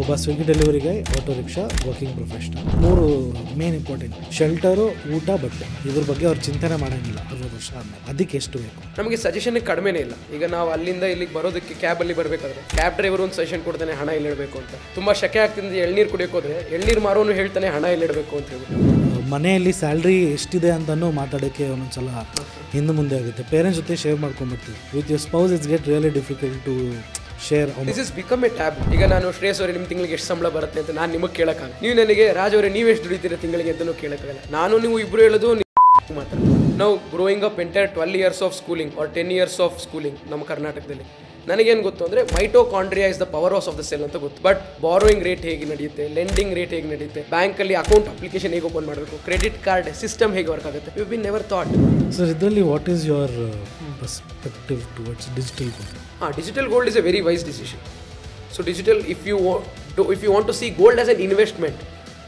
ಒಬ್ಬ Swiggy delivery guy, auto rickshaw, working professional. 3 main important. Shelter, ಊಟ, ಬಟ್ಟೆ. ಇದ್ರ ಬಗ್ಗೆ ಅವ್ರು ಚಿಂತನೆ ಮಾಡೋಂಗಿಲ್ಲ 60 ವರ್ಷ ಆದಮೇಲೆ. ಅದಕ್ಕೆ ಎಷ್ಟು ಬೇಕು? ನಮಗೆ ಸಜೆಷನ್ ಕಡಿಮೆನೇ ಇಲ್ಲ. ಈಗ ನಾವು ಅಲ್ಲಿಂದ ಇಲ್ಲಿಗೆ ಬರೋದಕ್ಕೆ ಕ್ಯಾಬಲ್ಲಿ ಬರಬೇಕಾದ್ರೆ ಕ್ಯಾಬ್ ಡ್ರೈವರ್ ಒಂದು ಸಜೆಷನ್ ಕೊಡ್ತಾನೆ ಹಣ ಎಲ್ಲಿಡಬೇಕು ಅಂತ. ತುಂಬ ಶೆಕೆ ಆಗ್ತಿಂದ ಎಳ್ನೀರು ಕುಡಿಯೋಕೆ ಹೋದ್ರೆ ಎಳ್ನೀರು ಮಾರೋನು ಹೇಳ್ತಾನೆ ಹಣ ಎಲ್ಲಿಡಬೇಕು ಅಂತ ಹೇಳ್ಬಿಟ್ಟು. ಮನೆಯಲ್ಲಿ ಸ್ಯಾಲ್ರಿ ಎಷ್ಟಿದೆ ಅಂತಲೂ ಮಾತಾಡೋಕ್ಕೆ ಒಂದೊಂದ್ಸಲ ಹಿಂದೆ ಮುಂದೆ ಆಗುತ್ತೆ. ಪೇರೆಂಟ್ಸ್ ಜೊತೆ ಶೇರ್ ಮಾಡ್ಕೊಂಡ್ಬಿಡ್ತೀವಿ. With your spouse it's get really difficult to share. This is become a taboo. ಈಗ ನಾನು ಶ್ರೇಯಸ್ ಅವರೇ ನಿಮ್ಮ ತಿಂಗಳಿಗೆ ಎಷ್ಟು ಸಂಬಳ ಬರುತ್ತೆ ಅಂತ ನಾನು ನಿಮಗೆ ಕೇಳೋಕ್ಕಾಗಲ್ಲ. ನೀವು ನನಗೆ ರಾಜ್ ಅವರೇ ನೀವು ಎಷ್ಟು ದುಡಿತೀರ ತಿಂಗಳಿಗೆ ಅಂತಲೂ ಕೇಳೋಕ್ಕಾಗಲ್ಲ. ನಾನು ನೀವು ಇಬ್ಬರು ಹೇಳೋದು ಮಾತ್ರ. ನಾವು growing up entire 12 years of schooling or 10 years of schooling ನಮ್ಮ ಕರ್ನಾಟಕದಲ್ಲಿ. ನನಗೇನು ಗೊತ್ತು ಅಂದರೆ mitochondria is the power of the cell ಅಂತ ಗೊತ್ತು. ಬಟ್ ಬಾರೋಯಿಂಗ್ ರೇಟ್ ಹೇಗೆ ನಡೆಯುತ್ತೆ, ಲೆಂಡಿಂಗ್ ರೇಟ್ ಹೇಗೆ ನಡೆಯುತ್ತೆ, ಬ್ಯಾಂಕಲ್ಲಿ ಅಕೌಂಟ್ ಅಪ್ಲಿಕೇಶನ್ ಹೇಗೆ ಓಪನ್ ಮಾಡಬೇಕು, ಕ್ರೆಡಿಟ್ ಕಾರ್ಡ್ ಸಿಸ್ಟಮ್ ಹೇಗೆ ವರ್ಕ್ ಆಗುತ್ತೆ, you been never thought. Sir, ಇದರಲ್ಲಿ what is your perspective towards digital gold? Digital gold is a very wise decision. So digital, if you want to see gold as an investment,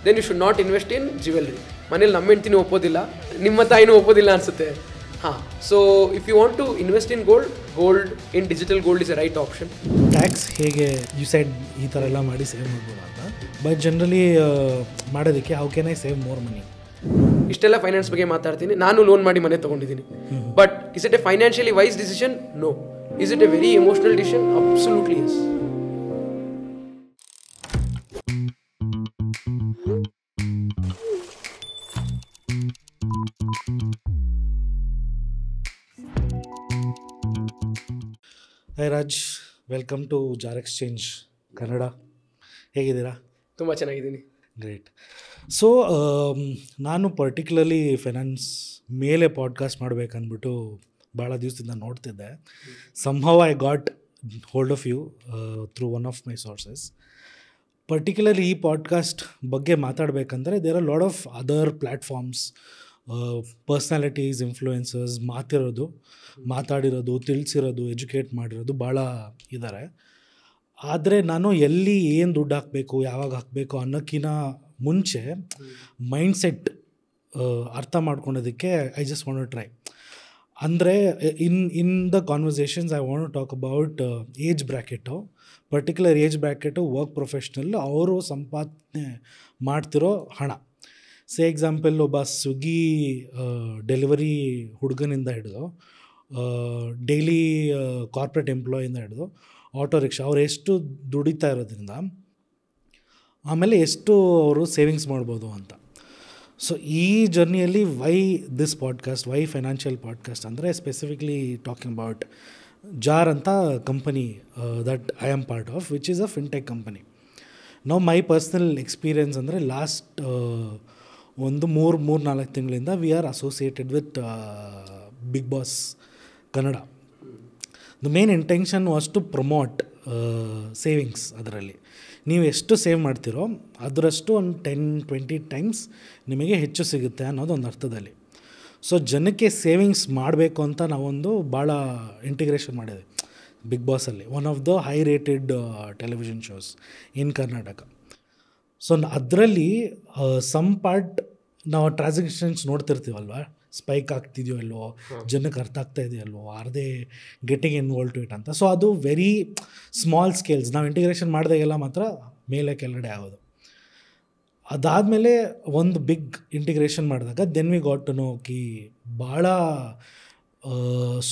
then you should not invest in jewelry. ಮನೇಲಿ ನಮ್ಮ ಹೆಂಡ್ತಿನೂ ಒಪ್ಪೋದಿಲ್ಲ, ನಿಮ್ಮ ತಾಯಿನೂ ಒಪ್ಪೋದಿಲ್ಲ ಅನಿಸುತ್ತೆ. So if you want to invest in gold in digital gold is a right option. Tax ಹೇಗೆ you side ಈ ಥರ ಎಲ್ಲ ಮಾಡಿ ಸೇವ್ ಮಾಡ್ಬೋದು ಅಂತ, ಬಟ್ ಜನರಲಿ ಮಾಡೋದಕ್ಕೆ how can I save more money? ಇಷ್ಟೆಲ್ಲ ಫೈನಾನ್ಸ್ ಬಗ್ಗೆ ಮಾತಾಡ್ತೀನಿ. ನಾನು ಲೋನ್ ಮಾಡಿ ಮನೆ ತೊಗೊಂಡಿದ್ದೀನಿ. But is it a financially wise decision? No. Is it a very emotional decision? Absolutely yes. Hi Raj, welcome to Jar Exchange Kannada. ಹೇಗಿದ್ದೀರಾ? ತುಂಬ ಚೆನ್ನಾಗಿದ್ದೀನಿ. ಗ್ರೇಟ್. ಸೊ ನಾನು ಪರ್ಟಿಕ್ಯುಲರ್ಲಿ ಫೈನಾನ್ಸ್ ಮೇಲೆ ಪಾಡ್ಕಾಸ್ಟ್ ಮಾಡಬೇಕಂದ್ಬಿಟ್ಟು ಭಾಳ ದಿವಸದಿಂದ ನೋಡ್ತಿದ್ದೆ. Somehow I got hold of you through one of my sources. Particularly ಈ ಪಾಡ್ಕಾಸ್ಟ್ ಬಗ್ಗೆ ಮಾತಾಡಬೇಕಂದ್ರೆ there are lot of other platforms, personalities, influencers ಮಾತಾಡಿರೋದು, ತಿಳಿಸಿರೋದು, ಎಜುಕೇಟ್ ಮಾಡಿರೋದು ಭಾಳ ಇದ್ದಾರೆ. ಆದರೆ ನಾನು ಎಲ್ಲಿ ಏನು ದುಡ್ಡು ಹಾಕಬೇಕು, ಯಾವಾಗ ಹಾಕಬೇಕು ಅನ್ನೋಕ್ಕಿಂತ ಮುಂಚೆ ಮೈಂಡ್ಸೆಟ್ ಅರ್ಥ ಮಾಡ್ಕೊಳೋದಕ್ಕೆ I just want to try. ಅಂದರೆ in the conversations I want to talk about age bracket, particular age bracket, work professional, ಅವರು ಸಂಪಾದನೆ ಮಾಡ್ತಿರೋ ಹಣ. ಸೇ ಎಕ್ಸಾಂಪಲ್, ಒಬ್ಬ ಸ್ವಿಗ್ಗಿ ಡೆಲಿವರಿ ಹುಡುಗನಿಂದ ಹಿಡಿದು ಡೈಲಿ ಕಾರ್ಪೊರೇಟ್ ಎಂಪ್ಲಾಯಿಂದ ಹಿಡಿದು ಆಟೋ ರಿಕ್ಷಾ, ಅವ್ರು ಎಷ್ಟು ದುಡಿತಾ ಇರೋದ್ರಿಂದ ಆಮೇಲೆ ಎಷ್ಟು ಅವರು ಸೇವಿಂಗ್ಸ್ ಮಾಡ್ಬೋದು ಅಂತ. ಸೊ ಈ ಜರ್ನಿಯಲ್ಲಿ why this podcast, why financial podcast ಅಂದರೆ ಸ್ಪೆಸಿಫಿಕ್ಲಿ ಟಾಕಿಂಗ್ ಅಬೌಟ್ ಜಾರ್ ಅಂತ company that I am part of, which is a fintech company. ನಾವು ಮೈ ಪರ್ಸ್ನಲ್ ಎಕ್ಸ್ಪೀರಿಯನ್ಸ್ ಅಂದರೆ ಲಾಸ್ಟ್ ಒಂದು 3-4 ತಿಂಗಳಿಂದ we are associated with Bigg Boss Kannada. The main intention was to promote savings. ಅದರಲ್ಲಿ ನೀವು ಎಷ್ಟು save ಮಾಡ್ತೀರೋ ಅದರಷ್ಟು ಒಂದು 10-20 ಟೈಮ್ಸ್ ನಿಮಗೆ ಹೆಚ್ಚು ಸಿಗುತ್ತೆ ಅನ್ನೋದು ಒಂದು ಅರ್ಥದಲ್ಲಿ. ಸೊ ಜನಕ್ಕೆ ಸೇವಿಂಗ್ಸ್ ಮಾಡಬೇಕು ಅಂತ ನಾವೊಂದು ಭಾಳ ಇಂಟಿಗ್ರೇಷನ್ ಮಾಡಿದ್ವಿ ಬಿಗ್ ಬಾಸಲ್ಲಿ, one of the high rated television shows in Karnataka. So ಅದರಲ್ಲಿ ಸಮ್ ಪಾರ್ಟ್ ನಾವು ಟ್ರಾನ್ಸಾಕ್ಷನ್ಸ್ ನೋಡ್ತಿರ್ತೀವಲ್ವ, ಸ್ಪೈಕ್ ಆಗ್ತಿದೆಯೋ ಅಲ್ವೋ, ಜನಕ್ಕೆ ಅರ್ಥ ಆಗ್ತಾ ಇದೆಯಲ್ವೋ, are they getting involve to it ಅಂತ. ಸೊ ಅದು ವೆರಿ ಸ್ಮಾಲ್ ಸ್ಕೇಲ್ಸ್. ನಾವು ಇಂಟಿಗ್ರೇಷನ್ ಮಾಡಿದಾಗೆಲ್ಲ ಮಾತ್ರ ಮೇಲೆ ಕೆಳಗಡೆ ಆಗೋದು. ಅದಾದಮೇಲೆ ಒಂದು ಬಿಗ್ ಇಂಟಿಗ್ರೇಷನ್ ಮಾಡಿದಾಗ then we got to know ಕಿ ಭಾಳ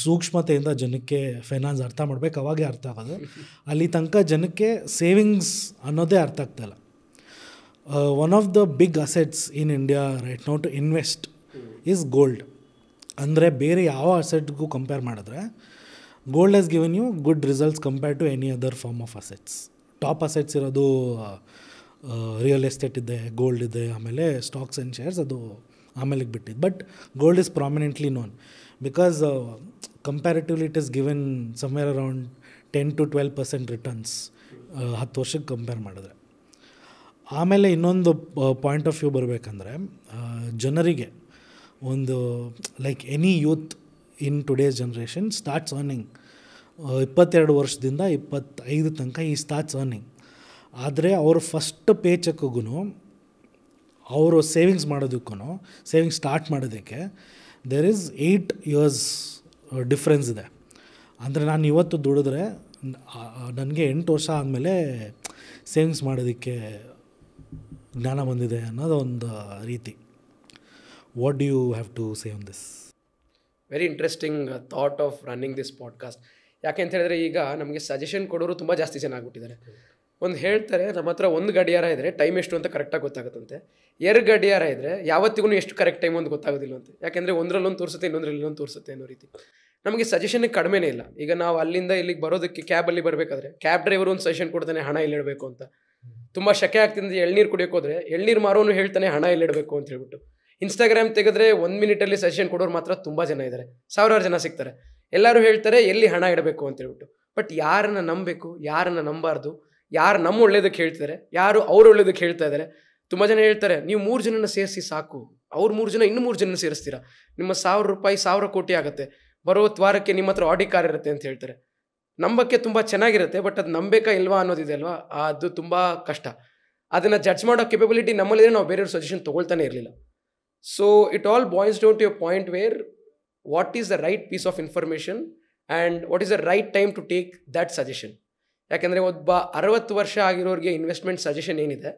ಸೂಕ್ಷ್ಮತೆಯಿಂದ ಜನಕ್ಕೆ ಫೈನಾನ್ಸ್ ಅರ್ಥ ಮಾಡ್ಬೇಕು, ಅವಾಗೇ ಅರ್ಥ ಆಗೋದು. ಅಲ್ಲಿ ತನಕ ಜನಕ್ಕೆ ಸೇವಿಂಗ್ಸ್ ಅನ್ನೋದೇ ಅರ್ಥ ಆಗ್ತಾಯಿಲ್ಲ. One of the big assets in India right now to invest is gold. ಅಂದರೆ ಬೇರೆ ಯಾವ ಅಸೆಟ್ಗೂ ಕಂಪೇರ್ ಮಾಡಿದ್ರೆ gold has given you good results compare to any other form of assets. Top assets ಇರೋದು ರಿಯಲ್ ಎಸ್ಟೇಟ್ ಇದೆ, gold ಇದೆ, ಆಮೇಲೆ stocks and shares, ಅದು ಆಮೇಲೆ ಬಿಟ್ಟಿದ್ದು. But gold is prominently known because comparatively it is given somewhere around 10-12% returns 10 ವರ್ಷಕ್ಕೆ compare ಮಾಡಿದ್ರೆ. ಆಮೇಲೆ ಇನ್ನೊಂದು ಪಾಯಿಂಟ್ ಆಫ್ ವ್ಯೂ ಬರಬೇಕಂದ್ರೆ ಜನರಿಗೆ ಒಂದು like any youth in today's generation starts earning 22 ವರ್ಷದಿಂದ 25 ತನಕ ಈ ಸ್ಟಾರ್ಟ್ಸ್ ಅರ್ನಿಂಗ್. ಆದರೆ ಅವರು ಫಸ್ಟ್ ಪೇ ಚೆಕ್ಗೂ ಅವರು ಸೇವಿಂಗ್ಸ್ ಮಾಡೋದಕ್ಕೂ ಸೇವಿಂಗ್ಸ್ ಸ್ಟಾರ್ಟ್ ಮಾಡೋದಕ್ಕೆ ದೇರ್ ಈಸ್ 8 years ಡಿಫ್ರೆನ್ಸ್ ಇದೆ. ಅಂದರೆ ನಾನು ಇವತ್ತು ದುಡಿದ್ರೆ ನನಗೆ 8 ವರ್ಷ ಆದಮೇಲೆ ಸೇವಿಂಗ್ಸ್ ಮಾಡೋದಕ್ಕೆ ಜ್ಞಾನ ಬಂದಿದೆ ಅನ್ನೋದು ಒಂದು ರೀತಿ. What do you have to say on this? Very interesting thought of running this podcast. ಯಾಕೆ ಅಂತ ಹೇಳಿದ್ರೆ ಈಗ ನಮಗೆ ಸಜೆಷನ್ ಕೊಡೋರು ತುಂಬ ಜಾಸ್ತಿ ಜನ ಆಗ್ಬಿಟ್ಟಿದ್ದಾರೆ. ಒಂದು ಹೇಳ್ತಾರೆ, ನಮ್ಮ ಹತ್ರ ಒಂದು ಗಡಿಯಾರ ಇದ್ದರೆ ಟೈಮ್ ಎಷ್ಟು ಅಂತ ಕರೆಕ್ಟಾಗಿ ಗೊತ್ತಾಗುತ್ತಂತೆ. 2 ಗಡಿಯಾರ ಇದ್ದರೆ ಯಾವತ್ತಿಗೂ ಎಷ್ಟು ಕರೆಕ್ಟ್ ಟೈಮ್ ಅಂತ ಗೊತ್ತಾಗೋದಿಲ್ಲ ಅಂತೆ. ಯಾಕೆಂದರೆ ಒಂದರಲ್ಲೊಂದು ತೋರಿಸುತ್ತೆ, ಇನ್ನೊಂದರಲ್ಲಿ ತೋರಿಸುತ್ತೆ ಅನ್ನೋ ರೀತಿ. ನಮಗೆ ಸಜೆಷನ್ ಕಡಿಮೆನೇ ಇಲ್ಲ. ಈಗ ನಾವು ಅಲ್ಲಿಂದ ಇಲ್ಲಿಗೆ ಬರೋದಕ್ಕೆ ಕ್ಯಾಬಲ್ಲಿ ಬರಬೇಕಾದ್ರೆ ಕ್ಯಾಬ್ ಡ್ರೈವರ್ ಒಂದು ಸಜೆಷನ್ ಕೊಡ್ತಾನೆ, ಹಣ ಎಲ್ಲಿಡಬೇಕು ಅಂತ. ತುಂಬ ಶಕೆ ಆಗ್ತಿದ್ದ ಎಳ್ನೀರು ಕುಡಿಯೋಕೆ ಹೋದರೆ ಎಳ್ನೀರು ಮಾರೋನು ಹೇಳ್ತಾನೆ ಹಣ ಎಲ್ಲಿಡಬೇಕು ಅಂತ ಹೇಳ್ಬಿಟ್ಟು. ಇನ್ಸ್ಟಾಗ್ರಾಮ್ ತೆಗೆದ್ರೆ 1 ಮಿನಿಟಲ್ಲಿ ಸಜೆಷನ್ ಕೊಡೋರು ಮಾತ್ರ ತುಂಬ ಜನ ಇದ್ದಾರೆ, ಸಾವಿರಾರು ಜನ ಸಿಗ್ತಾರೆ. ಎಲ್ಲರೂ ಹೇಳ್ತಾರೆ ಎಲ್ಲಿ ಹಣ ಇಡಬೇಕು ಅಂತ ಹೇಳ್ಬಿಟ್ಟು. ಬಟ್ ಯಾರನ್ನ ನಂಬಬೇಕು, ಯಾರನ್ನ ನಂಬಾರ್ದು, ಯಾರು ನಮ್ಮ ಒಳ್ಳೇದಕ್ಕೆ ಹೇಳ್ತಿದ್ದಾರೆ, ಯಾರು ಅವ್ರ ಒಳ್ಳೇದಕ್ಕೆ ಹೇಳ್ತಾ ಇದ್ದಾರೆ. ತುಂಬ ಜನ ಹೇಳ್ತಾರೆ ನೀವು 3 ಜನನ ಸೇರಿಸಿ ಸಾಕು, ಅವ್ರು 3 ಜನ ಇನ್ನೂ 3 ಜನ ಸೇರಿಸ್ತೀರಾ, ನಿಮ್ಮ 1000 ರೂಪಾಯಿ 1000 ಕೋಟಿ ಆಗುತ್ತೆ, ಬರೋ ವಾರಕ್ಕೆ ನಿಮ್ಮ ಹತ್ರ ಆಡಿ ಕಾರ್ ಇರುತ್ತೆ ಅಂತ ಹೇಳ್ತಾರೆ. ನಂಬಕ್ಕೆ ತುಂಬ ಚೆನ್ನಾಗಿರುತ್ತೆ, ಬಟ್ ಅದು ನಂಬೇಕಾ ಇಲ್ವಾ ಅನ್ನೋದಿದೆ ಅಲ್ವಾ, ಅದು ತುಂಬ ಕಷ್ಟ. ಅದನ್ನು ಜಡ್ಜ್ ಮಾಡೋ ಕೆಪಬಿಲಿಟಿ ನಮ್ಮಲ್ಲಿದ್ರೆ ನಾವು ಬೇರೆಯವ್ರ ಸಜೆಷನ್ ತೊಗೊಳ್ತಾನೆ ಇರಲಿಲ್ಲ. So it all boils down to a point where what is the right piece of information and what is the right time to take that suggestion. ಯಾಕೆಂದರೆ ಒಬ್ಬ 60 ವರ್ಷ ಆಗಿರೋರಿಗೆ ಇನ್ವೆಸ್ಟ್ಮೆಂಟ್ ಸಜೆಷನ್ ಏನಿದೆ,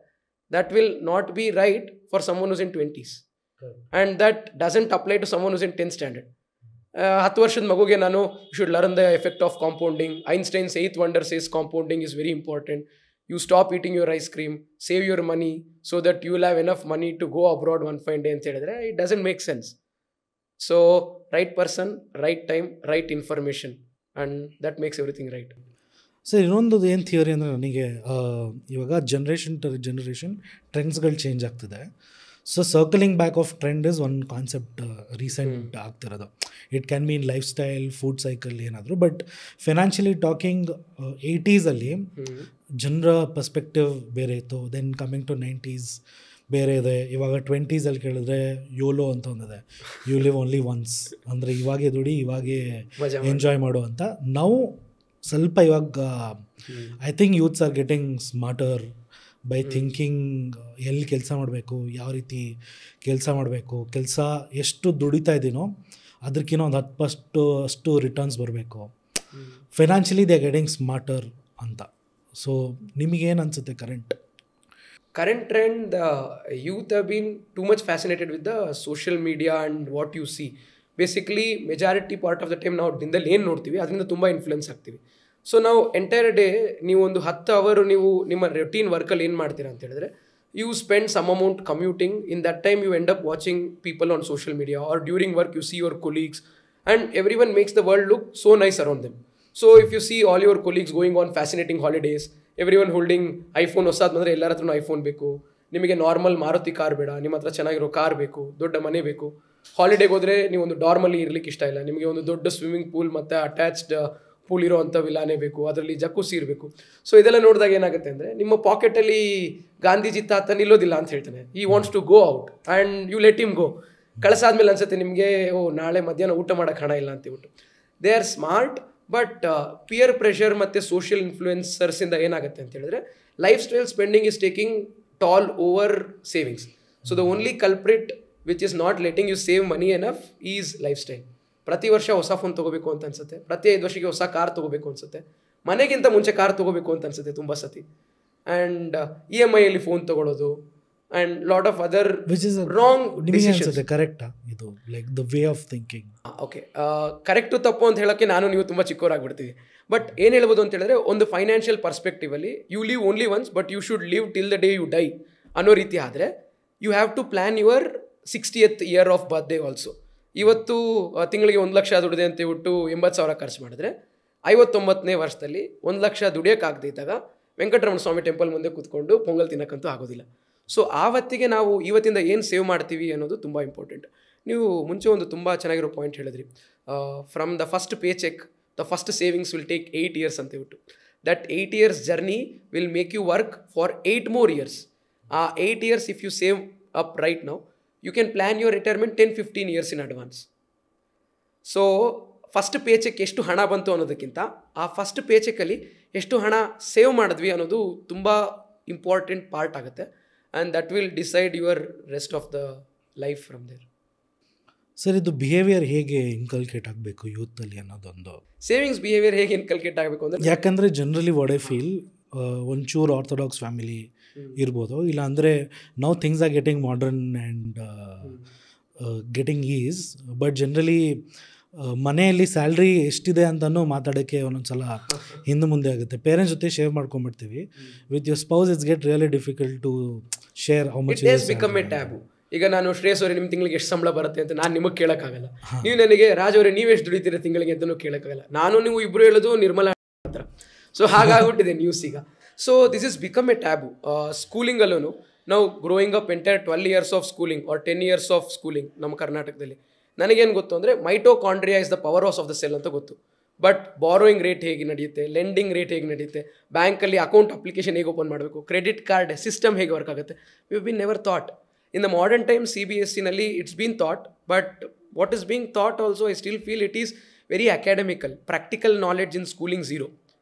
that will not be right for someone whose in 20s and that doesn't apply to someone whose in 10th standard. 10 ವರ್ಷದ ಮಗುಗೆ ನಾನು should learn the effect of compounding. Einstein's 8th wonder says compounding is very important. You stop eating your ice cream, save your money so that you will have enough money to go abroad one fine day ಅಂತ ಹೇಳಿದ್ರೆ it doesn't make sense. So right person, right time, right information and that makes everything right. Sir, ಇನ್ನೊಂದು ಏನು theory ಅಂದರೆ ನನಗೆ ಇವಾಗ generation ಟ್ರೆಂಡ್ಸ್ಗಳು change ಆಗ್ತಿದೆ. So circling back of trend is one concept recent ಆಗ್ತಿರೋದು. It can mean life style, food cycle ಏನಾದರೂ. But financially talking 80s ಜನರ ಪರ್ಸ್ಪೆಕ್ಟಿವ್ ಬೇರೆ ಇತ್ತು. ದೆನ್ ಕಮಿಂಗ್ ಟು 90s ಬೇರೆ ಇದೆ. ಇವಾಗ 20s ಕೇಳಿದ್ರೆ ಯೋಲೋ ಅಂತ ಒಂದಿದೆ, ಯು ಲಿವ್ ಓನ್ಲಿ ಒನ್ಸ್, ಅಂದರೆ ಇವಾಗೇ ದುಡಿ ಇವಾಗೇ ಎಂಜಾಯ್ ಮಾಡು ಅಂತ. ನಾವು ಸ್ವಲ್ಪ ಇವಾಗ I think youths are getting smarter by thinking ಎಲ್ಲಿ ಕೆಲಸ ಮಾಡಬೇಕು, ಯಾವ ರೀತಿ ಕೆಲಸ ಮಾಡಬೇಕು, ಕೆಲಸ ಎಷ್ಟು ದುಡಿತಾ ಇದ್ದೀನೋ ಅದಕ್ಕಿಂತ ಒಂದು 10% ಅಷ್ಟು ರಿಟರ್ನ್ಸ್ ಬರಬೇಕು. Financially they are getting smarter ಅಂತ. ಸೊ ನಿಮಗೇನು ಅನಿಸುತ್ತೆ current trend? The youth have been too much fascinated with the social media and what you see. Basically majority part of the time ನಾವು ದಿನದಲ್ಲಿ ಏನು ನೋಡ್ತೀವಿ ಅದರಿಂದ ತುಂಬ ಇನ್ಫ್ಲುಯೆನ್ಸ್ ಆಗ್ತೀವಿ. ಸೊ ನಾವು ಎಂಟೈರ್ ಡೇ ನೀವು ಒಂದು 10 hour ನೀವು ನಿಮ್ಮ ರುಟೀನ್ ವರ್ಕಲ್ಲಿ ಏನು ಮಾಡ್ತೀರಾ ಅಂತ ಹೇಳಿದ್ರೆ, you spend some amount commuting. In that time you end up watching people on social media or during work you see your colleagues and everyone makes the world look so nice around them. So if you see all your colleagues going on fascinating holidays, everyone holding iPhone. ಹೊಸಾದ್ ಬಂದರೆ ಎಲ್ಲರ ಹತ್ರನೂ iPhone ಬೇಕು. ನಿಮಗೆ normal Maruti car ಬೇಡ, ನಿಮ್ಮ ಹತ್ರ ಚೆನ್ನಾಗಿರೋ ಕಾರ್ ಬೇಕು, ದೊಡ್ಡ ಮನೆ ಬೇಕು. ಹಾಲಿಡೇಗೆ ಹೋದರೆ ನೀವು ಒಂದು ಡಾರ್ಮಲ್ಲಿ ಇರಲಿಕ್ಕೆ ಇಷ್ಟ ಇಲ್ಲ, ನಿಮಗೆ ಒಂದು ದೊಡ್ಡ ಸ್ವಿಮ್ಮಿಂಗ್ ಪೂಲ್ ಮತ್ತು ಅಟ್ಯಾಚ್ಡ್ ಪೂಲ್ ಇರೋ ಅಂಥ ವಿಲಾನೇ ಬೇಕು, ಅದರಲ್ಲಿ ಜಕ್ಕೂಸಿ ಇರಬೇಕು. ಸೊ ಇದೆಲ್ಲ ನೋಡಿದಾಗ ಏನಾಗುತ್ತೆ ಅಂದರೆ, ನಿಮ್ಮ ಪಾಕೆಟಲ್ಲಿ ಗಾಂಧೀಜಿ ತಾತ ನಿಲ್ಲೋದಿಲ್ಲ ಅಂತ ಹೇಳ್ತಾನೆ. He wants to go out and you let him go. ಕಳಿಸಾದ್ಮೇಲೆ ಅನ್ಸುತ್ತೆ ನಿಮಗೆ, ಓ ನಾಳೆ ಮಧ್ಯಾಹ್ನ ಊಟ ಮಾಡೋಕ್ಕೆ ಹಣ ಇಲ್ಲ ಅಂತೇಳ್ಬಿಟ್ಟು. They are smart, but peer pressure ಮತ್ತು ಸೋಷಿಯಲ್ ಇನ್ಫ್ಲೂಯೆನ್ಸರ್ಸಿಂದ ಏನಾಗುತ್ತೆ ಅಂತ ಹೇಳಿದ್ರೆ, lifestyle spending is taking toll over savings. So the only culprit which is not letting you save money enough is lifestyle. ಪ್ರತಿ ವರ್ಷ ಹೊಸ ಫೋನ್ ತೊಗೋಬೇಕು ಅಂತ ಅನ್ಸುತ್ತೆ, ಪ್ರತಿ 5 ವರ್ಷಕ್ಕೆ ಹೊಸ ಕಾರ್ ತೊಗೋಬೇಕು ಅನ್ಸುತ್ತೆ, ಮನೆಗಿಂತ ಮುಂಚೆ ಕಾರ್ ತೊಗೋಬೇಕು ಅಂತ ಅನ್ಸುತ್ತೆ ತುಂಬ ಸತಿ. ಆ್ಯಂಡ್ EMIಯಲ್ಲಿ ಫೋನ್ ತೊಗೊಳ್ಳೋದು and lot of other wrong decisions. ಕರೆಕ್ಟಾ ಇದು, like the way of thinking? Okay, correct ತಪ್ಪು ಅಂತ ಹೇಳೋಕ್ಕೆ ನಾನು ನೀವು ತುಂಬ ಚಿಕ್ಕವರಾಗ್ಬಿಡ್ತೀವಿ. ಬಟ್ ಏನು ಹೇಳ್ಬೋದು ಅಂತ ಹೇಳಿದ್ರೆ, ಒಂದು ಫೈನಾನ್ಷಿಯಲ್ ಪರ್ಸ್ಪೆಕ್ಟಿವಲ್ಲಿ you live only once but you should live till the day you die ಅನ್ನೋ ರೀತಿ ಆದರೆ, you have to plan your 60th year of birthday also. ಇವತ್ತು ತಿಂಗಳಿಗೆ 1 ಲಕ್ಷ ದುಡಿದೆ ಅಂತ ಹೇಳ್ಬಿಟ್ಟು 80,000 ಖರ್ಚು ಮಾಡಿದ್ರೆ, 59ನೇ ವರ್ಷದಲ್ಲಿ 1 ಲಕ್ಷ ದುಡಿಯೋಕ್ಕಾಗದೇ ಇದ್ದಾಗ ವೆಂಕಟರಮಣ ಸ್ವಾಮಿ ಟೆಂಪಲ್ ಮುಂದೆ ಕೂತ್ಕೊಂಡು ಪೊಂಗಲ್ ತಿನ್ನಕ್ಕಂತೂ ಆಗೋದಿಲ್ಲ. ಸೊ ಆವತ್ತಿಗೆ ನಾವು ಇವತ್ತಿಂದ ಏನು ಸೇವ್ ಮಾಡ್ತೀವಿ ಅನ್ನೋದು ತುಂಬ ಇಂಪಾರ್ಟೆಂಟ್. ನೀವು ಮುಂಚೆ ಒಂದು ತುಂಬ ಚೆನ್ನಾಗಿರೋ ಪಾಯಿಂಟ್ ಹೇಳಿದ್ರಿ, from the first pay check the first savings will take 8 years ಅಂತ ಹೇಳ್ಬಿಟ್ಟು. That 8 years journey will make you work for 8 more years. ಆ 8 years if you save up right now, you can plan your retirement 10-15 years in advance. So first pay check ಎಷ್ಟು ಹಣ ಬಂತು ಅನ್ನೋದಕ್ಕಿಂತ ಆ first pay ಚೆಕ್ಕಲ್ಲಿ ಎಷ್ಟು ಹಣ save ಮಾಡಿದ್ವಿ ಅನ್ನೋದು ತುಂಬ ಇಂಪಾರ್ಟೆಂಟ್ ಪಾರ್ಟ್ ಆಗುತ್ತೆ. And that will decide your rest of the life from there. Sir, ಇದು ಬಿಹೇವಿಯರ್ ಹೇಗೆ ಇನ್ಕಲ್ಕೇಟ್ ಆಗಬೇಕು ಯೂತಲ್ಲಿ ಅನ್ನೋದೊಂದು, ಸೇವಿಂಗ್ಸ್ ಬಿಹೇವಿಯರ್ ಹೇಗೆ ಇನ್ಕಲ್ಕೇಟ್ ಆಗಬೇಕು ಅಂದರೆ, ಯಾಕಂದರೆ ಜನರಲಿ ವಾಟ್ ಐ ಫೀಲ್, ಒಂಚೂರು ಆರ್ಥೋಡಾಕ್ಸ್ ಫ್ಯಾಮಿಲಿ ಇರ್ಬೋದು, ಇಲ್ಲ ಅಂದರೆ now things are getting modern and getting is. But generally ಮನೆಯಲ್ಲಿ ಸ್ಯಾಲ್ರಿ ಎಷ್ಟಿದೆ ಅಂತಲೂ ಮಾತಾಡೋಕ್ಕೆ ಒಂದೊಂದು ಸಲ ಹಿಂದೆ ಮುಂದೆ ಆಗುತ್ತೆ. ಪೇರೆಂಟ್ಸ್ ಜೊತೆ ಶೇರ್ ಮಾಡ್ಕೊಂಡ್ಬಿಡ್ತೀವಿ. With your spouse it's get really difficult to share how much it become a taboo. ಈಗ ನಾನು ಶ್ರೇಯಸ್ ಅವರೇ ನಿಮ್ಮ ತಿಂಗಳಿಗೆ ಎಷ್ಟು ಸಂಬಳ ಬರುತ್ತೆ ಅಂತ ನಾನು ನಿಮಗೆ ಕೇಳೋಕ್ಕಾಗಲ್ಲ. ನೀವು ನನಗೆ ರಾಜ್ ಅವರೇ ನೀವು ಎಷ್ಟು ದುಡಿತೀರ ತಿಂಗಳಿಗೆ ಅಂತಲೂ ಕೇಳೋಕ್ಕಾಗಲ್ಲ. ನಾನು ನೀವು ಇಬ್ಬರು ಹೇಳೋದು ನಿರ್ಮಲಾ ಹತ್ರ. ಸೊ ಹಾಗಾಗ್ಬಿಟ್ಟಿದೆ ನ್ಯೂಸ್ ಈಗ. So this is become a taboo. ಸ್ಕೂಲಿಂಗಲ್ಲೂ ನಾವು growing up entire 12 years of schooling or 10 years of schooling ನಮ್ಮ ಕರ್ನಾಟಕದಲ್ಲಿ ನನಗೇನು ಗೊತ್ತು ಅಂದರೆ mitochondria is the powerhouse of the cell ಅಂತ ಗೊತ್ತು. ಬಟ್ ಬಾರೋಯಿಂಗ್ ರೇಟ್ ಹೇಗೆ ನಡೆಯುತ್ತೆ, ಲೆಂಡಿಂಗ್ ರೇಟ್ ಹೇಗೆ ನಡೆಯುತ್ತೆ, ಬ್ಯಾಂಕಲ್ಲಿ ಅಕೌಂಟ್ ಅಪ್ಲಿಕೇಶನ್ ಹೇಗೆ ಓಪನ್ ಮಾಡಬೇಕು, ಕ್ರೆಡಿಟ್ ಕಾರ್ಡ್ ಸಿಸ್ಟಮ್ ಹೇಗೆ ವರ್ಕ್ ಆಗುತ್ತೆ, we been never thought. In the modern time CBSE it's been thought, but what is being thought also I still feel it is very academical. Practical knowledge in schooling zero.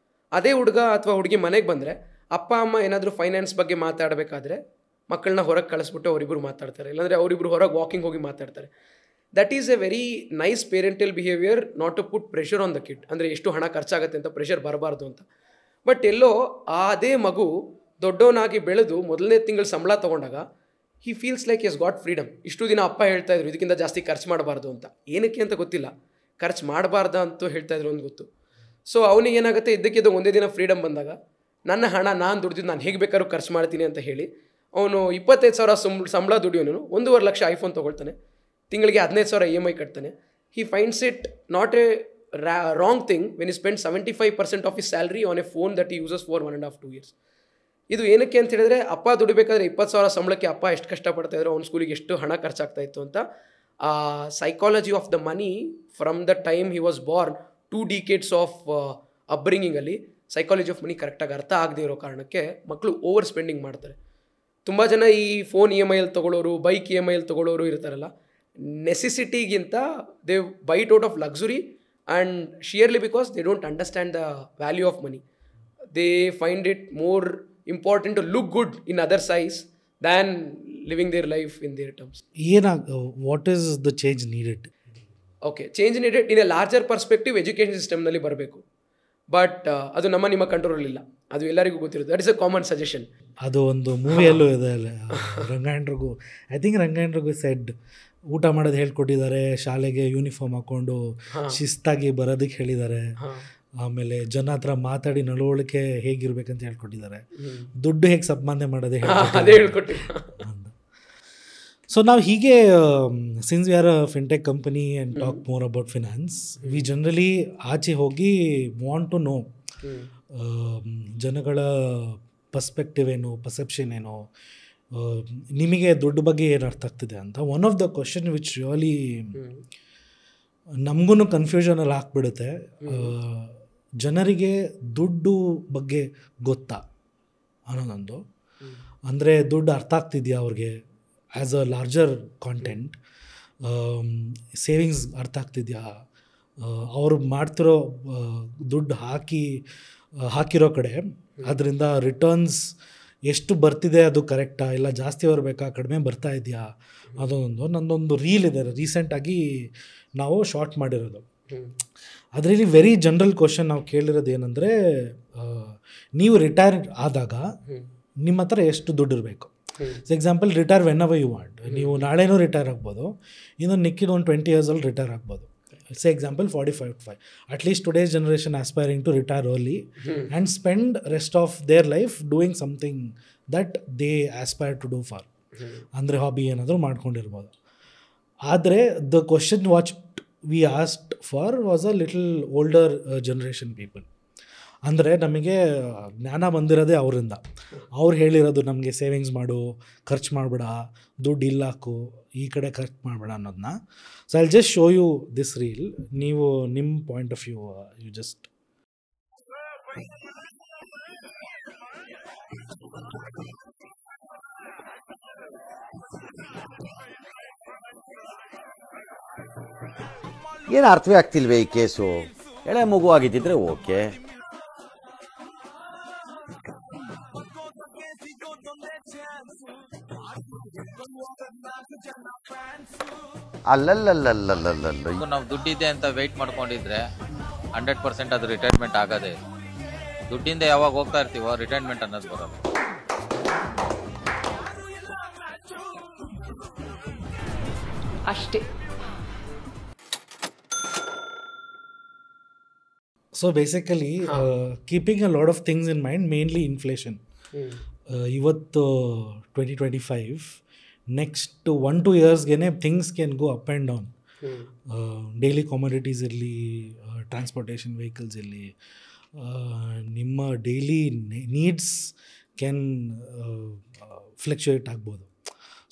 ಅದೇ ಹುಡುಗ ಅಥವಾ ಹುಡುಗಿ ಮನೆಗೆ ಬಂದರೆ ಅಪ್ಪ ಅಮ್ಮ ಏನಾದರೂ ಫೈನಾನ್ಸ್ ಬಗ್ಗೆ ಮಾತಾಡಬೇಕಾದ್ರೆ ಮಕ್ಕಳನ್ನ ಹೊರಗೆ ಕಳಿಸ್ಬಿಟ್ಟು ಅವರಿಬ್ಬರು ಮಾತಾಡ್ತಾರೆ, ಇಲ್ಲಾಂದರೆ ಅವರಿಬ್ಬರು ಹೊರಗೆ ವಾಕಿಂಗ್ ಹೋಗಿ ಮಾತಾಡ್ತಾರೆ. That is a very nice parental behaviour, not to put pressure on the kid. ಅಂದರೆ ಎಷ್ಟು ಹಣ ಖರ್ಚಾಗುತ್ತೆ ಅಂತ ಪ್ರೆಷರ್ ಬರಬಾರ್ದು ಅಂತ. ಬಟ್ ಎಲ್ಲೋ ಅದೇ ಮಗು ದೊಡ್ಡವನಾಗಿ ಬೆಳೆದು ಮೊದಲನೇ ತಿಂಗಳು ಸಂಬಳ ತೊಗೊಂಡಾಗ he feels like he's got freedom. ಇಷ್ಟು ದಿನ ಅಪ್ಪ ಹೇಳ್ತಾ ಇದ್ರು ಇದಕ್ಕಿಂತ ಜಾಸ್ತಿ ಖರ್ಚು ಮಾಡಬಾರ್ದು ಅಂತ. ಏನಕ್ಕೆ ಅಂತ ಗೊತ್ತಿಲ್ಲ, ಖರ್ಚು ಮಾಡಬಾರ್ದ ಅಂತ ಹೇಳ್ತಾ ಇದ್ರು ಅಂತ ಗೊತ್ತು. ಸೊ ಅವನಿಗೆ ಏನಾಗುತ್ತೆ, ಇದ್ದಕ್ಕಿದ್ದು ಒಂದೇ ದಿನ ಫ್ರೀಡಮ್ ಬಂದಾಗ ನನ್ನ ಹಣ ನಾನು ದುಡ್ದಿದ್ದು ನಾನು ಹೇಗೆ ಬೇಕಾದ್ರೂ ಖರ್ಚು ಮಾಡ್ತೀನಿ ಅಂತ ಹೇಳಿ ಅವನು 25,000 ಸಂಬಳ ದುಡಿಯೋನು 1.5 ಲಕ್ಷ ಐಫೋನ್ ತೊಗೊಳ್ತಾನೆ, ತಿಂಗಳಿಗೆ 15,000 EMI ಕಟ್ತಾನೆ. He finds it not a wrong thing when he spend 75% of his salary on a phone that he uses for 1.5-2 years. ಇದು ಏನಕ್ಕೆ ಅಂತ ಹೇಳಿದ್ರೆ, ಅಪ್ಪ ದುಡಿಬೇಕಾದ್ರೆ 20,000 ಸಂಬಳಕ್ಕೆ ಅಪ್ಪ ಎಷ್ಟು ಕಷ್ಟಪಡ್ತಾ ಇದ್ರು, ಅವ್ನ ಸ್ಕೂಲಿಗೆ ಎಷ್ಟು ಹಣ ಖರ್ಚಾಗ್ತಾ ಇತ್ತು ಅಂತ. Psychology of the money from the time he was born 2 decades of ಅಪ್ಬ್ರಿಂಗಿಂಗಲ್ಲಿ ಸೈಕಾಲಜಿ ಆಫ್ ಮನಿ ಕರೆಕ್ಟಾಗಿ ಅರ್ಥ ಆಗದೆ ಇರೋ ಕಾರಣಕ್ಕೆ ಮಕ್ಕಳು ಓವರ್ ಸ್ಪೆಂಡಿಂಗ್ ಮಾಡ್ತಾರೆ. ತುಂಬ ಜನ ಈ ಫೋನ್ EMI ತೊಗೊಳ್ಳೋರು, ಬೈಕ್ EMI ತೊಗೊಳ್ಳೋರು ಇರ್ತಾರಲ್ಲ, ನೆಸೆಸಿಟಿಗಿಂತ they buy it out of luxury and sheerly because they don't understand the value of money. They find it more important to look good in other's eyes than living their life in their terms. What is the change needed? Okay, change needed in a larger perspective education ಸಿಸ್ಟಮ್ನಲ್ಲಿ ಬರಬೇಕು. But ಅದು ನಿಮ್ಮ control ಇಲ್ಲ, ಅದು ಎಲ್ಲರಿಗೂ ಗೊತ್ತಿರುತ್ತೆ. That is a common suggestion. ಅದು ಒಂದು ಮೂವಿಯಲ್ಲೂ ಇದೆ ಅಲ್ಲ, ರಂಗಾಯಣರಿಗೂ ಐ ಥಿಂಕ್ ರಂಗಾಯಣರಿಗೂ ಸೆಡ್ ಊಟ ಮಾಡೋದು ಹೇಳ್ಕೊಟ್ಟಿದ್ದಾರೆ, ಶಾಲೆಗೆ ಯೂನಿಫಾರ್ಮ್ ಹಾಕ್ಕೊಂಡು ಶಿಸ್ತಾಗಿ ಬರೋದಕ್ಕೆ ಹೇಳಿದ್ದಾರೆ, ಆಮೇಲೆ ಜನ ಹತ್ರ ಮಾತಾಡಿ ನಡವಳಿಕೆ ಹೇಗಿರ್ಬೇಕಂತ ಹೇಳ್ಕೊಟ್ಟಿದ್ದಾರೆ, ದುಡ್ಡು ಹೇಗೆ ಸಂಪಾದನೆ ಮಾಡೋದೇ ಹೇಳ್ಕೊಟ್ಟಿದ್ದಾರೆ. ಸೊ ನಾವು ಹೀಗೆ since we are a fintech company and talk more about finance, V generally ಆಚೆ ಹೋಗಿ ವಾಂಟ್ ಟು ನೋ ಜನಗಳ ಪರ್ಸ್ಪೆಕ್ಟಿವ್ ಏನು, ಪರ್ಸೆಪ್ಷನ್ ಏನು, ನಿಮಗೆ ದುಡ್ಡು ಬಗ್ಗೆ ಏನು ಅರ್ಥ ಆಗ್ತಿದೆ ಅಂತ. One of the question which really ನಮಗೂ ಕನ್ಫ್ಯೂಷನಲ್ಲಿ ಹಾಕ್ಬಿಡುತ್ತೆ, ಜನರಿಗೆ ದುಡ್ಡು ಬಗ್ಗೆ ಗೊತ್ತಾ ಅನ್ನೋದೊಂದು. ಅಂದರೆ ದುಡ್ಡು ಅರ್ಥ ಆಗ್ತಿದೆಯಾ ಅವ್ರಿಗೆ as a larger content, savings ಅರ್ಥ ಆಗ್ತಿದೆಯಾ, ಅವರು ಮಾಡ್ತಿರೋ ದುಡ್ಡು ಹಾಕಿರೋ ಕಡೆ ಅದರಿಂದ ರಿಟರ್ನ್ಸ್ ಎಷ್ಟು ಬರ್ತಿದೆ, ಅದು ಕರೆಕ್ಟಾ, ಇಲ್ಲ ಜಾಸ್ತಿ ಬರಬೇಕಾ, ಕಡಿಮೆ ಬರ್ತಾ ಇದೆಯಾ, ಅದೊಂದು. ನನ್ನೊಂದು ರೀಲ್ ಇದೆ ರೀಸೆಂಟಾಗಿ ನಾವು ಶಾರ್ಟ್ ಮಾಡಿರೋದು. ಅದರಲ್ಲಿ ವೆರಿ ಜನರಲ್ ಕ್ವಶನ್ ನಾವು ಕೇಳಿರೋದು ಏನಂದರೆ, ನೀವು ರಿಟೈರ್ ಆದಾಗ ನಿಮ್ಮ ಹತ್ರ ಎಷ್ಟು ದುಡ್ಡು ಇರಬೇಕು? Example, retire whenever you want. ನೀವು ನಾಳೆನೂ ರಿಟೈರ್ ಆಗ್ಬೋದು, ಇನ್ನೊಂದು ನಿಕ್ಕಿದ ಒಂದು 20 years ರಿಟೈರ್ ಆಗ್ಬೋದು. Say example 45. At least today's generation aspiring to retire early and spend rest of their life doing something that they aspire to do for. ಅಂದರೆ hobby ಏನಾದರೂ ಮಾಡ್ಕೊಂಡಿರ್ಬೋದು. ಆದರೆ the question which we asked for was a little older generation people. ಅಂದರೆ ನಮಗೆ ಜ್ಞಾನ ಬಂದಿರೋದೇ ಅವರಿಂದ. ಅವ್ರು ಹೇಳಿರೋದು ನಮಗೆ ಸೇವಿಂಗ್ಸ್ ಮಾಡು, ಖರ್ಚು ಮಾಡಬೇಡ, ದುಡ್ಡು ಇಲ್ಲ ಹಾಕು, ಈ ಕಡೆ ಖರ್ಚು ಮಾಡಬೇಡ ಅನ್ನೋದನ್ನ. So I'll just show you this reel. ನೀವು ನಿಮ್ಮ point of view you just ಏನು ಅರ್ಥವೇ ಆಗ್ತಿಲ್ವೇ ಈ ಕೇಸು? ಎಳೆ ಮಗು ಆಗಿದ್ದಿದ್ರೆ ಓಕೆ. ಅಲ್ಲಲ್ಲಲ್ಲಲ್ಲಲ್ಲಲ್ಲ, ನಾವು ದುಡ್ಡಿದೆ ಅಂತ ವೆಯ್ಟ್ ಮಾಡ್ಕೊಂಡಿದ್ರೆ 100% ಅದು ರಿಟೈರ್ಮೆಂಟ್ ಆಗೋದೇ. ದುಡ್ಡಿಂದ ಯಾವಾಗ ಹೋಗ್ತಾ ಇರ್ತೀವೋ ರಿಟೈರ್ಮೆಂಟ್ ಅನ್ನೋದು ಬರೋದು. ಅಷ್ಟೇ. So basically keeping a lot of things in mind, mainly inflation. ಇವತ್ತು 2025, ನೆಕ್ಸ್ಟ್ 1-2 ಇಯರ್ಸ್ಗೆ things can go up and down. Daily commodities ಇರಲಿ, ಟ್ರಾನ್ಸ್ಪೋರ್ಟೇಷನ್ ವೆಹಿಕಲ್ಸ್ ಇರಲಿ, ನಿಮ್ಮ ಡೈಲಿ ನೀಡ್ಸ್ ಕ್ಯಾನ್ ಫ್ಲಕ್ಚುಯೇಟ್ ಆಗ್ಬೋದು.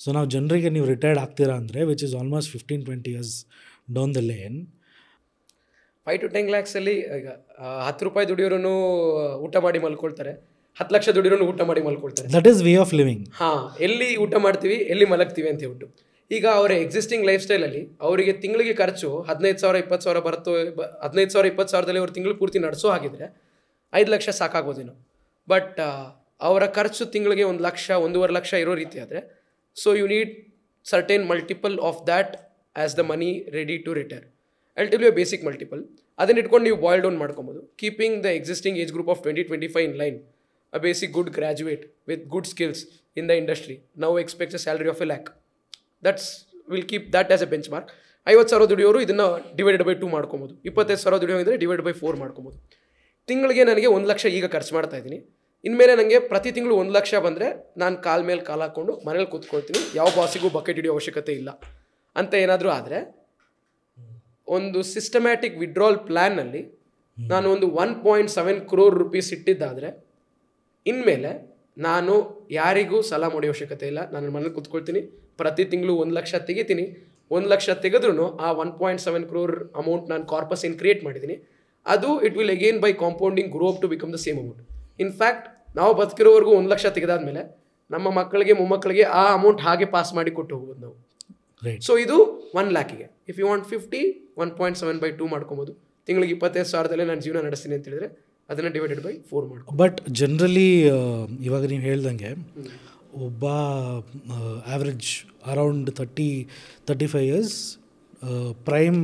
ಸೊ ನಾವು ಜನರಿಗೆ ನೀವು ರಿಟೈರ್ಡ್ ಆಗ್ತೀರಾ ಅಂದರೆ which is almost 15-20 years down the lane. 5 to 10 lakhs ಅಲ್ಲಿ ಈಗ 10 ರೂಪಾಯಿ ದುಡಿಯೋರು ಊಟ ಮಾಡಿ ಮಲ್ಕೊಳ್ತಾರೆ, 10 ಲಕ್ಷ ದುಡಿಯೋನು ಊಟ ಮಾಡಿ ಮಲ್ಕೊಳ್ತಾರೆ. That is way of living. ಎಲ್ಲಿ ಊಟ ಮಾಡ್ತೀವಿ, ಎಲ್ಲಿ ಮಲಗ್ತೀವಿ ಅಂತ ಹೇಳ್ಬಿಟ್ಟು. ಈಗ ಅವರ ಎಕ್ಸಿಸ್ಟಿಂಗ್ ಲೈಫ್ ಸ್ಟೈಲಲ್ಲಿ ಅವರಿಗೆ ತಿಂಗಳಿಗೆ ಖರ್ಚು 15,000 20,000 ಬರುತ್ತೋ, 15,000 20,000ದಲ್ಲಿ ಅವ್ರು ತಿಂಗಳು ಪೂರ್ತಿ ನಡೆಸೋ ಹಾಗಿದ್ರೆ 5 ಲಕ್ಷ ಸಾಕಾಗೋದೇನೋ. ಬಟ್ ಅವರ ಖರ್ಚು ತಿಂಗಳಿಗೆ 1 ಲಕ್ಷ 1.5 ಲಕ್ಷ ಇರೋ ರೀತಿ ಆದರೆ, so you need certain multiple of that as the money ready to retire. I tell you a basic multiple. ಅದನ್ನ ಇಟ್ಕೊಂಡು ನೀವು ಬಾಯ್ಲ್ ಡೌನ್ ಮಾಡ್ಕೊಬೋದು. Keeping the existing age group of 20-25 in line, a basic good graduate with good skills in the industry now expects a salary of 1 lakh. We'll keep that as a benchmark. 50,000 ದುಡಿಯೋರು ಇದನ್ನು divided by 2 ಮಾಡ್ಕೊಬೋದು. 25,000 ದುಡಿಯೋಂಗಿದ್ರೆ divide by 4 ಮಾಡ್ಕೊಬೋದು. ತಿಂಗಳಿಗೆ ನನಗೆ 1 ಲಕ್ಷ ಈಗ ಖರ್ಚು ಮಾಡ್ತಾ ಇದ್ದೀನಿ. ಇನ್ಮೇಲೆ ನನಗೆ ಪ್ರತಿ ತಿಂಗಳು 1 ಲಕ್ಷ ಬಂದರೆ ನಾನು ಕಾಲ ಮೇಲೆ ಕಾಲು ಹಾಕ್ಕೊಂಡು ಮನೇಲಿ ಕೂತ್ಕೊಳ್ತೀನಿ, ಯಾವ ಬಾಸಿಗೂ ಬಕೆಟ್ ಹಿಡಿಯೋ ಅವಶ್ಯಕತೆ ಇಲ್ಲ ಅಂತ ಏನಾದರೂ ಆದರೆ, ಒಂದು ಸಿಸ್ಟಮ್ಯಾಟಿಕ್ ವಿಡ್ರಾಲ್ ಪ್ಲ್ಯಾನ್ನಲ್ಲಿ ನಾನು ಒಂದು 1.7 crore rupees ಇಟ್ಟಿದ್ದಾದರೆ, ಇನ್ಮೇಲೆ ನಾನು ಯಾರಿಗೂ ಸಾಲ ಮಾಡೋ ಅವಶ್ಯಕತೆ ಇಲ್ಲ. ನಾನು ಮನೇಲಿ ಕೂತ್ಕೊಳ್ತೀನಿ, ಪ್ರತಿ ತಿಂಗಳು 1 ಲಕ್ಷ ತೆಗಿತೀನಿ. 1 ಲಕ್ಷ ತೆಗೆದ್ರೂ ಆ 1.7 crore ಅಮೌಂಟ್ ನಾನು ಕಾರ್ಪಸ್ ಏನು ಕ್ರಿಯೇಟ್ ಮಾಡಿದ್ದೀನಿ, ಅದು it will again by compounding grow up to become the same amount. In fact ನಾವು ಬದುಕಿರೋವರೆಗೂ 1 ಲಕ್ಷ ತೆಗೆದಾದ್ಮೇಲೆ ನಮ್ಮ ಮಕ್ಕಳಿಗೆ ಮೊಮ್ಮಕ್ಕಳಿಗೆ ಆ ಅಮೌಂಟ್ ಹಾಗೆ ಪಾಸ್ ಮಾಡಿ ಕೊಟ್ಟು ಹೋಗ್ಬೋದು ನಾವು. ಸೊ ಇದು 1 lakhಗೆ. ಇಫ್ ಯು ವಾಂಟ್ 50, 1.7 by 2 ಮಾಡ್ಕೊಬೋದು. ತಿಂಗಳಿಗೆ 25,000 ನಾನು ಜೀವನ ನಡೆಸ್ತೀನಿ ಅಂತ ಹೇಳಿದ್ರೆ ಅದನ್ನು ಡಿವೈಡೆಡ್ ಬೈ 4 ಮಾಡ್ಕೊ. ಬಟ್ ಜನರಲಿ ಇವಾಗ ನೀವು ಹೇಳ್ದಂಗೆ ಒಬ್ಬ ಆ್ಯಾವ್ರೇಜ್ ಅರೌಂಡ್ 30-35 ಇಯರ್ಸ್ ಪ್ರೈಮ್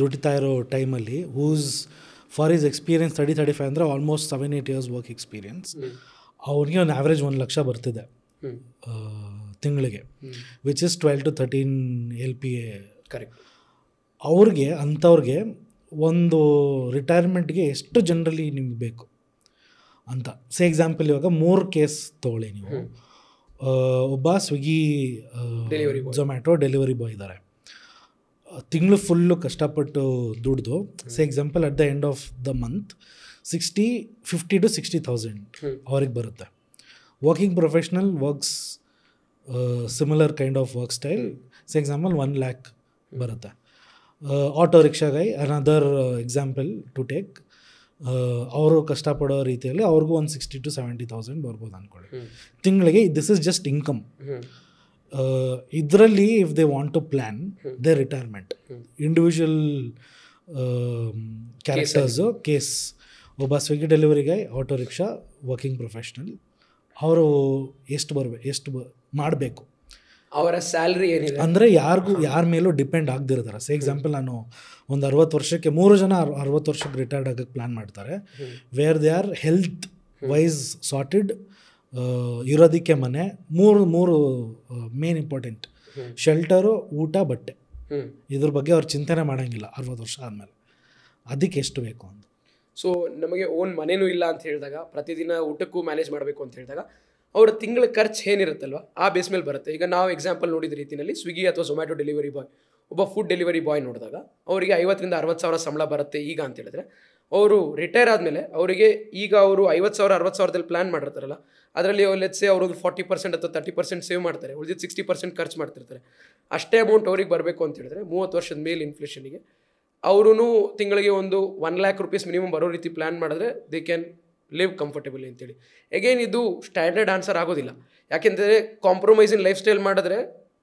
ದುಡಿತಾ ಇರೋ ಟೈಮಲ್ಲಿ, ಹೂಸ್ ಫಾರ್ ಈಸ್ ಎಕ್ಸ್ಪೀರಿಯನ್ಸ್ 30-35 ಅಂದರೆ ಆಲ್ಮೋಸ್ಟ್ 7-8 ಇಯರ್ಸ್ ವರ್ಕ್ ಎಕ್ಸ್ಪೀರಿಯನ್ಸ್, ಅವ್ರಿಗೆ ಒಂದು ಆ್ಯಾವ್ರೇಜ್ 1 ಲಕ್ಷ ಬರ್ತಿದೆ ತಿಂಗಳಿಗೆ, which is 12 to 13 LPA. Correct. ಅಂಥವ್ರಿಗೆ ಒಂದು ರಿಟೈರ್ಮೆಂಟ್ಗೆ ಎಷ್ಟು ಜನರಲಿ ನಿಮ್ಗೆ ಬೇಕು ಅಂತ. ಎಕ್ಸಾಂಪಲ್ ಇವಾಗ 3 ಕೇಸ್ ತೊಗೊಳ್ಳಿ ನೀವು. ಒಬ್ಬ ಸ್ವಿಗ್ಗಿ, ಝೊಮ್ಯಾಟೊ ಡೆಲಿವರಿ ಬಾಯ್ ಇದ್ದಾರೆ. ತಿಂಗಳು ಫುಲ್ಲು ಕಷ್ಟಪಟ್ಟು ದುಡ್ದು, example at the end of the month 50 to 60,000 ಅವ್ರಿಗೆ ಬರುತ್ತೆ. Working professional works similar kind of work style, example 1 lakh ಬರುತ್ತೆ. Auto rickshaw guy another example to take, ಅವರು ಕಷ್ಟಪಡೋ ರೀತಿಯಲ್ಲಿ ಅವ್ರಿಗೂ ಒಂದು 60 to 70,000 ಬರ್ಬೋದು ಅಂದ್ಕೊಳ್ಳಿ ತಿಂಗಳಿಗೆ. This is just income. ಇದರಲ್ಲಿ if they want to plan their retirement, individual characters case, ಒಬ್ಬ Swiggy delivery guy, auto rickshaw, working professional, ಅವರು ಎಷ್ಟು ಮಾಡಬೇಕು, ಅವರ ಸ್ಯಾಲ್ರಿ ಏನಿದೆ ಅಂದರೆ ಯಾರ ಮೇಲೂ ಡಿಪೆಂಡ್ ಆಗದಿರ್ತಾರೆ. ಎಕ್ಸಾಂಪಲ್ ನಾನು ಒಂದು 60 ವರ್ಷಕ್ಕೆ 3 ಜನ 60 ವರ್ಷಕ್ಕೆ ರಿಟೈರ್ಡ್ ಆಗೋಕ್ಕೆ ಪ್ಲ್ಯಾನ್ ಮಾಡ್ತಾರೆ, where they are health wise sorted, ಇರೋದಕ್ಕೆ ಮನೆ, ಮೂರು ಮೇನ್ ಇಂಪಾರ್ಟೆಂಟ್, ಶೆಲ್ಟರು, ಊಟ, ಬಟ್ಟೆ, ಇದ್ರ ಬಗ್ಗೆ ಅವ್ರು ಚಿಂತನೆ ಮಾಡೋಂಗಿಲ್ಲ 60 ವರ್ಷ ಆದಮೇಲೆ. ಅದಕ್ಕೆ ಎಷ್ಟು ಬೇಕು ಅಂತ. ಸೊ ನಮಗೆ ಓನ್ ಮನೇನೂ ಇಲ್ಲ ಅಂತ ಹೇಳಿದಾಗ, ಪ್ರತಿದಿನ ಊಟಕ್ಕೂ ಮ್ಯಾನೇಜ್ ಮಾಡಬೇಕು ಅಂತ ಹೇಳಿದಾಗ ಅವರ ತಿಂಗಳ ಖರ್ಚು ಏನಿರುತ್ತಲ್ವ ಆ ಬೇಸ್ ಮೇಲೆ ಬರುತ್ತೆ. ಈಗ ನಾವು ಎಕ್ಸಾಂಪಲ್ ನೋಡಿದ ರೀತಿಯಲ್ಲಿ ಸ್ವಿಗ್ಗಿ ಅಥವಾ ಝೊಮ್ಯಾಟೊ ಡೆಲಿವರಿ ಬಾಯ್, ಒಬ್ಬ ಫುಡ್ ಡೆಲಿವರಿ ಬಾಯ್ ನೋಡಿದಾಗ ಅವರಿಗೆ 50,000-60,000 ಸಂಬಳ ಬರುತ್ತೆ ಈಗ ಅಂತ ಹೇಳಿದ್ರೆ, ಅವರು ರಿಟೈರ್ ಆದಮೇಲೆ ಅವರಿಗೆ ಈಗ ಅವರು 50,000-60,000ದಲ್ಲಿ ಪ್ಲ್ಯಾನ್ ಮಾಡಿರ್ತಾರಲ್ಲ, ಅದರಲ್ಲಿ ಲೆಟ್ಸ್ ಸೇ ಅವರು 40% ಅಥವಾ 30% ಸೇವ್ ಮಾಡ್ತಾರೆ, ಉಳಿದಿದ್ದು 60% ಖರ್ಚು ಮಾಡ್ತಿರ್ತಾರೆ. ಅಷ್ಟೇ ಅಮೌಂಟ್ ಅವ್ರಿಗೆ ಬರಬೇಕು ಅಂತ ಹೇಳಿದ್ರೆ 30 ವರ್ಷದ ಮೇಲೆ ಇನ್ಫ್ಲೇಷನ್ಗೆ ಅವರೂ ತಿಂಗಳಿಗೆ ಒಂದು 1 lakh rupees ಮಿನಿಮಮ್ ಬರೋ ರೀತಿ ಪ್ಲ್ಯಾನ್ ಮಾಡಿದ್ರೆ ದೇ ಕ್ಯಾನ್ ಲಿವ್ ಕಂಫರ್ಟೇಬಲಿ ಅಂತೇಳಿ. ಎಗೇನ್ ಇದು ಸ್ಟ್ಯಾಂಡರ್ಡ್ ಆನ್ಸರ್ ಆಗೋದಿಲ್ಲ, ಯಾಕೆಂದರೆ ಕಾಂಪ್ರಮೈಸ್ ಇನ್ ಲೈಫ್ ಸ್ಟೈಲ್ ಮಾಡಿದ್ರೆ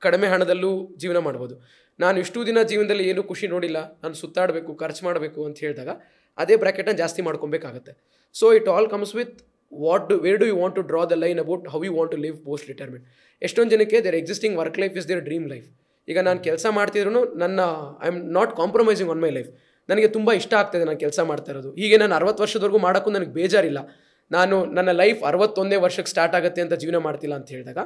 ಕಡಿಮೆ ಹಣದಲ್ಲೂ ಜೀವನ ಮಾಡ್ಬೋದು. ನಾನು ಇಷ್ಟು ದಿನ ಜೀವನದಲ್ಲಿ ಏನೂ ಖುಷಿ ನೋಡಿಲ್ಲ, ನಾನು ಸುತ್ತಾಡಬೇಕು, ಖರ್ಚು ಮಾಡಬೇಕು ಅಂತ ಹೇಳಿದಾಗ ಅದೇ ಬ್ರ್ಯಾಕೆಟನ್ನು ಜಾಸ್ತಿ ಮಾಡ್ಕೊಬೇಕಾಗತ್ತೆ. So it all comes with where do you want to draw the line about how you want to live post retirement. ಎಷ್ಟೊಂದು ಜನಕ್ಕೆ their existing work life is their dream life. ಈಗ ನಾನು ಕೆಲಸ ಮಾಡ್ತಿದ್ರು I am not compromising on my life, ನನಗೆ ತುಂಬ ಇಷ್ಟ ಆಗ್ತಾಯಿದೆ ನಾನು ಕೆಲಸ ಮಾಡ್ತಾ ಇರೋದು. ಹೀಗೆ ನಾನು 60 ವರ್ಷದವರೆಗೂ ಮಾಡೋಕ್ಕೂ ನನಗೆ ಬೇಜಾರಿಲ್ಲ. ನಾನು ನನ್ನ ಲೈಫ್ 61ನೇ ವರ್ಷಕ್ಕೆ ಸ್ಟಾರ್ಟ್ ಆಗುತ್ತೆ ಅಂತ ಜೀವನ ಮಾಡ್ತಿಲ್ಲ ಅಂತ ಹೇಳಿದಾಗ,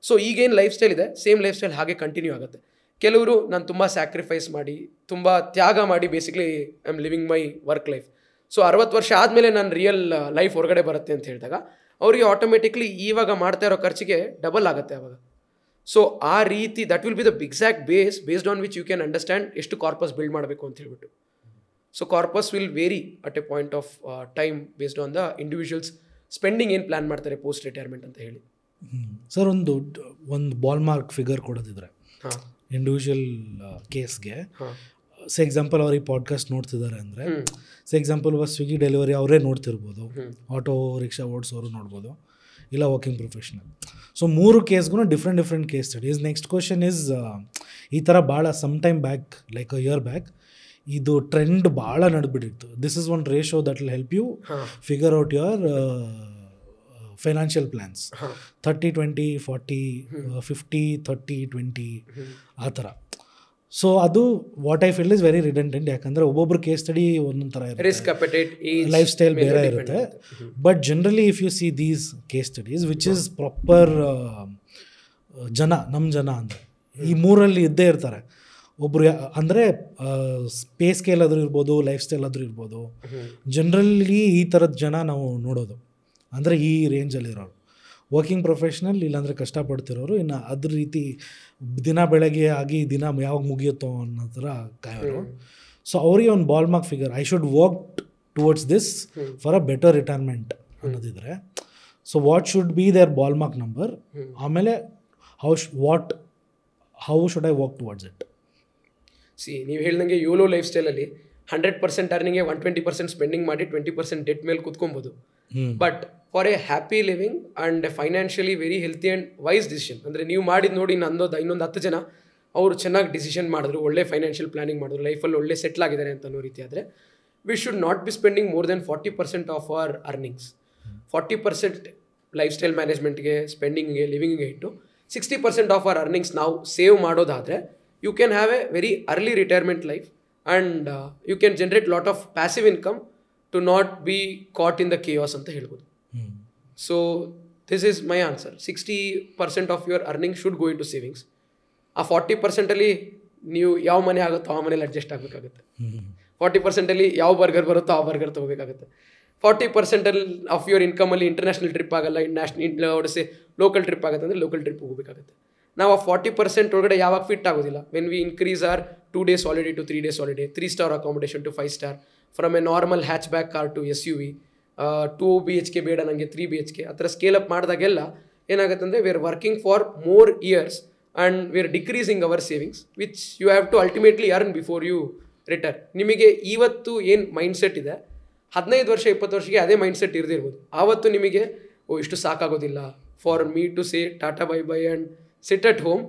ಸೊ ಈಗೇನು ಲೈಫ್ ಸ್ಟೈಲ್ ಇದೆ ಸೇಮ್ ಲೈಫ್ ಸ್ಟೈಲ್ ಹಾಗೆ ಕಂಟಿನ್ಯೂ ಆಗುತ್ತೆ. ಕೆಲವರು ನಾನು ತುಂಬ ಸ್ಯಾಕ್ರಿಫೈಸ್ ಮಾಡಿ ತುಂಬ ತ್ಯಾಗ ಮಾಡಿ basically I am living my work life. So 60 ವರ್ಷ ಆದಮೇಲೆ ನನ್ನ ರಿಯಲ್ ಲೈಫ್ ಹೊರಗಡೆ ಬರುತ್ತೆ ಅಂತ ಹೇಳಿದಾಗ ಅವರಿಗೆ ಆಟೋಮೆಟಿಕ್ಲಿ ಇವಾಗ ಮಾಡ್ತಾ ಇರೋ ಖರ್ಚಿಗೆ ಡಬಲ್ ಆಗುತ್ತೆ ಅವಾಗ. ಸೊ ಆ ರೀತಿ that will be the exact based on which you can understand ಎಷ್ಟು ಕಾರ್ಪಸ್ ಬಿಲ್ಡ್ ಮಾಡಬೇಕು ಅಂತ ಹೇಳ್ಬಿಟ್ಟು. So corpus will vary at a point of time based on the individuals spending ಏನು ಪ್ಲ್ಯಾನ್ ಮಾಡ್ತಾರೆ ಪೋಸ್ಟ್ ರಿಟೈರ್ಮೆಂಟ್ ಅಂತ ಹೇಳಿ. ಸರ್, ಒಂದು ball mark figure ಕೊಡೋದಿದ್ರೆ ಇಂಡಿವಿಜುವಲ್ ಕೇಸ್ಗೆ, ಸೆ ಎಕ್ಸಾಂಪಲ್ ಅವ್ರು ಈ ಪಾಡ್ಕಾಸ್ಟ್ ನೋಡ್ತಿದ್ದಾರೆ ಅಂದರೆ, ಸೆ ಎಕ್ಸಾಂಪಲ್ ಸ್ವಿಗ್ಗಿ ಡೆಲಿವರಿ ಅವರೇ ನೋಡ್ತಿರ್ಬೋದು, ಆಟೋ ರಿಕ್ಷಾ ಓಡಿಸೋರು ನೋಡ್ಬೋದು, ಇಲ್ಲ ವರ್ಕಿಂಗ್ ಪ್ರೊಫೆಷನಲ್. ಸೊ 3 ಕೇಸ್ಗೂ different case studies. Next question is, ಈ ಥರ ಭಾಳ some time back like a year back ಇದು ಟ್ರೆಂಡ್ ಭಾಳ ನಡೆದ್ಬಿಟ್ಟಿತ್ತು. This is one ratio that will help you figure out your financial plans. 30-20, 40, 50, 30, 20 ಆ ಥರ. ಸೊ ಅದು what I feel is very redundant. ಯಾಕಂದರೆ ಒಬ್ಬೊಬ್ರು ಕೇಸ್ ಸ್ಟಡಿ ಒಂದೊಂದು ಥರ ಇರುತ್ತೆ, ರಿಸ್ಕ್ ಅಪೆಟೈಟ್, ಲೈಫ್ ಸ್ಟೈಲ್ ಬೇರೆ ಇರುತ್ತೆ. But generally if you see these case studies which is proper ನಮ್ಮ ಜನ ಅಂದರೆ ಈ 3ರಲ್ಲಿ ಇದ್ದೇ ಇರ್ತಾರೆ. ಒಬ್ಬರು ಅಂದರೆ ಪೇ ಸ್ಕೇಲ್ ಆದರೂ ಇರ್ಬೋದು, ಲೈಫ್ ಸ್ಟೈಲ್ ಆದರೂ ಇರ್ಬೋದು. ಜನರಲಿ ಈ ಥರದ ಜನ ನಾವು ನೋಡೋದು ಅಂದರೆ ಈ ರೇಂಜಲ್ಲಿರೋರು, ವರ್ಕಿಂಗ್ ಪ್ರೊಫೆಷ್ನಲ್, ಇಲ್ಲಾಂದರೆ ಕಷ್ಟಪಡ್ತಿರೋರು, ಇನ್ನು ಅದ್ರ ರೀತಿ ದಿನ ಬೆಳಗ್ಗೆ ಆಗಿ ದಿನ ಯಾವಾಗ ಮುಗಿಯುತ್ತೋ ಅನ್ನೋ ಥರ ಕಾಯೋರು. ಸೊ ಅವ್ರಿಗೆ ಒಂದು ball mark figure, I should work towards this for a better retirement ಅನ್ನೋದಿದ್ರೆ, so what should be their ball mark number, ಆಮೇಲೆ how should I work towards it. ನೀವು ಹೇಳ್ದಂಗೆ ಯೋಲೋ ಲೈಫ್ ಸ್ಟೈಲಲ್ಲಿ 100% ಅರ್ನಿಂಗ್ಗೆ 120% ಸ್ಪೆಂಡಿಂಗ್ ಮಾಡಿ 20% ಡೆಟ್ ಮೇಲೆ ಕೂತ್ಕೊಬೋದು. But for a happy living and financially very healthy and wise decision, ಅಂದರೆ ನೀವು ಮಾಡಿದ ನೋಡಿ ಇನ್ನೊಂದು 10 ಜನ ಅವರು ಚೆನ್ನಾಗಿ ಡಿಸಿಷನ್ ಮಾಡಿದ್ರು, ಒಳ್ಳೆ ಫೈನಾನ್ಷಿಯಲ್ ಪ್ಲಾನಿಂಗ್ ಮಾಡಿದ್ರು, ಲೈಫಲ್ಲಿ ಒಳ್ಳೆ ಸೆಟ್ಲ್ ಆಗಿದ್ದಾರೆ ಅಂತ ಅನ್ನೋ ರೀತಿ ಆದರೆ, we should not be spending more than 40% of our earnings. 40% lifestyle ಮ್ಯಾನೇಜ್ಮೆಂಟ್ಗೆ, ಸ್ಪೆಂಡಿಂಗ್ಗೆ, ಲಿವಿಂಗಿಗೆ ಇಟ್ಟು 60% ಆಫ್ ಅವರ್ ಅರ್ನಿಂಗ್ಸ್ ನಾವು ಸೇವ್ ಮಾಡೋದಾದರೆ you can have a very early retirement life and you can generate lot of passive income to not be caught in the chaos anta helbodu. So this is my answer. 60% of your earnings should go into savings. ಆ 40% ಅಲ್ಲಿ ನೀವು ಯಾವ ಮನೆ ಆಗುತ್ತೋ ಆ ಮನೇಲಿ adjust ಆಗಬೇಕಾಗುತ್ತೆ. 40% ಅಲ್ಲಿ ಯಾವ ಬರ್ಗರ್ ಬರುತ್ತೋ ಆ ಬರ್ಗರ್ ತೊಗೋಬೇಕಾಗುತ್ತೆ. 40% ಆಫ್ ಯುವರ್ ಇನ್ಕಮಲ್ಲಿ ಇಂಟರ್ನ್ಯಾಷನಲ್ ಟ್ರಿಪ್ ಆಗಲ್ಲ, ಲೋಕಲ್ ಟ್ರಿಪ್ ಆಗುತ್ತೆ ಅಂದರೆ ಲೋಕಲ್ ಟ್ರಿಪ್ ಹೋಗಬೇಕಾಗುತ್ತೆ. ನಾವು ಆ 40% ಒಳಗಡೆ ಯಾವಾಗ ಫಿಟ್ ಆಗೋದಿಲ್ಲ. When we increase our 2 days holiday to 3 days holiday, 3 star accommodation to 5 star, from a normal hatchback car to SUV, 2 BHK ಬೇಡ ನನಗೆ 3 BHK, ಆ ಥರ ಸ್ಕೇಲ್ ಅಪ್ ಮಾಡಿದಾಗೆಲ್ಲ ಏನಾಗುತ್ತೆ ಅಂದರೆ we are working for more years and we are decreasing our savings which you have to ultimately earn before you retire. ನಿಮಗೆ ಇವತ್ತು ಏನು ಮೈಂಡ್ಸೆಟ್ ಇದೆ 15 ವರ್ಷ 20 ವರ್ಷಕ್ಕೆ ಅದೇ ಮೈಂಡ್ಸೆಟ್ ಇರ್ದಿರ್ಬೋದು. ಆವತ್ತು ನಿಮಗೆ ಇಷ್ಟು ಸಾಕಾಗೋದಿಲ್ಲ for me to say tata bye bye and sit at home,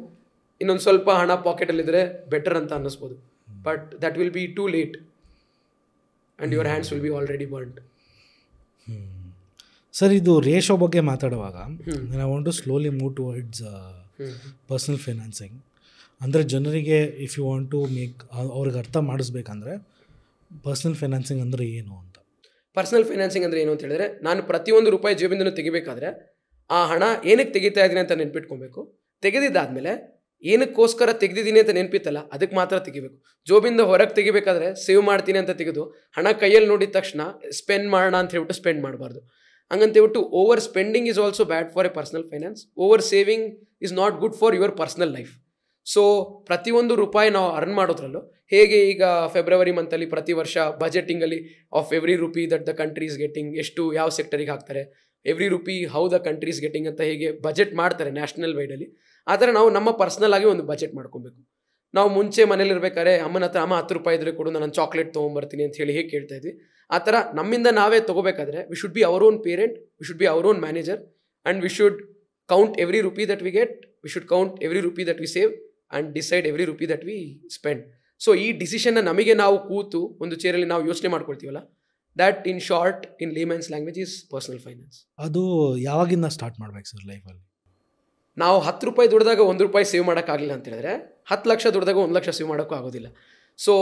ಇನ್ನೊಂದು ಸ್ವಲ್ಪ ಹಣ ಪಾಕೆಟಲ್ಲಿದ್ದರೆ ಬೆಟರ್ ಅಂತ ಅನ್ನಿಸ್ಬೋದು. But that will be too late and your hands will be already burned. Sir, ಇದು ರೇಷೋ ಬಗ್ಗೆ ಮಾತಾಡುವಾಗ I want to slowly move towards personal financing. ಅಂದರೆ ಜನರಿಗೆ if you want to make ಅವ್ರಿಗೆ ಅರ್ಥ ಮಾಡಿಸ್ಬೇಕಂದ್ರೆ ಪರ್ಸ್ನಲ್ ಫೈನಾನ್ಸಿಂಗ್ ಅಂದರೆ ಏನು ಅಂತ. ಪರ್ಸ್ನಲ್ ಫೈನಾನ್ಸಿಂಗ್ ಅಂದರೆ ಏನು ಅಂತ ಹೇಳಿದ್ರೆ, ನಾನು ಪ್ರತಿಯೊಂದು ರೂಪಾಯಿ ಜೇಬಿಂದನೂ ತೆಗಿಬೇಕಾದ್ರೆ ಆ ಹಣ ಏನಕ್ಕೆ ತೆಗಿತಾ ಇದ್ದೀನಿ ಅಂತ ನೆನ್ಪಿಟ್ಕೊಬೇಕು. ತೆಗೆದಿದ್ದಾದಮೇಲೆ ಏನಕ್ಕೋಸ್ಕರ ತೆಗೆದಿದ್ದೀನಿ ಅಂತ ನೆನಪಿತ್ತಲ್ಲ ಅದಕ್ಕೆ ಮಾತ್ರ ತೆಗಿಬೇಕು. ಜೋಬಿಂದ ಹೊರಗೆ ತೆಗಿಬೇಕಾದ್ರೆ ಸೇವ್ ಮಾಡ್ತೀನಿ ಅಂತ ತೆಗೆದು ಹಣ ಕೈಯಲ್ಲಿ ನೋಡಿದ ತಕ್ಷಣ ಸ್ಪೆಂಡ್ ಮಾಡೋಣ ಅಂತ ಹೇಳ್ಬಿಟ್ಟು ಸ್ಪೆಂಡ್ ಮಾಡಬಾರ್ದು. ಹಂಗಂತೇಳ್ಬಿಟ್ಟು over spending is also bad for a personal finance. Over saving is not good for your personal life. So ಪ್ರತಿಯೊಂದು ರೂಪಾಯಿ ನಾವು ಅರ್ನ್ ಮಾಡೋದ್ರಲ್ಲೂ ಹೇಗೆ ಈಗ ಫೆಬ್ರವರಿ ಮಂತಲ್ಲಿ ಪ್ರತಿ ವರ್ಷ ಬಜೆಟಿಂಗಲ್ಲಿ of every rupee that the country is getting, ಎಷ್ಟು ಯಾವ ಸೆಕ್ಟರಿಗೆ ಹಾಕ್ತಾರೆ, every rupee how the country is getting ಅಂತ ಹೇಗೆ ಬಜೆಟ್ ಮಾಡ್ತಾರೆ ನ್ಯಾಷನಲ್ ವೈಡಲ್ಲಿ, ಆ ಥರ ನಾವು ನಮ್ಮ ಪರ್ಸ್ನಲ್ ಆಗಿ ಒಂದು ಬಜೆಟ್ ಮಾಡ್ಕೊಬೇಕು. ನಾವು ಮುಂಚೆ ಮನೇಲಿರ್ಬೇಕಾದ್ರೆ ಅಮ್ಮನ ಹತ್ರ ಅಮ್ಮ 10 ರೂಪಾಯಿ ಇದ್ರೆ ಕೊಡು ನಾನು ಚಾಕ್ಲೇಟ್ ತೊಗೊಂಬರ್ತೀನಿ ಅಂತ ಹೇಳಿ ಹೇಗೆ ಕೇಳ್ತಾ ಇದ್ವಿ, ಆ ಥರ ನಮ್ಮಿಂದ ನಾವೇ ತೊಗೋಬೇಕಾದ್ರೆ we should be our own parent, we should be our own manager and we should count every rupee that we get, we should count every rupee that we save and decide every rupee that we spend. So ಈ ಡಿಸಿಷನ್ನ ನಮಗೆ ನಾವು ಕೂತು ಒಂದು ಚೇರಲ್ಲಿ ನಾವು ಯೋಚನೆ ಮಾಡ್ಕೊಳ್ತೀವಲ್ಲ, that in short in layman's language is personal finance. ಅದು ಯಾವಾಗಿಂದ ಸ್ಟಾರ್ಟ್ ಮಾಡ್ಬೇಕು ಸರ್ ಲೈಫಲ್ಲಿ? ನಾವು 10 ರೂಪಾಯಿ ದುಡ್ದಾಗ 1 ರೂಪಾಯಿ ಸೇವ್ ಮಾಡೋಕ್ಕಾಗಲಿಲ್ಲ ಅಂತ ಹೇಳಿದ್ರೆ 10 ಲಕ್ಷ ದುಡ್ದಾಗ 1 ಲಕ್ಷ ಸೇವ್ ಮಾಡೋಕ್ಕೂ ಆಗೋದಿಲ್ಲ. So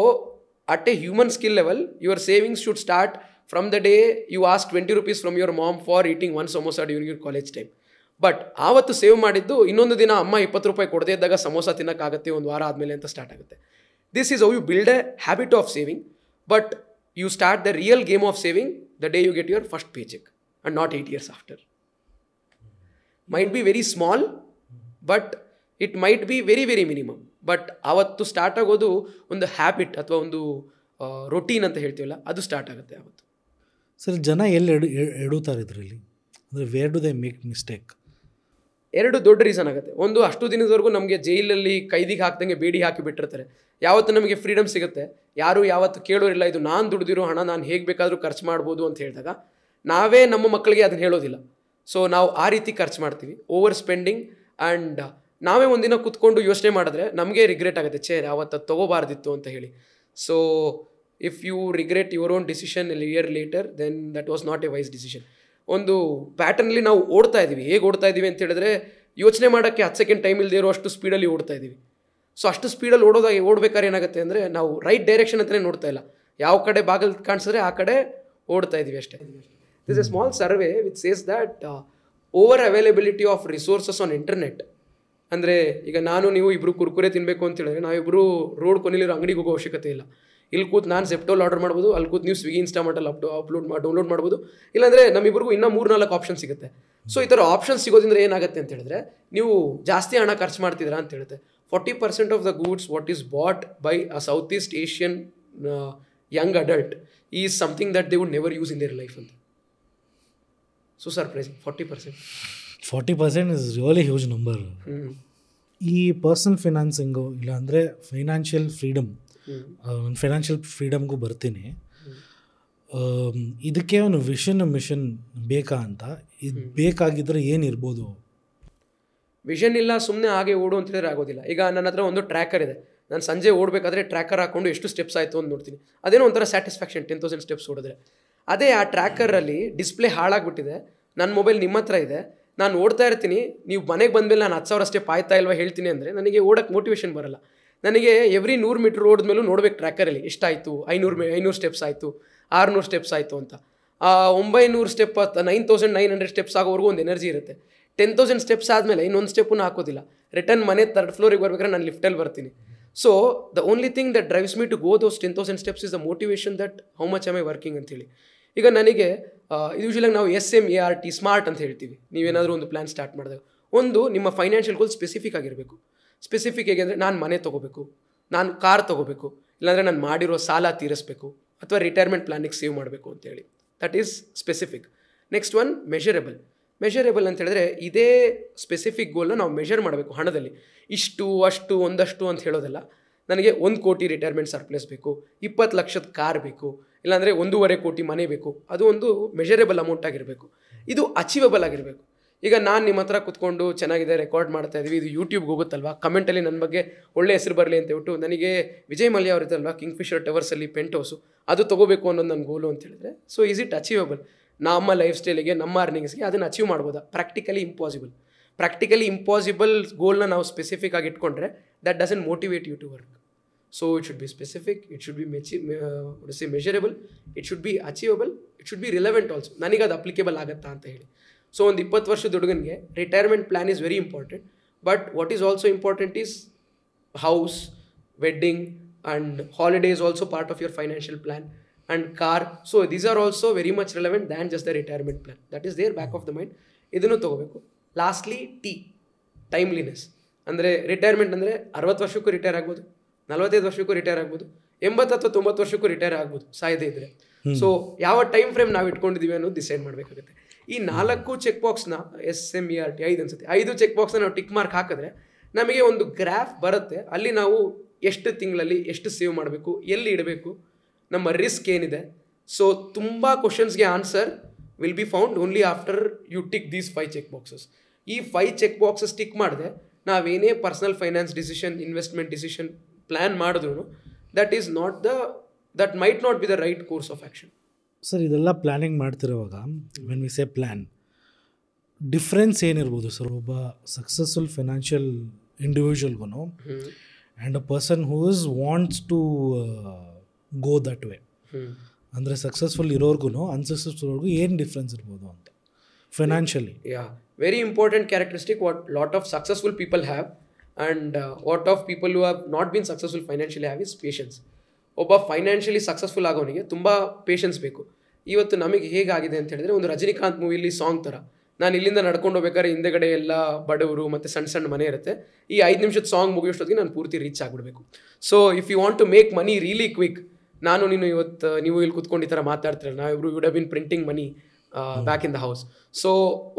at a human skill level, your savings should start from the day you ask 20 rupees from your mom for eating one samosa during your college time. But ಆವತ್ತು ಸೇವ್ ಮಾಡಿದ್ದು ಇನ್ನೊಂದು ದಿನ ಅಮ್ಮ 20 ರೂಪಾಯಿ ಕೊಡದೇ ಇದ್ದಾಗ ಸಮೋಸ ತಿನ್ನೋಕ್ಕಾಗತ್ತೆ ಒಂದು ವಾರ ಆದಮೇಲೆ ಅಂತ ಸ್ಟಾರ್ಟ್ ಆಗುತ್ತೆ. This is how you build a habit of saving, but you start the real game of saving the day you get your first pay cheque and not 8 years after. Might be very small, but it might be very very minimum. But ಆವತ್ತು start ಆಗೋದು ಒಂದು habit ಅಥವಾ ಒಂದು routine ಅಂತ ಹೇಳ್ತೀವಲ್ಲ, ಅದು start ಆಗುತ್ತೆ ಆವತ್ತು. ಸರ್, ಜನ ಎಲ್ಲಿ ಎಡುತ್ತಾರೆ ಇದರಲ್ಲಿ? ಅಂದರೆ where do they make mistake? ಎರಡು ದೊಡ್ಡ ರೀಸನ್ ಆಗುತ್ತೆ. ಒಂದು, ಅಷ್ಟು ದಿನದವರೆಗೂ ನಮಗೆ ಜೈಲಲ್ಲಿ ಕೈದಿಗೆ ಹಾಕ್ದಂಗೆ ಬೇಡಿ ಹಾಕಿ ಬಿಟ್ಟಿರ್ತಾರೆ. ಯಾವತ್ತು ನಮಗೆ ಫ್ರೀಡಮ್ ಸಿಗುತ್ತೆ, ಯಾರು ಯಾವತ್ತು ಕೇಳೋರಿಲ್ಲ, ಇದು ನಾನು ದುಡ್ದಿರೋ ಹಣ ನಾನು ಹೇಗೆ ಬೇಕಾದರೂ ಖರ್ಚು ಮಾಡ್ಬೋದು ಅಂತ ಹೇಳಿದಾಗ ನಾವೇ ನಮ್ಮ ಮಕ್ಕಳಿಗೆ ಅದನ್ನು ಹೇಳೋದಿಲ್ಲ. ಸೊ ನಾವು ಆ ರೀತಿ ಖರ್ಚು ಮಾಡ್ತೀವಿ, ಓವರ್ ಸ್ಪೆಂಡಿಂಗ್. ಆ್ಯಂಡ್ ನಾವೇ ಒಂದಿನ ಕೂತ್ಕೊಂಡು ಯೋಚನೆ ಮಾಡಿದ್ರೆ ನಮಗೆ ರಿಗ್ರೆಟ್ ಆಗುತ್ತೆ, ಯಾವತ್ತು ತೊಗೋಬಾರ್ದಿತ್ತು ಅಂತ ಹೇಳಿ. So if you regret your own decision year later, then that was not a wise decision. ಒಂದು ಪ್ಯಾಟರ್ನಲ್ಲಿ ನಾವು ಓಡ್ತಾ ಇದ್ದೀವಿ. ಹೇಗೆ ಓಡ್ತಾ ಇದ್ದೀವಿ ಅಂತ ಹೇಳಿದ್ರೆ, ಯೋಚನೆ ಮಾಡೋಕ್ಕೆ 10 ಸೆಕೆಂಡ್ ಟೈಮ್ ಇಲ್ಲದೆ ಇರೋ ಅಷ್ಟು ಸ್ಪೀಡಲ್ಲಿ ಓಡ್ತಾ ಇದ್ದೀವಿ. ಸೊ ಅಷ್ಟು ಸ್ಪೀಡಲ್ಲಿ ಓಡಬೇಕಾದ್ರೆ ಏನಾಗುತ್ತೆ ಅಂದರೆ, ನಾವು ರೈಟ್ ಡೈರೆಕ್ಷನ್ ಅಂತಲೇ ನೋಡ್ತಾ ಇಲ್ಲ, ಯಾವ ಕಡೆ ಬಾಗಿಲು ಕಾಣಿಸಿದ್ರೆ ಆ ಕಡೆ ಓಡ್ತಾ ಇದ್ದೀವಿ ಅಷ್ಟೇ. This A small survey which says that over availability of resources on internet. ಅಂದರೆ ಈಗ ನಾನು ನೀವು ಇಬ್ಬರು ಕುರ್ಕುರೆ ತಿನ್ನಬೇಕು ಅಂತ ಹೇಳಿದ್ರೆ, ನಾವಿಬ್ಬರು ರೋಡ್ ಕೊನೆಲಿರೋ ಅಂಗಡಿಗೆ ಹೋಗೋ ಅವಶ್ಯಕತೆ ಇಲ್ಲ. ಇಲ್ಲಿ ಕೂತು ನಾನು ಜೆಪ್ಟೋಲ್ ಆರ್ಡರ್ ಮಾಡ್ಬೋದು, ಅಲ್ಲಿ ಕೂತು ನೀವು ಸ್ವಿಗ್ಗಿ ಇನ್ಸ್ಟಾಮಾರ್ಟಲ್ಲಿ ಡೌನ್ಲೋಡ್ ಮಾಡ್ಬೋದು. ಇಲ್ಲಾಂದರೆ ನಮ್ಮಿಬ್ಬರಿಗೂ ಇನ್ನೂ 3-4 ಆಪ್ಷನ್ ಸಿಗುತ್ತೆ. ಸೊ ಈ ಥರ ಆಪ್ಷನ್ ಸಿಗೋದ್ರಿಂದ ಏನಾಗುತ್ತೆ ಅಂತ ಹೇಳಿದ್ರೆ, ನೀವು ಜಾಸ್ತಿ ಹಣ ಖರ್ಚು ಮಾಡ್ತಿದ್ದೀರಾ ಅಂತ ಹೇಳುತ್ತೆ. 40% of the goods what is bought by a South East Asian young adult is something that they would never use in their life ಅಂತ. So surprising, 40% is really huge number. ಈ ಪರ್ಸನಲ್ ಫೈನಾನ್ಸಿಂಗು ಇಲ್ಲ ಅಂದರೆ financial ಫ್ರೀಡಮ್ಗೂ ಬರ್ತೀನಿ. ಇದಕ್ಕೆ ಒಂದು vision mission ಬೇಕಾ ಅಂತ, ಇದು ಬೇಕಾಗಿದ್ದರೆ ಏನಿರ್ಬೋದು? ವಿಷನ್ ಇಲ್ಲ, ಸುಮ್ಮನೆ ಹಾಗೆ ಓಡು ಅಂತ ಹೇಳಿದ್ರೆ ಆಗೋದಿಲ್ಲ. ಈಗ ನನ್ನ ಹತ್ರ ಒಂದು ಟ್ರ್ಯಾಕರ್ ಇದೆ, ನಾನು ಸಂಜೆ ಓಡಬೇಕಾದ್ರೆ ಟ್ರ್ಯಾಕರ್ ಹಾಕ್ಕೊಂಡು ಎಷ್ಟು ಸ್ಟೆಪ್ಸ್ ಆಯಿತು ಅಂತ ನೋಡ್ತೀನಿ. ಅದೇನೋ ಒಂಥರ ಸ್ಯಾಟಿಸ್ಫ್ಯಾಕ್ಷನ್, 10,000 ಸ್ಟೆಪ್ಸ್ ಓಡಿದ್ರೆ. ಅದೇ ಆ ಟ್ರ್ಯಾಕರಲ್ಲಿ ಡಿಸ್ಪ್ಲೇ ಹಾಳಾಗ್ಬಿಟ್ಟಿದೆ, ನನ್ನ ಮೊಬೈಲ್ ನಿಮ್ಮ ಹತ್ರ ಇದೆ, ನಾನು ಓಡ್ತಾ ಇರ್ತೀನಿ, ನೀವು ಮನೆಗೆ ಬಂದಮೇಲೆ ನಾನು 10,000 ಸ್ಟೆಪ್ ಆಯ್ತಾ ಇಲ್ವಾ ಹೇಳ್ತೀನಿ ಅಂದರೆ ನನಗೆ ಓಡೋಕ್ಕೆ ಮೋಟಿವೇಶನ್ ಬರಲ್ಲ. ನನಗೆ ಎವ್ರಿ 100 ಮೀಟ್ರ್ ಓಡಿದ್ಮೇಲೂ ನೋಡ್ಬೇಕು ಟ್ರ್ಯಾಕರಲ್ಲಿ ಎಷ್ಟಾಯಿತು, 500 ಸ್ಟೆಪ್ಸ್ ಆಯಿತು, 600 ಸ್ಟೆಪ್ಸ್ ಆಯಿತು ಅಂತ. 900 ಸ್ಟೆಪ್ 9,900 ಸ್ಟೆಪ್ಸ್ ಆಗೋವರೆಗೂ ಒಂದು ಎನರ್ಜಿ ಇರುತ್ತೆ. 10,000 ಸ್ಟೆಪ್ಸ್ ಆದಮೇಲೆ ಇನ್ನೊಂದು ಸ್ಟೆಪ್ಪನ್ನು ಹಾಕೋದಿಲ್ಲ. ರಿಟರ್ನ್ ಮನೆ 3rd ಫ್ಲೋರಿಗೆ ಬರ್ಬೇಕಾದ್ರೆ ನಾನು ಲಿಫ್ಟಲ್ಲಿ ಬರ್ತೀನಿ. So the only thing that drives me to go those 10,000 steps is the motivation that how much am I working ಅಂತೇಳಿ. ಈಗ ನನಗೆ ಯೂಶ್ವಲಾಗಿ ನಾವು SMART ಸ್ಮಾರ್ಟ್ ಅಂತ ಹೇಳ್ತೀವಿ. ನೀವೇನಾದರೂ ಒಂದು ಪ್ಲ್ಯಾನ್ ಸ್ಟಾರ್ಟ್ ಮಾಡಿದಾಗ, ಒಂದು ನಿಮ್ಮ ಫೈನಾನ್ಷಿಯಲ್ ಗೋಲ್ ಸ್ಪೆಸಿಫಿಕ್ ಆಗಿರಬೇಕು. ಸ್ಪೆಸಿಫಿಕ್ ಹೇಗೆ ಅಂದರೆ, ನಾನು ಮನೆ ತೊಗೋಬೇಕು, ನಾನು ಕಾರ್ ತೊಗೋಬೇಕು, ಇಲ್ಲಾಂದರೆ ನಾನು ಮಾಡಿರೋ ಸಾಲ ತೀರಿಸಬೇಕು, ಅಥವಾ ರಿಟೈರ್ಮೆಂಟ್ ಪ್ಲಾನಿಗೆ ಸೇವ್ ಮಾಡಬೇಕು ಅಂತೇಳಿ. That is specific. Next one measurable ಅಂತ ಹೇಳಿದ್ರೆ, ಇದೇ ಸ್ಪೆಸಿಫಿಕ್ ಗೋಲ್ನ ನಾವು ಮೆಷರ್ ಮಾಡಬೇಕು ಹಣದಲ್ಲಿ. ಇಷ್ಟು ಅಷ್ಟು ಒಂದಷ್ಟು ಅಂತ ಹೇಳೋದಲ್ಲ. ನನಗೆ 1 ಕೋಟಿ ರಿಟೈರ್ಮೆಂಟ್ ಸರ್ಪ್ಲೇಸ್ ಬೇಕು, 20 ಲಕ್ಷದ ಕಾರ್ ಬೇಕು, ಇಲ್ಲಾಂದರೆ 1.5 ಕೋಟಿ ಮನೆ ಬೇಕು. ಅದು ಒಂದು ಮೆಷರೇಬಲ್ ಅಮೌಂಟ್ ಆಗಿರಬೇಕು. ಇದು ಅಚೀವಬಲ್ ಆಗಿರಬೇಕು. ಈಗ ನಾನು ನಿಮ್ಮ ಹತ್ರ ಕೂತ್ಕೊಂಡು ಚೆನ್ನಾಗಿದೆ ರೆಕಾರ್ಡ್ ಮಾಡ್ತಾ ಇದ್ದೀವಿ, ಇದು ಯೂಟ್ಯೂಬ್ಗೆ ಹೋಗುತ್ತಲ್ವಾ, ಕಮೆಂಟಲ್ಲಿ ನನ್ನ ಬಗ್ಗೆ ಒಳ್ಳೆ ಹೆಸರು ಬರಲಿ ಅಂತ ಹೇಳ್ಬಿಟ್ಟು, ನನಗೆ ವಿಜಯ್ ಮಲ್ಯ ಅವ್ರು ಇದ್ದಲ್ವಾ ಕಿಂಗ್ಫಿಶರ್ ಟವರ್ಸಲ್ಲಿ ಪೆಂಟ್ ಹೌಸು, ಅದು ತೊಗೋಬೇಕು ಅನ್ನೋದು ನನ್ನ ಗೋಲು ಅಂತ ಹೇಳಿದ್ರೆ, ಸೊ ಈಸ್ ಇಟ್ ಅಚೀವಬಲ್? ನಮ್ಮ ಲೈಫ್ ಸ್ಟೈಲಿಗೆ, ನಮ್ಮ ಅರ್ನಿಂಗ್ಸ್ಗೆ ಅದನ್ನು ಅಚೀವ್ ಮಾಡ್ಬೋದಾ? ಪ್ರಾಕ್ಟಿಕಲಿ ಇಂಪಾಸಿಬಲ್ ಗೋಲ್ನ ನಾವು ಸ್ಪೆಸಿಫಿಕ್ ಆಗಿ ಇಟ್ಕೊಂಡ್ರೆ that doesn't motivate you to work. So it should be specific, it should be measurable, it should be achievable, it should be relevant also. ನನಗೆ ಅದು applicable ಆಗುತ್ತಾ ಅಂತ ಹೇಳಿ. ಸೊ ಒಂದು 20 ವರ್ಷದ ಹುಡುಗನಿಗೆ retirement plan is very important, but what is also important is house, wedding and holiday is also part of your financial plan, and car. So these are also very much relevant than just the retirement plan. That is there back of the mind. ಇದನ್ನು ತೊಗೋಬೇಕು. Lastly timeliness. ಅಂದರೆ retirement ಅಂದರೆ 60 ವರ್ಷಕ್ಕೂ retire ಆಗ್ಬೋದು, 45 ವರ್ಷಕ್ಕೂ retire ಆಗ್ಬೋದು, 80 ಅಥವಾ 90 ವರ್ಷಕ್ಕೂ ರಿಟೈರ್ ಆಗ್ಬೋದು ಸಾಯದೇ ಇದ್ದರೆ. ಸೊ ಯಾವ ಟೈಮ್ ಫ್ರೇಮ್ ನಾವು ಇಟ್ಕೊಂಡಿದ್ದೀವಿ ಅನ್ನೋದು ಡಿಸೈಡ್ ಮಾಡಬೇಕಾಗುತ್ತೆ. ಈ 4 ಚೆಕ್ ಬಾಕ್ಸ್ನ SMART 5 ಅನ್ಸುತ್ತೆ, 5 ಚೆಕ್ ಬಾಕ್ಸ್ನ ನಾವು ಟಿಕ್ ಮಾರ್ಕ್ ಹಾಕಿದ್ರೆ ನಮಗೆ ಒಂದು ಗ್ರಾಫ್ ಬರುತ್ತೆ. ಅಲ್ಲಿ ನಾವು ಎಷ್ಟು ತಿಂಗಳಲ್ಲಿ ಎಷ್ಟು ಸೇವ್ ಮಾಡಬೇಕು, ಎಲ್ಲಿ ಇಡಬೇಕು, ನಮ್ಮ ರಿಸ್ಕ್ ಏನಿದೆ. ಸೊ ತುಂಬ ಕ್ವಶನ್ಸ್ಗೆ answer will be found only after you tick these 5 check boxes. ಈ 5 ಚೆಕ್ ಬಾಕ್ಸಸ್ ಟಿಕ್ ಮಾಡಿದೆ ನಾವೇನೇ personal finance decision, investment decision plan ಮಾಡಿದ್ರು that might not be the right course of action. Sir, ಇದೆಲ್ಲ planning ಮಾಡ್ತಿರೋವಾಗ when we say plan, difference ಏನಿರ್ಬೋದು sir ಒಬ್ಬ successful financial ಇಂಡಿವಿಜುವಲ್ಗೂ and a person who is wants to go that way. ಅಂದರೆ successful ಇರೋರ್ಗು ಅನ್ಸಕ್ಸಸ್ಫುಲ್ವರೆಗೂ ಏನು ಡಿಫ್ರೆನ್ಸ್ ಇರ್ಬೋದು ಅಂತ financially. Very important characteristic what lot of successful people have and what of people who have not been successful financially have is patience. ಒಬ್ಬ financially successful ಆಗೋನಿಗೆ ತುಂಬ patience ಬೇಕು. ಇವತ್ತು ನಮಗೆ ಹೇಗಾಗಿದೆ ಅಂತ ಹೇಳಿದ್ರೆ, ಒಂದು ರಜನಿಕಾಂತ್ ಮೂವಿಲಿ ಸಾಂಗ್ ಥರ, ನಾನು ಇಲ್ಲಿಂದ ನಡ್ಕೊಂಡು ಹೋಗ್ಬೇಕಾದ್ರೆ ಹಿಂದೆಗಡೆ ಎಲ್ಲ ಬಡವರು ಮತ್ತು ಸಣ್ಣ ಸಣ್ಣ ಮನೆ ಇರುತ್ತೆ, ಈ 5 ನಿಮಿಷದ ಸಾಂಗ್ ಮುಗಿಯೋಷ್ಟೊತ್ತಿಗೆ ನಾನು ಪೂರ್ತಿ ರೀಚ್ ಆಗಿಬಿಡಬೇಕು. So if you want to make money really quick, ನೀನು ಇವತ್ತು ನೀವು ಇಲ್ಲಿ ಕುತ್ಕೊಂಡು ಈ ಥರ ಮಾತಾಡ್ತಿರಲ್ಲ, ನಾವಿಬ್ರು would have been printing money back in the house. So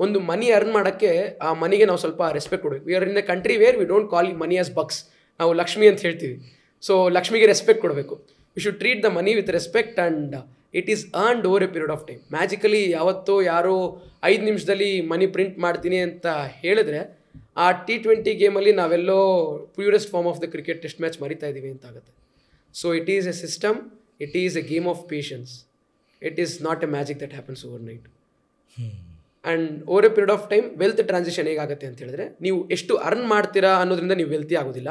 ಒಂದು ಮನಿ ಅರ್ನ್ ಮಾಡೋಕ್ಕೆ ಆ ಮನಿಗೆ ನಾವು ಸ್ವಲ್ಪ ರೆಸ್ಪೆಕ್ಟ್ ಕೊಡಬೇಕು. We are in the country where we don't call money as bucks, ನಾವು ಲಕ್ಷ್ಮಿ ಅಂತ ಹೇಳ್ತೀವಿ. ಸೊ ಲಕ್ಷ್ಮಿಗೆ ರೆಸ್ಪೆಕ್ಟ್ ಕೊಡಬೇಕು. We should treat the money with respect and it is earned over a period of time. Magically ಯಾವತ್ತೋ ಯಾರೋ 5 ನಿಮಿಷದಲ್ಲಿ ಮನಿ print ಮಾಡ್ತೀನಿ ಅಂತ ಹೇಳಿದ್ರೆ, ಆ T20 ಗೇಮಲ್ಲಿ ನಾವೆಲ್ಲೋ purest form of the cricket test match ಮರಿತಾ ಇದ್ದೀವಿ ಅಂತ ಆಗುತ್ತೆ. So it is a system, it is a game of patience, it is not a magic that happens overnight. And over a period of time wealth transition ಹೇಗಾಗುತ್ತೆ ಅಂತ ಹೇಳಿದ್ರೆ, ನೀವು ಎಷ್ಟು earn ಮಾಡ್ತೀರಾ ಅನ್ನೋದ್ರಿಂದ ನೀವು ವೆಲ್ತಿ ಆಗೋದಿಲ್ಲ,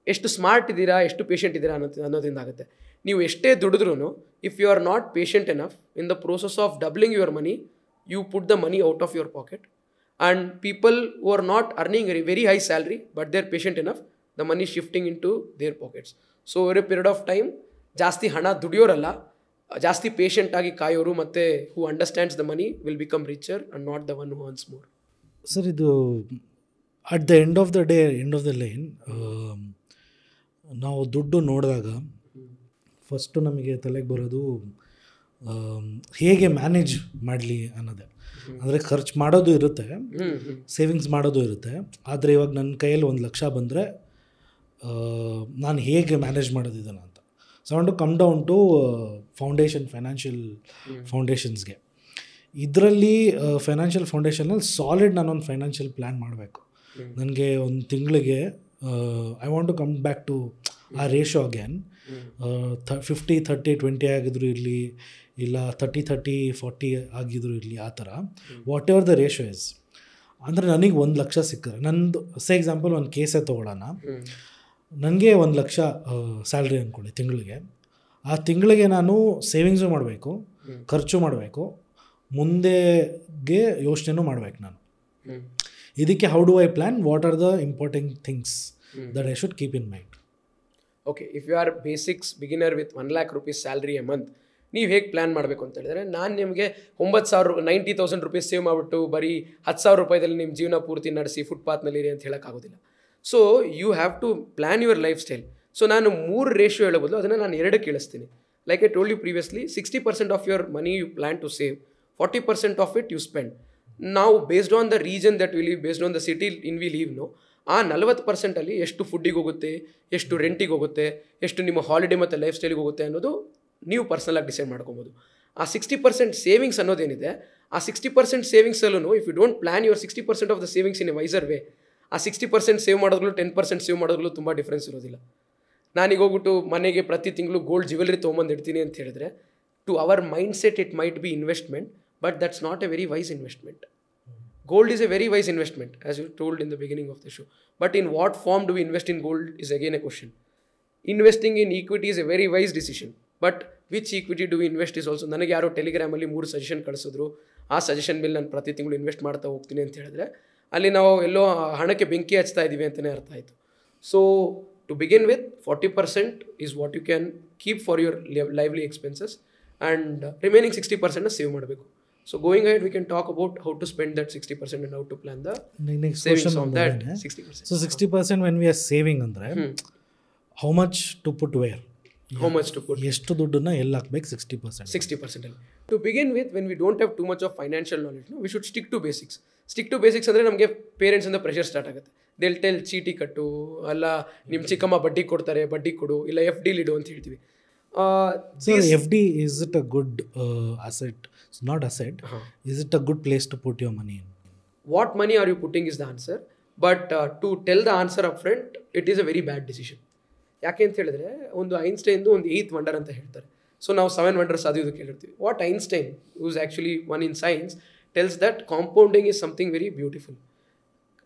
ಎಷ್ಟು ಸ್ಮಾರ್ಟ್ ಇದ್ದೀರಾ, ಎಷ್ಟು ಪೇಷಂಟ್ ಇದ್ದೀರಾ ಅನ್ನೋದ್ರಿಂದ ಆಗುತ್ತೆ. ನೀವು ಎಷ್ಟೇ ದುಡಿದ್ರೂ if you are not patient enough in the process of doubling your money, you put the money out of your pocket. And people who are not earning very high salary but they are patient enough, the money shifting into their pockets. So over a period of time ಜಾಸ್ತಿ ಹಣ ದುಡಿಯೋರಲ್ಲ, ಜಾಸ್ತಿ patient ಆಗಿ ಕಾಯೋರು ಮತ್ತು who understands the money will become richer and not the one who earns more. Sir, ಇದು at the end of the day, end of the line, ನಾವು ದುಡ್ಡು ನೋಡಿದಾಗ ಫಸ್ಟು ನಮಗೆ ತಲೆಗೆ ಬರೋದು ಹೇಗೆ ಮ್ಯಾನೇಜ್ ಮಾಡಲಿ ಅನ್ನೋದೇ. ಅಂದರೆ ಖರ್ಚು ಮಾಡೋದು ಇರುತ್ತೆ, ಸೇವಿಂಗ್ಸ್ ಮಾಡೋದು ಇರುತ್ತೆ. ಆದರೆ ಇವಾಗ ನನ್ನ ಕೈಯಲ್ಲಿ 1 ಲಕ್ಷ ಬಂದರೆ ನಾನು ಹೇಗೆ ಮ್ಯಾನೇಜ್ ಮಾಡೋದಿದ್ದಾನೆ ಅಂತ. So to come down to foundation, financial ಫೌಂಡೇಶನ್ಸ್ಗೆ. ಇದರಲ್ಲಿ ಫೈನಾನ್ಷಿಯಲ್ ಫೌಂಡೇಶನಲ್ಲಿ ಸಾಲಿಡ್ ನಾನೊಂದು ಫೈನಾನ್ಷಿಯಲ್ ಪ್ಲ್ಯಾನ್ ಮಾಡಬೇಕು. ನನಗೆ ಒಂದು ತಿಂಗಳಿಗೆ I want to come back to ಆ ರೇಷೋ ಅಗೇನ್. 50-30-20 ಆಗಿದ್ರು ಇರಲಿ, ಇಲ್ಲ 30-30-40 ಆಗಿದ್ರು ಇರಲಿ, ಆ ಥರ whatever the ratio is. ಅಂದರೆ ನನಗೆ 1 ಲಕ್ಷ ಸಿಕ್ಕಿದ್ರೆ, ನಂದು ಎಕ್ಸಾಂಪಲ್ ಒಂದು ಕೇಸೇ ತೊಗೊಳ್ಳೋಣ, ನನಗೆ 1 ಲಕ್ಷ ಸ್ಯಾಲ್ರಿ ಅಂದ್ಕೊಳ್ಳಿ ತಿಂಗಳಿಗೆ. ಆ ತಿಂಗಳಿಗೆ ನಾನು ಸೇವಿಂಗ್ಸು ಮಾಡಬೇಕು, ಖರ್ಚು ಮಾಡಬೇಕು, ಮುಂದೆಗೆ ಯೋಚನೆನೂ ಮಾಡಬೇಕು ನಾನು. ಇದಕ್ಕೆ how do I plan, what are the important things that I should keep in mind? Okay, if you are basics beginner with 1 lakh rupees salary a month, ನೀವು ಹೇಗೆ ಪ್ಲ್ಯಾನ್ ಮಾಡಬೇಕು ಅಂತ ಹೇಳಿದ್ರೆ, ನಾನು ನಿಮಗೆ 90,000 ರೂಪೀಸ್ ಸೇವ್ ಮಾಡಿಬಿಟ್ಟು ಬರೀ 10,000 ರೂಪಾಯಿದಲ್ಲಿ ನಿಮ್ಮ ಜೀವನ ಪೂರ್ತಿ ನಡೆಸಿ ಫುಟ್ಪಾತ್ನಲ್ಲಿರಿ ಅಂತ ಹೇಳೋಕ್ಕಾಗೋದಿಲ್ಲ. So you have to plan your lifestyle. So ನಾನು 3 ರೇಷಿಯೋ ಹೇಳೋ ಬದಲು ಅದನ್ನು ನಾನು 2 ಕೇಳಿಸ್ತೀನಿ. Like I told you previously, 60% of your money you plan to save, 40% of it you spend. ನಾವು based on the region that we live, based on the city in we live no, ಆ 40%ಅಲ್ಲಿ ಎಷ್ಟು ಫುಡ್ಡಿಗೆ ಹೋಗುತ್ತೆ, ಎಷ್ಟು ರೆಂಟಿಗೆ ಹೋಗುತ್ತೆ, ಎಷ್ಟು ನಿಮ್ಮ holiday ಮತ್ತು ಲೈಫ್ ಸ್ಟೈಲಿಗೆ ಹೋಗುತ್ತೆ ಅನ್ನೋದು ನೀವು ಪರ್ಸನಲಾಗಿ ಡಿಸೈಡ್ ಮಾಡ್ಕೊಬೋದು. ಆ 60% ಸೇವಿಂಗ್ಸ್ ಅನ್ನೋದೇನಿದೆ, ಆ 60% ಸೇವಿಂಗ್ಸಲ್ಲೂ if you don't plan your 60% of the savings in a wiser way, ಆ 60% ಸೇವ್ ಮಾಡೋದ್ರಲ್ಲೂ 10% ಸೇವ್ ಮಾಡೋದ್ರಲ್ಲೂ ತುಂಬ ಡಿಫ್ರೆನ್ಸ್ ಇರೋದಿಲ್ಲ. ನಾನೀಗ ಹೋಗ್ಬಿಟ್ಟು ಮನೆಗೆ ಪ್ರತಿ ತಿಂಗಳು ಗೋಲ್ಡ್ ಜ್ಯುವೆಲ್ರಿ ತೊಗೊಂಬಂದು ಇಡ್ತೀನಿ ಅಂತ ಹೇಳಿದ್ರೆ, to our mindset it might be investment, but that's not a very wise investment. Gold is a very wise investment, as you told in the beginning of the show. But in what form do we invest in gold is again a question. Investing in equity is a very wise decision. But which equity do we invest is also. ನನಗೆ ಯಾರೋ ಟೆಲಿಗ್ರಾಮಲ್ಲಿ 3 suggestion ಕಳಿಸಿದ್ರು, ಆ suggestion ಮೇಲೆ ನಾನು ಪ್ರತಿ ತಿಂಗಳು invest ಮಾಡ್ತಾ ಹೋಗ್ತೀನಿ ಅಂತ ಹೇಳಿದ್ರೆ, ಅಲ್ಲಿ ನಾವು ಎಲ್ಲೋ ಹಣಕ್ಕೆ ಬೆಂಕಿ ಹಚ್ತಾ ಇದ್ದೀವಿ ಅಂತಲೇ ಅರ್ಥ ಆಯಿತು. So to begin with 40% is what you can keep for your lively expenses, and remaining 60% save ಮಾಡಬೇಕು. So going ahead, we can talk about how to spend that 60% and how to plan the savings of that 60%. So 60% when we are saving andre, how much to put where? How much to put? ಎಷ್ಟು ದುಡ್ಡನ್ನ ಎಲ್ಲಿ ಹಾಕ್ಬೇಕು? 60%. 60%. To begin with, when we don't have too much of financial knowledge, no, we should stick to basics. Stick to basics ಅಂದರೆ ನಮಗೆ parents ಇಂದ pressure start ಆಗುತ್ತೆ. they'll tell ಚೀಟಿ ಕಟ್ಟು, ಅಲ್ಲ ನಿಮ್ಮ ಚಿಕ್ಕಮ್ಮ ಬಡ್ಡಿ ಕೊಡ್ತಾರೆ, ಬಡ್ಡಿ ಕೊಡು, ಇಲ್ಲ FD ಇಡು ಅಂತ ಹೇಳ್ತೀವಿ. So FD, is it a good asset? It's not asset. Is it a good place to put your money in? What money are you putting is the answer. But to tell the answer up front, it is a very bad decision. ಯಾಕೆ ಅಂತ ಹೇಳಿದ್ರೆ, ಒಂದು ಐನ್ಸ್ಟೈನ್ದು ಒಂದು 8th wonder ಅಂತ ಹೇಳ್ತಾರೆ. So ನಾವು 7 wonders ಅದು ಇದು ಕೇಳಿರ್ತೀವಿ. What Einstein, who's actually one in science, tells that compounding is something very beautiful.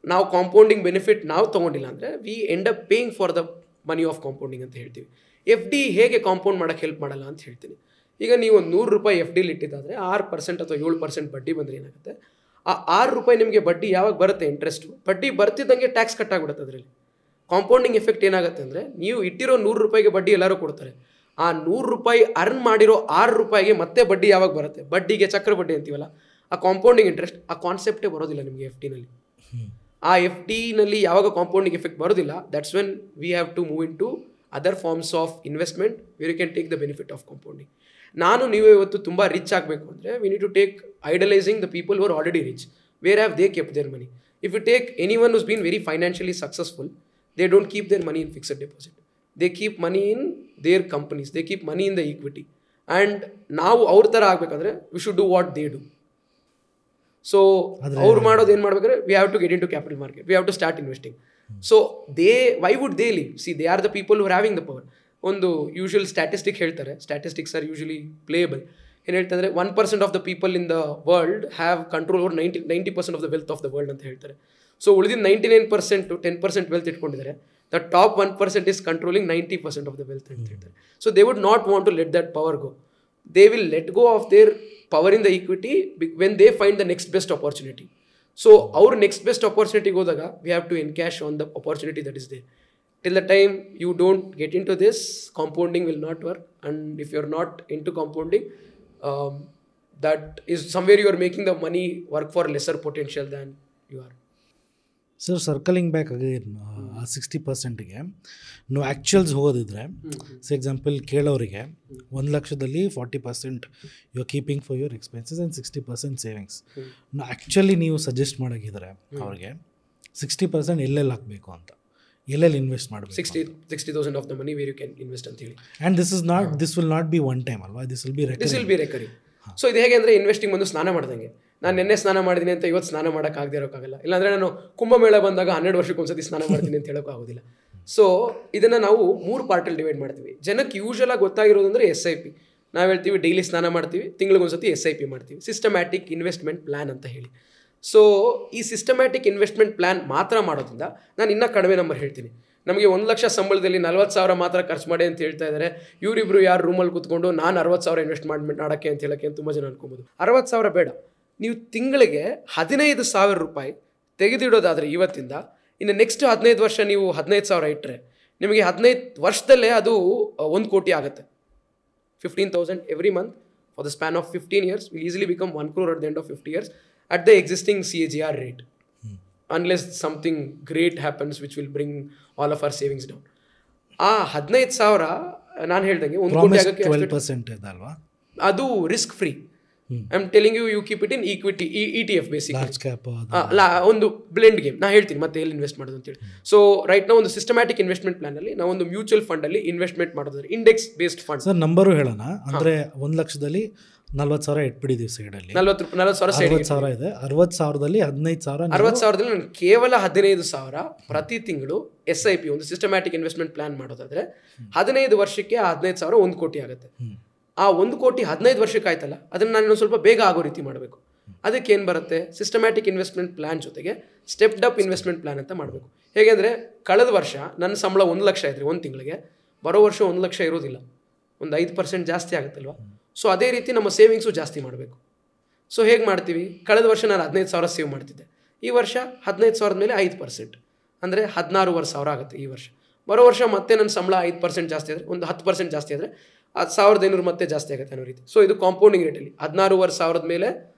ನಾವು ಕಾಂಪೌಂಡಿಂಗ್ ಬೆನಿಫಿಟ್ ನಾವು ತೊಗೊಂಡಿಲ್ಲ ಅಂದರೆ we end up paying for the money of compounding ಅಂತ ಹೇಳ್ತೀವಿ. ಎಫ್ ಡಿ ಹೇಗೆ ಕಾಂಪೌಂಡ್ ಮಾಡೋಕ್ಕೆ ಹೆಲ್ಪ್ ಮಾಡಲ್ಲ ಅಂತ ಹೇಳ್ತೀನಿ. ಈಗ ನೀವು ಒಂದು ₹100 ಎಫ್ ಡಿಲಿ ಇಟ್ಟಿದ್ದಾದರೆ 6% ಅಥವಾ 7% ಬಡ್ಡಿ ಬಂದರೆ ಏನಾಗುತ್ತೆ, ಆ ₹6 ನಿಮಗೆ ಬಡ್ಡಿ ಯಾವಾಗ ಬರುತ್ತೆ, ಇಂಟ್ರೆಸ್ಟು ಬಡ್ಡಿ ಬರ್ತಿದ್ದಂಗೆ ಟ್ಯಾಕ್ಸ್ ಕಟ್ ಆಗಿಬಿಡುತ್ತೆ. ಅದರಲ್ಲಿ ಕಾಂಪೌಂಡಿಂಗ್ ಎಫೆಕ್ಟ್ ಏನಾಗುತ್ತೆ ಅಂದರೆ, ನೀವು ಇಟ್ಟಿರೋ ₹100 ಬಡ್ಡಿ ಎಲ್ಲರೂ ಕೊಡ್ತಾರೆ, ಆ ₹100 ಅರ್ನ್ ಮಾಡಿರೋ ₹6 ಮತ್ತೆ ಬಡ್ಡಿ ಯಾವಾಗ ಬರುತ್ತೆ, ಬಡ್ಡಿಗೆ ಚಕ್ರ ಬಡ್ಡಿ ಅಂತೀವಲ್ಲ, ಆ ಕಾಂಪೌಂಡಿಂಗ್ ಇಂಟ್ರೆಸ್ಟ್, ಆ ಕಾನ್ಸೆಪ್ಟೇ ಬರೋದಿಲ್ಲ ನಿಮಗೆ ಎಫ್ ಡಿನಲ್ಲಿ. ಆ ಎಫ್ ಡಿನಲ್ಲಿ ಯಾವಾಗ ಕಾಂಪೌಂಡಿಂಗ್ ಎಫೆಕ್ಟ್ ಬರೋದಿಲ್ಲ, that's when we have to move into other forms of investment where you can take the benefit of compounding. ನೀವು ಇವತ್ತು ತುಂಬ ರಿಚ್ ಆಗಬೇಕು ಅಂದರೆ we need to take idealising the people who are already rich. Where have they kept their money? If you take any one who's been very financially successful, they don't keep their money in fixed deposit. They keep money in their companies. They keep money in the equity. And ನಾವು ಅವ್ರ ಥರ ಆಗಬೇಕಂದ್ರೆ we should do what they do. So ಅವ್ರು ಮಾಡೋದು ಏನು ಮಾಡಬೇಕಾದ್ರೆ we have to get into capital market. We have to start investing. So why would they leave? See, they are the people who are having the power. ಒಂದು usual statistic ಹೇಳ್ತಾರೆ, statistics are usually playable. ಏನು ಹೇಳ್ತಾರೆ, 1% of the people in the world have control over 90% of the wealth of the world ಅಂತ ಹೇಳ್ತಾರೆ. ಸೊ ಉಳಿದಿನ 99% 10% wealth ಇಟ್ಕೊಂಡಿದ್ದಾರೆ. The top 1% is controlling 90% of the wealth ಅಂತ ಹೇಳ್ತಾರೆ. So they would not want to let that power go. They will let go of their power in the equity when they find the next best opportunity. So ಅವ್ರು next best ಆಪರ್ಚುನಿಟಿಗೆ ಹೋದಾಗ we have to encash on the opportunity that is there. Till the time you don't get into this, compounding will not work. And if you're not into compounding, that is somewhere you are making the money work for lesser potential than you are. Sir, circling back again ಆ 60%ಗೆ ನೀವು actuals ಹೋಗೋದಿದ್ರೆ, for example ಕೇಳೋರಿಗೆ 1,00,000ದಲ್ಲಿ 40% you are keeping for your expenses and 60% savings. Actually ನೀವು suggest ಮಾಡೋಗಿದ್ರೆ ಅವ್ರಿಗೆ 60% ಎಲ್ಲೆಲ್ಲಿ ಹಾಕಬೇಕು ಅಂತ, ಎಲ್ಲೆಲ್ಲಿ ಇನ್ವೆಸ್ಟ್ ಮಾಡಬೇಕು? 60,000 of the money where you can invest ಅಂತ ಹೇಳಿ. And this will not be one time ಅಲ್ವಾ, this will be recurring. So ಇದು ಹೇಗೆ ಅಂದರೆ, ಇನ್ವೆಸ್ಟಿಂಗ್ ಬಂದು ಸ್ನಾನ ಮಾಡ್ದಂಗೆ. ನಾನು ನಿನ್ನೆ ಸ್ನಾನ ಮಾಡಿದ್ದೀನಿ ಅಂತ ಇವತ್ತು ಸ್ನಾನ ಮಾಡೋಕ್ಕಾಗದೇ ಇರೋಕ್ಕಾಗಲ್ಲ. ಇಲ್ಲಾಂದರೆ ನಾನು ಕುಂಭಮೇಳ ಬಂದಾಗ 12 ವರ್ಷಕ್ಕೆ ಒಂದ್ಸತಿ ಸ್ನಾನ ಮಾಡ್ತೀನಿ ಅಂತ ಹೇಳೋಕ್ಕಾಗೋದಿಲ್ಲ. ಸೊ ಇದನ್ನು ನಾವು 3 ಪಾರ್ಟಲ್ಲಿ ಡಿವೈಡ್ ಮಾಡ್ತೀವಿ. ಜನಕ್ಕೆ ಯೂಶಲಾಗಿ ಗೊತ್ತಾಗಿರೋದಂದರೆ SIP. ನಾವು ಹೇಳ್ತೀವಿ ಡೈಲಿ ಸ್ನಾನ ಮಾಡ್ತೀವಿ, ತಿಂಗಳಿಗೊಂದ್ಸತಿ SIP ಮಾಡ್ತೀವಿ, ಸಿಸ್ಟಮ್ಯಾಟಿಕ್ ಇನ್ವೆಸ್ಟ್ಮೆಂಟ್ ಪ್ಲ್ಯಾನ್ ಅಂತ ಹೇಳಿ. ಸೊ ಈ ಸಿಸ್ಟಮ್ಯಾಟಿಕ್ ಇನ್ವೆಸ್ಟ್ಮೆಂಟ್ ಪ್ಲ್ಯಾನ್ ಮಾತ್ರ ಮಾಡೋದ್ರಿಂದ ನಾನು ಇನ್ನೂ ಕಡಿಮೆ ನಂಬರ್ ಹೇಳ್ತೀನಿ. ನಮಗೆ 1,00,000 ಸಂಬಳದಲ್ಲಿ 40,000 ಮಾತ್ರ ಖರ್ಚು ಮಾಡಿ ಅಂತ ಹೇಳ್ತಾ ಇದ್ದಾರೆ. ಇವರಿಬ್ಬರು ಯಾರು ರೂಮಲ್ಲಿ ಕೂತ್ಕೊಂಡು ನಾನು 60,000 ಇನ್ವೆಸ್ಟ್ ಮಾಡೋಕ್ಕೆ ಅಂತ ಹೇಳೋಕ್ಕೆ ತುಂಬ ಜನ ಅನ್ಕೊಬೋದು. 60,000 ಬೇಡ, ನೀವು ತಿಂಗಳಿಗೆ 15,000 ರೂಪಾಯಿ ತೆಗೆದಿಡೋದಾದರೆ ಇವತ್ತಿಂದ, ಇನ್ನು ನೆಕ್ಸ್ಟ್ 15 ವರ್ಷ ನೀವು 15,000 ಇಟ್ಟರೆ ನಿಮಗೆ 15 ವರ್ಷದಲ್ಲೇ ಅದು 1 ಕೋಟಿ ಆಗುತ್ತೆ. 15,000 every month for the span of 15 years will easily become 1 crore at the end of 50 years at the existing CAGR rate, unless something great happens which will bring all of our savings down. ಆ 15,000 ನಾನು ಹೇಳ್ದಂಗೆ 1 ಕೋಟಿ ಆಗೋಕ್ಕೆ 12% ಇದೆ ಅಲ್ವಾ, ಅದು risk free. I am telling you keep it in equity, ETF basically, ಒಂದು blend game. ನಾನು ಹೇಳ್ತೀನಿ ಮತ್ತೆ ಎಲ್ಲಿ ಇನ್ವೆಸ್ಟ್ ಮಾಡೋದು ಅಂತೇಳಿ. ಸೊ ರೈಟ್ ನಾವು ಒಂದು ಸಿಸ್ಟಮ್ಯಾಟಿಕ್ ಇನ್ವೆಸ್ಟ್ಮೆಂಟ್ ಪ್ಲಾನಲ್ಲಿ ನಾವು ಒಂದು ಮ್ಯೂಚುವಲ್ ಫಂಡಲ್ಲಿ ಇನ್ವೆಸ್ಟ್ಮೆಂಟ್ ಮಾಡೋದಾದ್ರೆ index based fund. Sir, number ಹೇಳೋಣ ಅಂದರೆ 1,00,000ದಲ್ಲಿ 40,000 ಇಟ್ಬಿಟ್ಟಿದ್ದೀವಿ ಸೈಡಲ್ಲಿ, 40,000 ಇದೆ. 60,000ದಲ್ಲಿ 15,000, 60,000ದಲ್ಲಿ ನಾನು ಕೇವಲ 15,000 ಪ್ರತಿ ತಿಂಗಳು SIP ಒಂದು ಸಿಸ್ಟಮ್ಯಾಟಿಕ್ ಇನ್ವೆಸ್ಟ್ಮೆಂಟ್ ಪ್ಲಾನ್ ಮಾಡೋದಾದ್ರೆ 15 ವರ್ಷಕ್ಕೆ 15,000 1 ಕೋಟಿ ಆಗುತ್ತೆ. ಆ 1 ಕೋಟಿ 15 ವರ್ಷಕ್ಕೆ ಆಯ್ತಲ್ಲ, ಅದನ್ನು ನಾನು ಇನ್ನೊಂದು ಸ್ವಲ್ಪ ಬೇಗ ಆಗೋ ರೀತಿ ಮಾಡಬೇಕು. ಅದಕ್ಕೆ ಏನು ಬರುತ್ತೆ, ಸಿಸ್ಟಮ್ಯಾಟಿಕ್ ಇನ್ವೆಸ್ಟ್ಮೆಂಟ್ ಪ್ಲಾನ್ ಜೊತೆಗೆ ಸ್ಟೆಪ್ಡ್ ಅಪ್ ಇನ್ವೆಸ್ಟ್ಮೆಂಟ್ ಪ್ಲಾನ್ ಅಂತ ಮಾಡಬೇಕು. ಹೇಗೆಂದರೆ, ಕಳೆದ ವರ್ಷ ನನ್ನ ಸಂಬಳ 1,00,000 ಇದ್ದರೆ ಒಂದು ತಿಂಗಳಿಗೆ, ಬರೋ ವರ್ಷ 1,00,000 ಇರೋದಿಲ್ಲ, ಒಂದು 5% ಜಾಸ್ತಿ ಆಗುತ್ತಲ್ವ. ಸೊ ಅದೇ ರೀತಿ ನಮ್ಮ ಸೇವಿಂಗ್ಸು ಜಾಸ್ತಿ ಮಾಡಬೇಕು. ಸೊ ಹೇಗೆ ಮಾಡ್ತೀವಿ, ಕಳೆದ ವರ್ಷ ನಾನು 15,000 ಸೇವ್ ಮಾಡ್ತಿದ್ದೆ, ಈ ವರ್ಷ 15,000 ಮೇಲೆ 5%, ಅಂದರೆ 16,500 ಆಗುತ್ತೆ ಈ ವರ್ಷ. ಬರೋ ವರ್ಷ ಮತ್ತೆ ನನ್ನ ಸಂಬಳ 5% ಜಾಸ್ತಿ ಆದರೆ, ಒಂದು 10% ಜಾಸ್ತಿ ಆದರೆ 1,500 ಮತ್ತೆ ಜಾಸ್ತಿ ಆಗುತ್ತೆ ಅನ್ನೋ ರೀತಿ. ಸೊ ಇದು ಕಾಂಪೌಂಡಿಂಗ್ ರೇಟಲ್ಲಿ 16,500 ಮೇಲೆ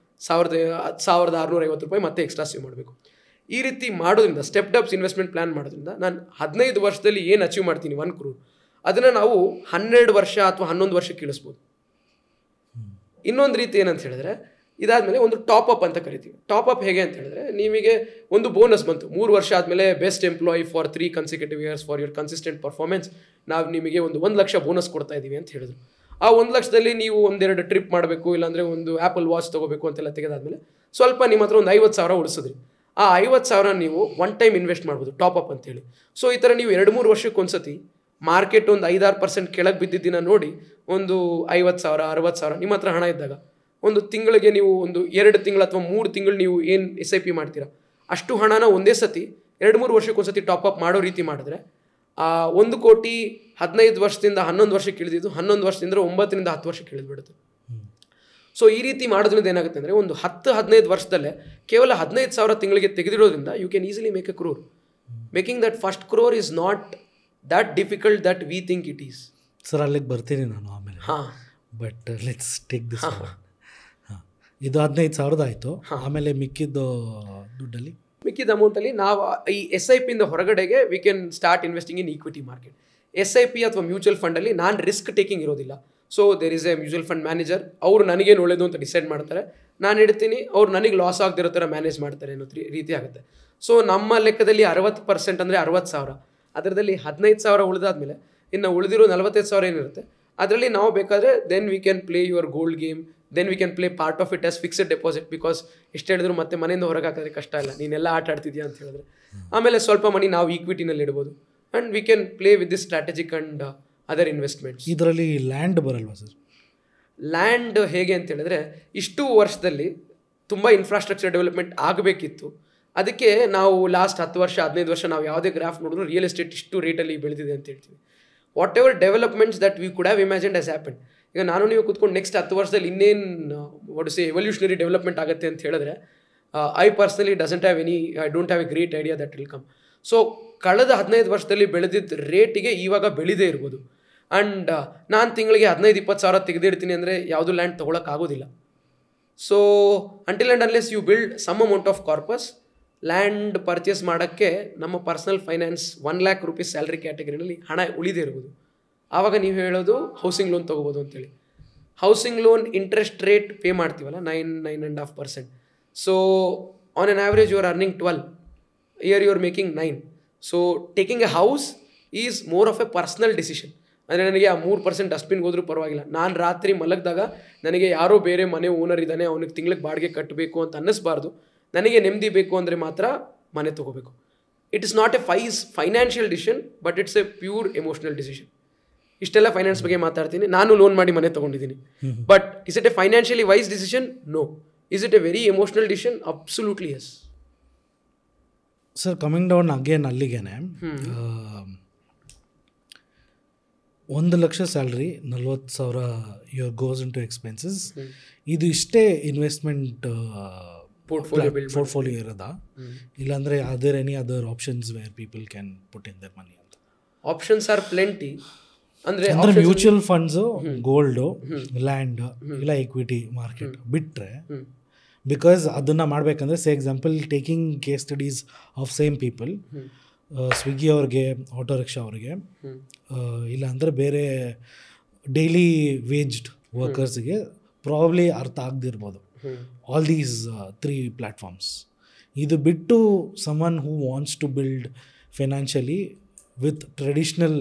1,650 ರೂಪಾಯಿ ಮತ್ತೆ ಎಕ್ಸ್ಟ್ರಾ ಸೇವ್ ಮಾಡಬೇಕು. ಈ ರೀತಿ ಮಾಡೋದ್ರಿಂದ, ಸ್ಟೆಪ್ಡ್ ಅಪ್ಸ್ ಇನ್ವೆಸ್ಟ್ಮೆಂಟ್ ಪ್ಲಾನ್ ಮಾಡೋದ್ರಿಂದ ನಾನು 15 ವರ್ಷದಲ್ಲಿ ಏನು ಅಚೀವ್ ಮಾಡ್ತೀನಿ 1 crore, ಅದನ್ನು ನಾವು 12 ವರ್ಷ ಅಥವಾ 11 ವರ್ಷಕ್ಕೆ ಇಳಿಸ್ಬೋದು. ಇನ್ನೊಂದು ರೀತಿ ಏನಂತ ಹೇಳಿದ್ರೆ, ಇದಾದಮೇಲೆ ಒಂದು ಟಾಪ್ ಅಪ್ ಅಂತ ಕರಿತೀವಿ. ಟಾಪ್ ಅಪ್ ಹೇಗೆ ಅಂತ ಹೇಳಿದ್ರೆ, ನಿಮಗೆ ಒಂದು ಬೋನಸ್ ಬಂತು 3 ವರ್ಷ ಆದಮೇಲೆ, best employee for 3 consecutive years for your consistent performance, ನಾವು ನಿಮಗೆ ಒಂದು 1,00,000 ಬೋನಸ್ ಕೊಡ್ತಾ ಇದ್ದೀವಿ ಅಂತ ಹೇಳಿದ್ರು. ಆ 1,00,000ದಲ್ಲಿ ನೀವು 1-2 ಟ್ರಿಪ್ ಮಾಡಬೇಕು, ಇಲ್ಲಾಂದರೆ ಒಂದು ಆ್ಯಪಲ್ ವಾಚ್ ತೊಗೋಬೇಕು ಅಂತೆಲ್ಲ ತೆಗೆದಾದ್ಮೇಲೆ ಸ್ವಲ್ಪ ನಿಮ್ಮ ಹತ್ರ ಒಂದು 50,000 ಉಳಿಸಿದ್ರಿ. ಆ 50,000 ನೀವು ಒನ್ ಟೈಮ್ ಇನ್ವೆಸ್ಟ್ ಮಾಡ್ಬೋದು, ಟಾಪ್ ಅಪ್ ಅಂತೇಳಿ. ಸೊ ಈ ಥರ ನೀವು 2-3 ವರ್ಷಕ್ಕೆ ಒಂದ್ಸತಿ ಮಾರ್ಕೆಟ್ ಒಂದು 5-6% ಕೆಳಗೆ ಬಿದ್ದಿದ್ದಿನ ನೋಡಿ, ಒಂದು 50,000 60,000 ನಿಮ್ಮ ಹತ್ರ ಹಣ ಇದ್ದಾಗ, ಒಂದು ತಿಂಗಳಿಗೆ ನೀವು ಒಂದು 2 ತಿಂಗಳು ಅಥವಾ 3 ತಿಂಗಳು ನೀವು ಏನು SIP ಮಾಡ್ತೀರಾ, ಅಷ್ಟು ಹಣನ ಒಂದೇ ಸತಿ 2-3 ವರ್ಷಕ್ಕೆ ಒಂದ್ಸತಿ ಟಾಪ್ ಅಪ್ ಮಾಡೋ ರೀತಿ ಮಾಡಿದ್ರೆ, 1 ಕೋಟಿ 15 ವರ್ಷದಿಂದ 11 ವರ್ಷಕ್ಕೆ ಇಳಿದಿದ್ದು 11 ವರ್ಷದಿಂದ 9ರಿಂದ 10 ವರ್ಷಕ್ಕೆ ಇಳಿದ್ಬಿಡುತ್ತೆ. ಸೊ ಈ ರೀತಿ ಮಾಡೋದ್ರಿಂದ ಏನಾಗುತ್ತೆ ಅಂದರೆ ಒಂದು 10-15 ವರ್ಷದಲ್ಲೇ ಕೇವಲ 15,000 ತಿಂಗಳಿಗೆ ತೆಗೆದಿಡೋದ್ರಿಂದ you can easily make a crore. Making that first crore is not that difficult that we think it is. Sir ಅಲ್ಲಿಗೆ ಬರ್ತೀನಿ ನಾನು ಆಮೇಲೆ. But let's take this. ಹಾಂ, ಇದು 15,000 ಆಯಿತು. ಆಮೇಲೆ ಮಿಕ್ಕಿದ್ದು ದುಡ್ಡಲ್ಲಿ ಮಿಕ್ಕಿದ ಅಮೌಂಟಲ್ಲಿ ನಾವು ಈ SIP ಇಂದ ಹೊರಗಡೆಗೆ we can start investing in equity market. SIP ಅಥವಾ ಮ್ಯೂಚುವಲ್ ಫಂಡಲ್ಲಿ ನಾನು ರಿಸ್ಕ್ ಟೇಕಿಂಗ್ ಇರೋದಿಲ್ಲ. So there is a mutual fund manager, ಅವರು ನನಗೇನು ಒಳ್ಳೇದು ಅಂತ ಡಿಸೈಡ್ ಮಾಡ್ತಾರೆ, ನಾನು ಇಡ್ತೀನಿ, ಅವ್ರು ನನಗೆ ಲಾಸ್ ಆಗದಿರೋ ಥರ ಮ್ಯಾನೇಜ್ ಮಾಡ್ತಾರೆ ಅನ್ನೋ ರೀತಿ ಆಗುತ್ತೆ. ಸೊ ನಮ್ಮ ಲೆಕ್ಕದಲ್ಲಿ 60% ಅಂದರೆ 60,000, ಅದರಲ್ಲಿ 15,000 ಉಳಿದಾದ್ಮೇಲೆ ಇನ್ನು ಉಳಿದಿರೋ 45,000 ಏನಿರುತ್ತೆ ಅದರಲ್ಲಿ ನಾವು ಬೇಕಾದರೆ then we can play your gold game, then we can play part of it as fixed deposit. Because ಎಷ್ಟು ಹೇಳಿದ್ರು ಮತ್ತೆ ಮನೆಯಿಂದ ಹೊರಗೆ ಹಾಕೋದ್ರೆ ಕಷ್ಟ ಇಲ್ಲ, ನೀನೆಲ್ಲ ಆಟ ಆಡ್ತಿದ್ಯಾ ಅಂತ ಹೇಳಿದ್ರೆ. ಆಮೇಲೆ ಸ್ವಲ್ಪ ಮನಿ ನಾವು ಈಕ್ವಿಟಿನಲ್ಲಿ ಇಡ್ಬೋದು and we can play with this strategic and other investments. ಇದರಲ್ಲಿ ಲ್ಯಾಂಡ್ ಬರಲ್ವಾ ಸರ್? ಲ್ಯಾಂಡ್ ಹೇಗೆ ಅಂತ ಹೇಳಿದ್ರೆ, ಇಷ್ಟು ವರ್ಷದಲ್ಲಿ ತುಂಬ ಇನ್ಫ್ರಾಸ್ಟ್ರಕ್ಚರ್ ಡೆವಲಪ್ಮೆಂಟ್ ಆಗಬೇಕಿತ್ತು. ಅದಕ್ಕೆ ನಾವು ಲಾಸ್ಟ್ 10 ವರ್ಷ 15 ವರ್ಷ ನಾವು ಯಾವುದೇ ಗ್ರಾಫ್ ನೋಡಿದ್ರು ರಿಯಲ್ ಎಸ್ಟೇಟ್ ಇಷ್ಟು ರೇಟಲ್ಲಿ ಬೆಳೆದಿದೆ ಅಂತ ಹೇಳ್ತೀವಿ. What ever developments that we could have imagined has happen. ಈಗ ನಾನು ನೀವು ಕೂತ್ಕೊಂಡು ನೆಕ್ಸ್ಟ್ 10 ವರ್ಷದಲ್ಲಿ ಇನ್ನೇನು ವಾಟ್ ಎವಲ್ಯೂಷನರಿ ಡೆವಲಪ್ಮೆಂಟ್ ಆಗುತ್ತೆ ಅಂತ ಹೇಳಿದ್ರೆ, I personally I don't have A great idea that will come. So ಕಳೆದ 15 ವರ್ಷದಲ್ಲಿ ಬೆಳೆದಿದ್ದ ರೇಟಿಗೆ ಇವಾಗ ಬೆಳೆದೇ ಇರ್ಬೋದು. ಆ್ಯಂಡ್ ನಾನು ತಿಂಗಳಿಗೆ 15-20,000 ತೆಗೆದಿಡ್ತೀನಿ ಅಂದರೆ ಯಾವುದೂ ಲ್ಯಾಂಡ್ ತೊಗೊಳಕ್ಕಾಗೋದಿಲ್ಲ. So until and unless you build some amount of corpus, land purchase ಮಾಡೋಕ್ಕೆ ನಮ್ಮ personal finance 1 lakh rupees salary ಕ್ಯಾಟಗರಿನಲ್ಲಿ ಹಣ ಉಳಿದೇ ಇರ್ಬೋದು. ಆವಾಗ ನೀವು ಹೇಳೋದು ಹೌಸಿಂಗ್ ಲೋನ್ ತೊಗೋಬೋದು ಅಂತೇಳಿ. Housing loan interest rate pay ಮಾಡ್ತೀವಲ್ಲ 9.5%. So on on average you are earning 12, year you are making 9. So taking a house is more of a personal decision. ಅಂದರೆ ನನಗೆ ಆ 3% ಡಸ್ಟ್ಬಿನ್ಗೆ ಹೋದ್ರೂ ಪರವಾಗಿಲ್ಲ, ನಾನು ರಾತ್ರಿ ಮಲಗಿದಾಗ ನನಗೆ ಯಾರೋ ಬೇರೆ ಮನೆ ಓನರ್ ಇದ್ದಾನೆ ಅವನಿಗೆ ತಿಂಗಳಿಗೆ ಬಾಡಿಗೆ ಕಟ್ಟಬೇಕು ಅಂತ ಅನ್ನಿಸ್ಬಾರ್ದು. ನನಗೆ ನೆಮ್ಮದಿ ಬೇಕು ಅಂದರೆ ಮಾತ್ರ ಮನೆ ತೊಗೋಬೇಕು. It is not a financial decision, but it's a pure emotional decision. ಇಷ್ಟೆಲ್ಲ ಫೈನಾನ್ಸ್ ಬಗ್ಗೆ ಮಾತಾಡ್ತೀನಿ, ನಾನು ಲೋನ್ ಮಾಡಿ ಮನೆ ತೊಗೊಂಡಿದ್ದೀನಿ. But is it a financially wise decision? No. Is it a very emotional decision? Absolutely yes. Sir, coming down again ಅಲ್ಲಿಗೇನೆ, 1 lakh salary, 40,000 your goes into expenses. ಇದು ಇಷ್ಟೇ ಇನ್ವೆಸ್ಟ್ಮೆಂಟ್ ಪೋರ್ಟ್ಫೋಲಿಯೋ ಇರೋದಾ? ಇಲ್ಲಾಂದರೆ other any other options where people can put in their money ಅಂತ? Options are plenty. ಅಂದರೆ mutual funds, gold, land, ಇಲ್ಲ equity market ಬಿಟ್ಟರೆ, because ಅದನ್ನು ಮಾಡಬೇಕಂದ್ರೆ say example taking case studies of same people, Swiggy ಅವ್ರಿಗೆ, auto rickshaw ಅವ್ರಿಗೆ, ಇಲ್ಲಾಂದರೆ ಬೇರೆ ಡೈಲಿ ವೇಜ್ಡ್ ವರ್ಕರ್ಸ್ಗೆ ಪ್ರಾಬ್ಲಿ ಅರ್ಥ ಆಗದಿರ್ಬೋದು ಆಲ್ ದೀಸ್ 3 ಪ್ಲ್ಯಾಟ್ಫಾರ್ಮ್ಸ್. ಇದು ಬಿಟ್ಟು someone who wants to build financially with traditional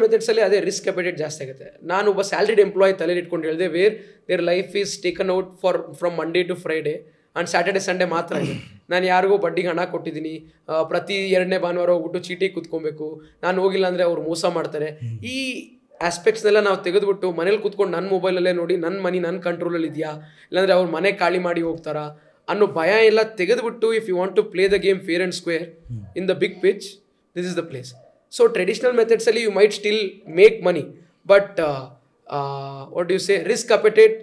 ಮೆಥಡ್ಸಲ್ಲಿ ಅದೇ ರಿಸ್ಕ್ ಅಪೆಟೇಟ್ ಜಾಸ್ತಿ ಆಗುತ್ತೆ. ನಾನು ಒಬ್ಬ ಸ್ಯಾಲ್ರಿಡ್ ಎಂಪ್ಲಾಯ್ ತಲೆಯಲ್ಲಿ ಇಟ್ಕೊಂಡು ಹೇಳಿದೆ, where their life is taken out from Monday to Friday and Saturday Sunday ಮಾತ್ರ ಇದೆ. ನಾನು ಯಾರಿಗೂ ಬಡ್ಡಿಗೆ ಹಣ ಕೊಟ್ಟಿದ್ದೀನಿ, ಪ್ರತಿ 2ನೇ ಭಾನುವಾರ ಹೋಗ್ಬಿಟ್ಟು ಚೀಟಿ ಕೂತ್ಕೊಬೇಕು, ನಾನು ಹೋಗಿಲ್ಲ ಅಂದರೆ ಅವ್ರು ಮೋಸ ಮಾಡ್ತಾರೆ. ಈ ಆಸ್ಪೆಕ್ಟ್ಸ್ನೆಲ್ಲ ನಾವು ತೆಗೆದುಬಿಟ್ಟು ಮನೇಲಿ ಕೂತ್ಕೊಂಡು ನನ್ನ ಮೊಬೈಲಲ್ಲೇ ನೋಡಿ ನನ್ನ ಮನಿ ನನ್ನ ಕಂಟ್ರೋಲಲ್ಲಿ ಇದೆಯಾ, ಇಲ್ಲಾಂದರೆ ಅವ್ರ ಮನೆ ಖಾಲಿ ಮಾಡಿ ಹೋಗ್ತಾರಾ ಅನ್ನೋ ಭಯ ಎಲ್ಲ ತೆಗೆದುಬಿಟ್ಟು, if you want to play the game fair and square in the big pitch, this is the place. So traditional ಮೆಥಡ್ಸಲ್ಲಿ you might still make money, but what you say risk appetite,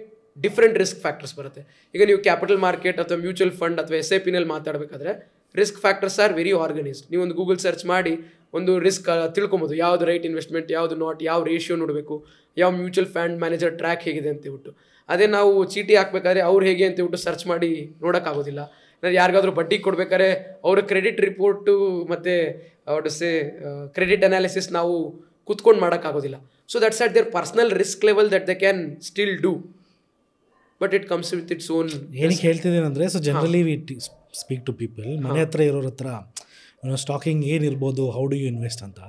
different risk factors ಬರುತ್ತೆ. ಈಗ ನೀವು capital market ಅಥವಾ mutual fund ಅಥವಾ SIPನಲ್ಲಿ ಮಾತಾಡಬೇಕಾದ್ರೆ risk factors are very organised. ನೀವು ಒಂದು ಗೂಗಲ್ ಸರ್ಚ್ ಮಾಡಿ ಒಂದು ರಿಸ್ಕ್ ತಿಳ್ಕೊಬೋದು, ಯಾವುದು ರೈಟ್ ಇನ್ವೆಸ್ಟ್ಮೆಂಟ್, ಯಾವುದು ನಾಟ್, ಯಾವ ರೇಷಿಯೋ ನೋಡಬೇಕು, ಯಾವ ಮ್ಯೂಚುವಲ್ ಫಂಡ್ ಮ್ಯಾನೇಜರ್ ಟ್ರ್ಯಾಕ್ ಹೇಗಿದೆ ಅಂತ ಹೇಳ್ಬಿಟ್ಟು. ಅದೇ ನಾವು ಚೀಟಿ ಹಾಕ್ಬೇಕಾದ್ರೆ ಅವ್ರು ಹೇಗೆ ಅಂತ ಹೇಳ್ಬಿಟ್ಟು ಸರ್ಚ್ ಮಾಡಿ ನೋಡೋಕ್ಕಾಗೋದಿಲ್ಲ. ಯಾರಿಗಾದ್ರೂ ಬಡ್ಡಿ ಕೊಡ್ಬೇಕಾದ್ರೆ ಅವರ ಕ್ರೆಡಿಟ್ ರಿಪೋರ್ಟು ಮತ್ತು ಸೇ ಕ್ರೆಡಿಟ್ ಅನಾಲಿಸಿಸ್ ನಾವು ಕೂತ್ಕೊಂಡು ಮಾಡೋಕ್ಕಾಗೋದಿಲ್ಲ. So that's at their personal risk level that they can still do, but it comes with its own. ಏನಕ್ಕೆ ಹೇಳ್ತಿದ್ದೀನಿ ಅಂದರೆ, so generally we speak to people, ಮನೆ ಹತ್ರ ಇರೋರ ಹತ್ರ ಸ್ಟಾಕಿಂಗ್ ಏನಿರ್ಬೋದು, ಹೌ ಡು ಯು ಇನ್ವೆಸ್ಟ್ ಅಂತ.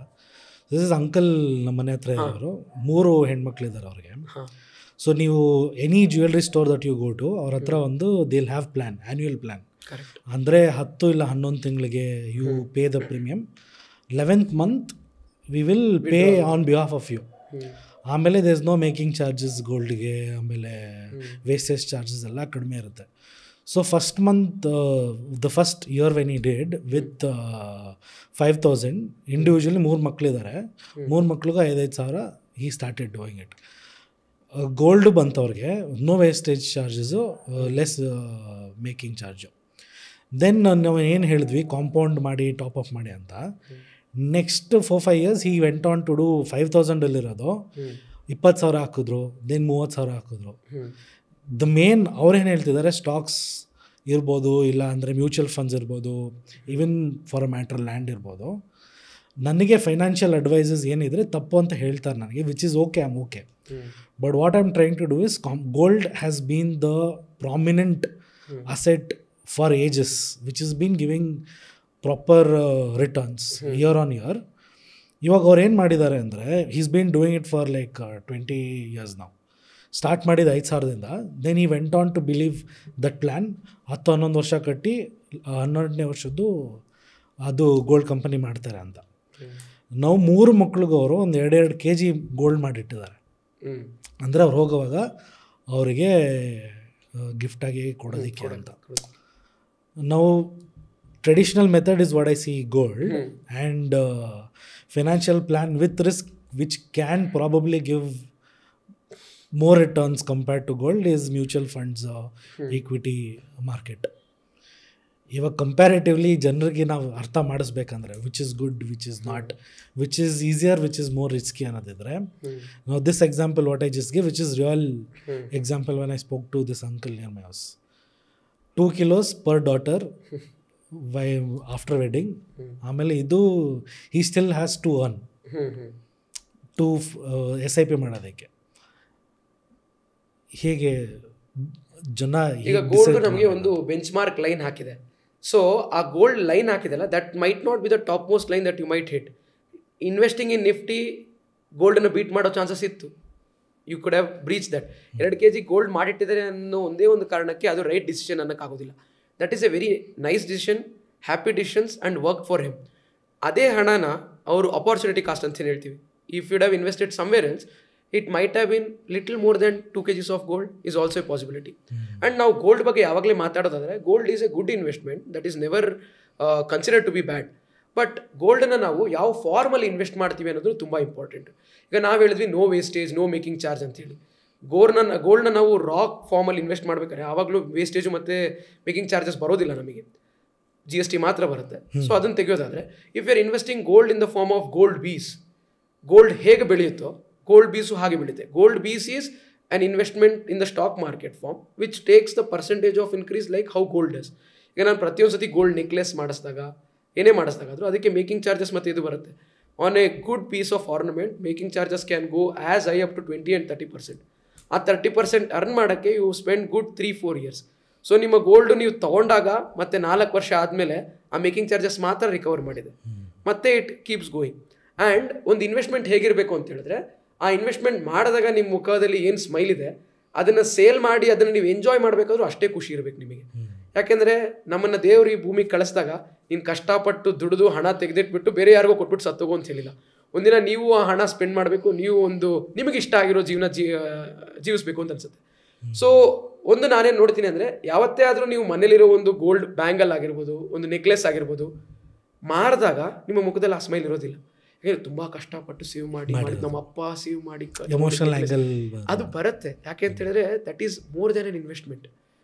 ದಿಸ್ ಇಸ್ ಅಂಕಲ್ ನಮ್ಮ ಮನೆ ಹತ್ರ ಇರೋರು, 3 ಹೆಣ್ಮಕ್ಳಿದ್ದಾರೆ ಅವ್ರಿಗೆ. ಸೊ ನೀವು any jewellery store that you go to, ಅವ್ರ ಹತ್ರ ಒಂದು they will have plan, annual plan. ಅಂದರೆ 10 ಇಲ್ಲ 11 ತಿಂಗಳಿಗೆ you pay the premium, 11th month we will pay on behalf of you. ಆಮೇಲೆ there is no making charges ಗೋಲ್ಡ್ಗೆ, ಆಮೇಲೆ wastage charges ಎಲ್ಲ ಕಡಿಮೆ ಇರುತ್ತೆ. So first month the first year when he did with 5,000 individually 3 ಮಕ್ಕಳಿದ್ದಾರೆ, 3 ಮಕ್ಳಿಗೂ 5,000 he started doing it. Gold ಬಂತವ್ರಿಗೆ no wastage charges, less making charge. Then ನಾವು ಏನು ಹೇಳಿದ್ವಿ ಕಾಂಪೌಂಡ್ ಮಾಡಿ ಟಾಪ್ ಅಪ್ ಮಾಡಿ ಅಂತ. Next 4-5 years he went on to do 5,000 20,000 ಹಾಕಿದ್ರು, ದೆನ್ 30,000 ಹಾಕಿದ್ರು. ದ ಮೇನ್ ಅವ್ರೇನು ಹೇಳ್ತಿದ್ದಾರೆ, ಸ್ಟಾಕ್ಸ್ ಇರ್ಬೋದು, ಇಲ್ಲ ಅಂದರೆ ಮ್ಯೂಚುವಲ್ ಫಂಡ್ಸ್ ಇರ್ಬೋದು, even for a matter land ಇರ್ಬೋದು. ನನಗೆ ಫೈನಾನ್ಷಿಯಲ್ ಅಡ್ವೈಸಸ್ ಏನಿದ್ರೆ ತಪ್ಪು ಅಂತ ಹೇಳ್ತಾರೆ ನನಗೆ, which is okay, I am okay. But what I am trying to do is gold has been the prominent asset for ages, which is been giving proper returns year on year. ಇವಾಗ ಅವ್ರು ಏನು ಮಾಡಿದ್ದಾರೆ ಅಂದರೆ, he's been doing it for like 20 years ನಾವು. Start ಮಾಡಿದ 5,000ದಿಂದ. Then ಈ went on to believe that plan. 10-11 ವರ್ಷ ಕಟ್ಟಿ 12ನೇ ವರ್ಷದ್ದು ಅದು ಗೋಲ್ಡ್ ಕಂಪನಿ ಮಾಡ್ತಾರೆ ಅಂತ. ನಾವು 3 ಮಕ್ಳಿಗೂ ಅವರು ಒಂದು 2 kg ಗೋಲ್ಡ್ ಮಾಡಿಟ್ಟಿದ್ದಾರೆ. ಅಂದರೆ ಅವ್ರು ಹೋಗುವಾಗ ಅವರಿಗೆ ಗಿಫ್ಟಾಗಿ ಕೊಡೋದಕ್ಕೆ ಅಂತ. ನಾವು traditional method is what I C gold, and financial plan with risk which can probably give more returns compared to gold is mutual funds, equity market. ಇವಾಗ ಕಂಪ್ಯಾರಿಟಿವ್ಲಿ ಜನರಿಗೆ ನಾವು ಅರ್ಥ ಮಾಡಿಸ್ಬೇಕಂದ್ರೆ which is good, which is not, which is easier, which is more risky ಅನ್ನೋದಿದ್ರೆ, ನಾವು this example what I just give, which is real example when I spoke to this uncle near my house. 2 kilos per daughter after wedding. ಆಮೇಲೆ ಇದು he still has to earn to SIP ಮಾಡೋದಕ್ಕೆ. ಹೇಗೆ ಜನ ಈಗ gold ನಮಗೆ ಒಂದು benchmark line ಹಾಕಿದೆ. So ಆ ಗೋಲ್ಡ್ ಲೈನ್ ಹಾಕಿದಲ್ಲ, that might not be the topmost line that you might hit. Investing in Nifty ಗೋಲ್ಡನ್ನು ಬೀಟ್ ಮಾಡೋ ಚಾನ್ಸಸ್ ಇತ್ತು. You could have breach that. 2 kg gold ಮಾಡಿಟ್ಟಿದ್ದಾರೆ ಅನ್ನೋ ಒಂದೇ ಒಂದು ಕಾರಣಕ್ಕೆ ಅದು ರೈಟ್ ಡಿಸಿಷನ್ ಅನ್ನೋಕ್ಕಾಗೋದಿಲ್ಲ. That is a very nice decision, happy decisions and work for him. ಅದೇ ಹಣನ ಅವರು ಅಪಾರ್ಚುನಿಟಿ ಕಾಸ್ಟ್ ಅಂತ ಹೇಳ್ತೀವಿ. If you'd have invested somewhere else, it might have been little more than 2 kgs of gold is also a possibility. And now gold ಬಗ್ಗೆ ಯಾವಾಗಲೇ ಮಾತಾಡೋದಾದರೆ, gold is a good investment that is never considered to be bad. But ಗೋಲ್ಡನ್ನು ನಾವು ಯಾವ ಫಾರ್ಮಲ್ಲಿ invest ಮಾಡ್ತೀವಿ ಅನ್ನೋದು ತುಂಬ ಇಂಪಾರ್ಟೆಂಟ್. ಈಗ ನಾವು ಹೇಳಿದ್ವಿ no wastage, no making charge ಅಂತೇಳಿ. ಗೋಲ್ಡ್ನ ನಾವು ರಾಕ್ ಫಾರ್ಮಲ್ಲಿ ಇನ್ವೆಸ್ಟ್ ಮಾಡಬೇಕಾದ್ರೆ ಆವಾಗಲೂ ವೇಸ್ಟೇಜು ಮತ್ತು ಮೇಕಿಂಗ್ ಚಾರ್ಜಸ್ ಬರೋದಿಲ್ಲ, ನಮಗೆ GST ಮಾತ್ರ ಬರುತ್ತೆ. ಸೊ ಅದನ್ನು ತೆಗೆಯೋದಾದರೆ, if you are investing gold in the form of gold bees, gold ಹೇಗೆ ಬೆಳೆಯುತ್ತೋ ಗೋಲ್ಡ್ ಬೀಸು ಹಾಗೆ ಬೆಳೀತೆ. Gold bees is an investment in the stock market form which takes the percentage of increase like how gold is. ಈಗ ನಾನು ಪ್ರತಿಯೊಂದು ಸತಿ gold necklace ಮಾಡಿಸಿದಾಗ, ಏನೇ ಮಾಡಿಸಿದಾಗಾದರೂ ಅದಕ್ಕೆ ಮೇಕಿಂಗ್ ಚಾರ್ಜಸ್ ಮತ್ತು ಇದು ಬರುತ್ತೆ. On a good piece of ornament making charges can go as high up to 20 and 30%. ಆ 30% ಅರ್ನ್ ಮಾಡೋಕ್ಕೆ ಯು ಸ್ಪೆಂಡ್ ಗುಡ್ 3-4 years. ಸೊ ನಿಮ್ಮ ಗೋಲ್ಡ್ ನೀವು ತೊಗೊಂಡಾಗ ಮತ್ತೆ 4 ವರ್ಷ ಆದಮೇಲೆ ಆ ಮೇಕಿಂಗ್ ಚಾರ್ಜಸ್ ಮಾತ್ರ ರಿಕವರ್ ಮಾಡಿದೆ, ಮತ್ತೆ ಇಟ್ ಕೀಪ್ಸ್ ಗೋಯಿಂಗ್. ಆ್ಯಂಡ್ ಒಂದು ಇನ್ವೆಸ್ಟ್ಮೆಂಟ್ ಹೇಗಿರಬೇಕು ಅಂತ ಹೇಳಿದ್ರೆ, ಆ ಇನ್ವೆಸ್ಟ್ಮೆಂಟ್ ಮಾಡಿದಾಗ ನಿಮ್ಮ ಮುಖದಲ್ಲಿ ಏನು ಸ್ಮೈಲ್ ಇದೆ ಅದನ್ನು ಸೇಲ್ ಮಾಡಿ ಅದನ್ನು ನೀವು ಎಂಜಾಯ್ ಮಾಡಬೇಕಾದ್ರೂ ಅಷ್ಟೇ ಖುಷಿ ಇರಬೇಕು ನಿಮಗೆ. ಯಾಕೆಂದರೆ ನಮ್ಮನ್ನು ದೇವರು ಈ ಭೂಮಿಗೆ ಕಳಿಸಿದಾಗ ನೀನು ಕಷ್ಟಪಟ್ಟು ದುಡಿದು ಹಣ ತೆಗೆದಿಟ್ಬಿಟ್ಟು ಬೇರೆ ಯಾರಿಗೋ ಕೊಟ್ಬಿಟ್ಟು ಸತ್ತೋಗೋ ಅಂತ ಹೇಳಿಲ್ಲ. ಒಂದಿನ ನೀವು ಆ ಹಣ ಸ್ಪೆಂಡ್ ಮಾಡಬೇಕು, ನೀವು ಒಂದು ನಿಮಗೆ ಇಷ್ಟ ಆಗಿರೋ ಜೀವನ ಜೀವಿಸಬೇಕು ಅಂತ ಅನ್ಸುತ್ತೆ. ಸೊ ಒಂದು ನಾನೇನು ನೋಡ್ತೀನಿ ಅಂದರೆ, ಯಾವತ್ತೇ ಆದರೂ ನೀವು ಮನೇಲಿರೋ ಒಂದು ಗೋಲ್ಡ್ ಬ್ಯಾಂಗಲ್ ಆಗಿರ್ಬೋದು, ಒಂದು ನೆಕ್ಲೆಸ್ ಆಗಿರ್ಬೋದು, ಮಾರಿದಾಗ ನಿಮ್ಮ ಮುಖದಲ್ಲಿ ಆ ಸ್ಮೈಲ್ ಇರೋದಿಲ್ಲ. ಯಾಕೆಂದರೆ ತುಂಬ ಕಷ್ಟಪಟ್ಟು ಸೇವ್ ಮಾಡಿ ನಮ್ಮ ಅಪ್ಪ ಸೇವ್ ಮಾಡಿ ಎಮೋಷನಲ್ ಆ್ಯಂಗಲ್ ಅದು ಬರುತ್ತೆ. ಯಾಕೆ ಅಂತ ಹೇಳಿದ್ರೆ that is more than an investment.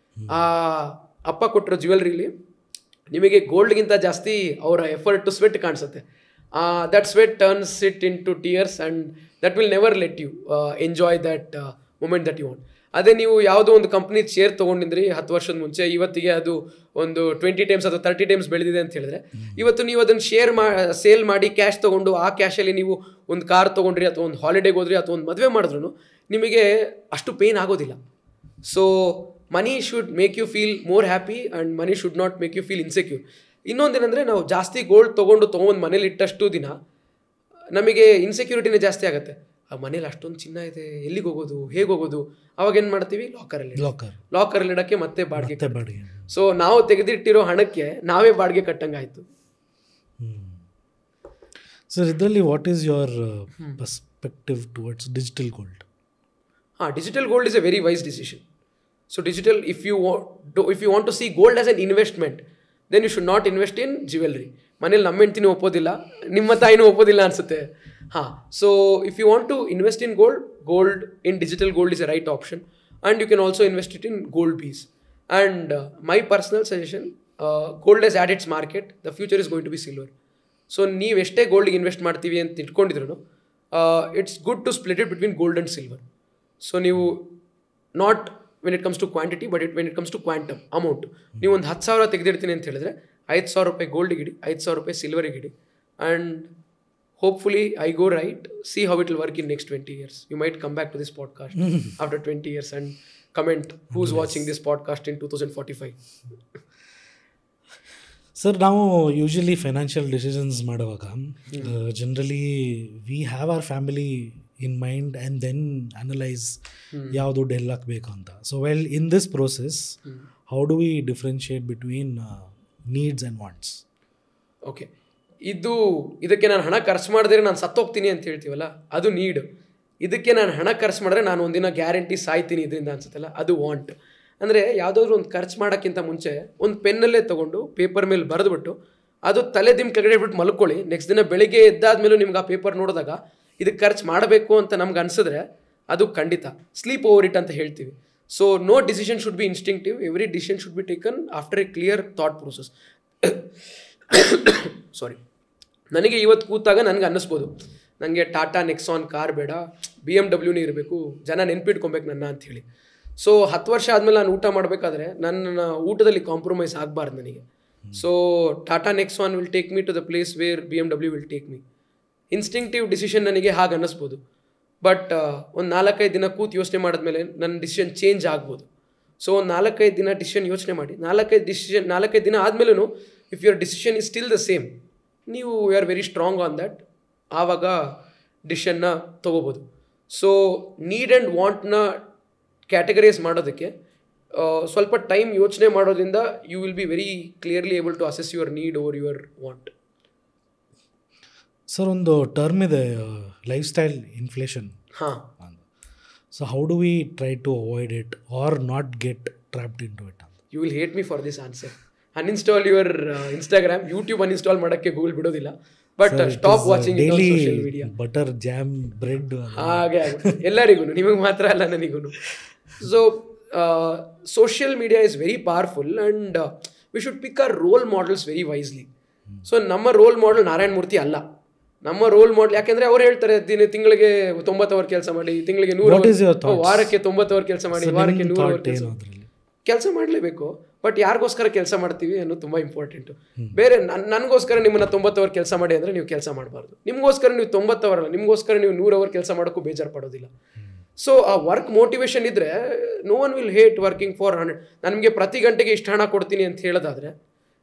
ಆ ಅಪ್ಪ ಕೊಟ್ಟಿರೋ ಜ್ಯುವೆಲ್ರಿಲಿ ನಿಮಗೆ ಗೋಲ್ಡ್ಗಿಂತ ಜಾಸ್ತಿ ಅವರ ಎಫರ್ಟ್ ಸ್ವೆಟ್ ಕಾಣಿಸುತ್ತೆ. That sweat turns it into tears and that will never let you enjoy that moment that you want. ಅದೇ ನೀವು ಯಾವುದೋ ಒಂದು ಕಂಪ್ನಿ ಶೇರ್ ತೊಗೊಂಡಿದ್ರಿ 10 ವರ್ಷದ ಮುಂಚೆ, ಇವತ್ತಿಗೆ ಅದು ಒಂದು 20 times ಅಥವಾ 30 times ಬೆಳೆದಿದೆ ಅಂತ ಹೇಳಿದ್ರೆ, ಇವತ್ತು ನೀವು ಅದನ್ನು ಸೇಲ್ ಮಾಡಿ ಕ್ಯಾಶ್ ತೊಗೊಂಡು ಆ ಕ್ಯಾಶಲ್ಲಿ ನೀವು ಒಂದು ಕಾರ್ ತೊಗೊಂಡ್ರಿ ಅಥವಾ ಒಂದು ಹಾಲಿಡೇಗೆ ಹೋದ್ರಿ ಅಥವಾ ಒಂದು ಮದುವೆ ಮಾಡಿದ್ರು ನಿಮಗೆ ಅಷ್ಟು ಪೇನ್ ಆಗೋದಿಲ್ಲ. So money should make you feel more happy and money should not make you feel insecure. ಇನ್ನೊಂದೇನೆಂದರೆ, ನಾವು ಜಾಸ್ತಿ ಗೋಲ್ಡ್ ತೊಗೊಂಡು ಮನೇಲಿ ಇಟ್ಟಷ್ಟು ದಿನ ನಮಗೆ ಇನ್ಸೆಕ್ಯೂರಿಟಿನೇ ಜಾಸ್ತಿ ಆಗುತ್ತೆ. ಆ ಮನೇಲಿ ಅಷ್ಟೊಂದು ಚಿನ್ನ ಇದೆ, ಎಲ್ಲಿಗೆ ಹೋಗೋದು, ಹೇಗೆ ಹೋಗೋದು? ಅವಾಗ ಏನು ಮಾಡ್ತೀವಿ, ಲಾಕರಲ್ಲಿ ಇಡೋಕ್ಕೆ ಮತ್ತೆ ಬಾಡಿಗೆ. ಸೊ ನಾವು ತೆಗೆದಿಟ್ಟಿರೋ ಹಣಕ್ಕೆ ನಾವೇ ಬಾಡಿಗೆ ಕಟ್ಟಂಗಾಯ್ತು. ಸರ್, ಇದರಲ್ಲಿ what is your perspective towards digital gold? Digital gold is a very wise decision. So digital, if you want to see gold as an investment, then you should not invest in jewelry. ಮನೇಲಿ ನಮ್ಮ ಹೆಂಡ್ತಿನೂ ಒಪ್ಪೋದಿಲ್ಲ, ನಿಮ್ಮ ತಾಯಿನೂ ಒಪ್ಪೋದಿಲ್ಲ ಅನಿಸುತ್ತೆ. ಹಾಂ, ಸೊ if you want to invest in gold in digital gold is a right option, and you can also invest it in gold piece. And my personal suggestion, gold as at its market, the future is going to be silver. So ನೀವು ಎಷ್ಟೇ ಗೋಲ್ಡ್ಗೆ invest ಮಾಡ್ತೀವಿ ಅಂತ ಇಟ್ಕೊಂಡಿದ್ರು, it's good to split it between gold and silver. So ನೀವು not when it comes to quantity, but when it comes to quantum amount, ನೀವು ಒಂದು 10,000 ತೆಗೆದಿರ್ತೀನಿ ಅಂತ ಹೇಳಿದ್ರೆ 5,000 ರೂಪಾಯಿ ಗೋಲ್ಡಿಗೆ ಇಡಿ, 5,000 ರೂಪಾಯಿ ಸಿಲ್ವರಿಗೆ ಇಡಿ, and hopefully I go right, see how it will work in next 20 years. You might come back to this podcast after 20 years and comment who's watching this podcast in 2045. Sir, ನಾವು ಯೂಶಲಿ ಫೈನಾನ್ಷಿಯಲ್ ಡಿಸಿಷನ್ಸ್ ಮಾಡುವಾಗ generally we have our family in mind and then analyse ಯಾವ ದುಡ್ಡು ಎಲ್ಲ ಹಾಕಬೇಕು ಅಂತ. So well in this process how do we differentiate between needs and wants? Okay, ಇದಕ್ಕೆ ನಾನು ಹಣ ಖರ್ಚು ಮಾಡಿದ್ರೆ ನಾನು ಸತ್ತೋಗ್ತೀನಿ ಅಂತ ಹೇಳ್ತೀವಲ್ಲ, ಅದು ನೀಡ್. ಇದಕ್ಕೆ ನಾನು ಹಣ ಖರ್ಚು ಮಾಡಿದ್ರೆ ನಾನು ಒಂದಿನ ಗ್ಯಾರಂಟಿ ಸಾಯ್ತೀನಿ ಇದರಿಂದ ಅನ್ಸುತ್ತಲ್ಲ, ಅದು ವಾಂಟ್. ಅಂದರೆ ಯಾವುದಾದ್ರೂ ಒಂದು ಖರ್ಚು ಮಾಡೋಕ್ಕಿಂತ ಮುಂಚೆ ಒಂದು ಪೆನ್ನಲ್ಲೇ ತೊಗೊಂಡು ಪೇಪರ್ ಮೇಲೆ ಬರೆದ್ಬಿಟ್ಟು ಅದು ತಲೆ ದಿಮ್ ಕೆಳಗಡೆ ಬಿಟ್ಟು ಮಲ್ಕೊಳ್ಳಿ. ನೆಕ್ಸ್ಟ್ ದಿನ ಬೆಳಿಗ್ಗೆ ಎದ್ದಾದ್ಮೇಲೂ ನಿಮ್ಗೆ ಆ ಪೇಪರ್ ನೋಡಿದಾಗ ಇದಕ್ಕೆ ಖರ್ಚು ಮಾಡಬೇಕು ಅಂತ ನಮ್ಗೆ ಅನಿಸಿದ್ರೆ ಅದು ಖಂಡಿತ ಸ್ಲೀಪ್ ಓವರ್ ಇಟ್ ಅಂತ ಹೇಳ್ತೀವಿ. So no decision should be instinctive, every decision should be taken after a clear thought process. Sorry, ನನಗೆ ಇವತ್ತು ಕೂತಾಗ ನನಗೆ ಅನ್ನಿಸ್ಬೋದು, ನನಗೆ ಟಾಟಾ ನೆಕ್ಸಾನ್ ಕಾರ್ ಬೇಡ, BMW ಇರಬೇಕು, ಜನ ನೆನ್ಪಿಟ್ಕೊಬೇಕು ನನ್ನ ಅಂಥೇಳಿ. ಸೊ 10 ವರ್ಷ ಆದಮೇಲೆ ನಾನು ಊಟ ಮಾಡಬೇಕಾದ್ರೆ ನನ್ನ ಊಟದಲ್ಲಿ ಕಾಂಪ್ರಮೈಸ್ ಆಗಬಾರ್ದು ನನಗೆ. So Tata Nexon will take me to the place where BMW will take me. Instinctive decision ನನಗೆ ಹಾಗೆ ಅನ್ನಿಸ್ಬೋದು, ಬಟ್ ಒಂದು 4-5 ದಿನ ಕೂತು ಯೋಚನೆ ಮಾಡಿದ್ಮೇಲೆ ನನ್ನ ಡಿಸಿಷನ್ ಚೇಂಜ್ ಆಗ್ಬೋದು. ಸೊ ಒಂದು 4-5 ದಿನ ಡಿಸಿಷನ್ ಯೋಚನೆ ಮಾಡಿ, 4-5 ದಿನ ಆದಮೇಲೂ if your decision is still the same, ನೀವು you are very strong on that, ಆವಾಗ ಡಿಸಿಷನ್ನ ತೊಗೋಬೋದು. ಸೊ ನೀಡ್ ಆ್ಯಂಡ್ ವಾಂಟ್ನ ಕ್ಯಾಟಗರೈಸ್ ಮಾಡೋದಕ್ಕೆ ಸ್ವಲ್ಪ ಟೈಮ್ ಯೋಚನೆ ಮಾಡೋದ್ರಿಂದ you will be very clearly able to assess your need over your want. Sir, ಒಂದು ಟರ್ಮ್ ಇದೆ, ಲೈಫ್ ಸ್ಟೈಲ್ ಇನ್ಫ್ಲೇಷನ್. ಹಾಂ. So how do we try to avoid it or not get trapped into it? You will hate me for this answer. Uninstall your Instagram, YouTube uninstall ಮಾಡೋಕ್ಕೆ Google ಬಿಡೋದಿಲ್ಲ, but stop watching social media. Butter, jam, bread ಹಾಗೆ ಆಗುತ್ತೆ ಎಲ್ಲರಿಗೂ, ನಿಮಗೆ ಮಾತ್ರ ಅಲ್ಲ ನನಗೂ. So social media is very powerful and we should pick hour roll models very wisely. So ನಮ್ಮ ರೋಲ್ ಮಾಡೆಲ್ ನಾರಾಯಣ ಮೂರ್ತಿ ಅಲ್ಲ, ನಮ್ಮ ರೋಲ್ ಮಾಡೆಲ್, ಯಾಕೆಂದರೆ ಅವ್ರು ಹೇಳ್ತಾರೆ ತಿಂಗಳಿಗೆ 90 ಅವರ್ ಕೆಲಸ ಮಾಡಿ, ತಿಂಗಳಿಗೆ 100, ವಾರಕ್ಕೆ 90 ಅವರ್ ಕೆಲಸ ಮಾಡಿ, ವಾರಕ್ಕೆ 100 ಅವರ್ ಕೆಲಸ ಮಾಡಲೇಬೇಕು. ಬಟ್ ಯಾರಿಗೋಸ್ಕರ ಕೆಲಸ ಮಾಡ್ತೀವಿ ಅನ್ನೋದು ತುಂಬ ಇಂಪಾರ್ಟೆಂಟು. ಬೇರೆ ನನಗೋಸ್ಕರ ನಿಮ್ಮನ್ನು 90 ಅವರ್ ಕೆಲಸ ಮಾಡಿ ಅಂದರೆ ನೀವು ಕೆಲಸ ಮಾಡಬಾರ್ದು. ನಿಮಗೋಸ್ಕರ ನೀವು 90 ಅವರ್ ಅಲ್ಲ, ನಿಮಗೋಸ್ಕರ ನೀವು 100 ಅವರ್ ಕೆಲಸ ಮಾಡೋಕ್ಕೂ ಬೇಜಾರು ಪಡೋದಿಲ್ಲ. ಸೊ ಆ ವರ್ಕ್ ಮೋಟಿವೇಶನ್ ಇದ್ದರೆ no one will hate working for 100. ನನಗೆ ಪ್ರತಿ ಗಂಟೆಗೆ ಇಷ್ಟು ಹಣ ಕೊಡ್ತೀನಿ ಅಂತ ಹೇಳೋದಾದರೆ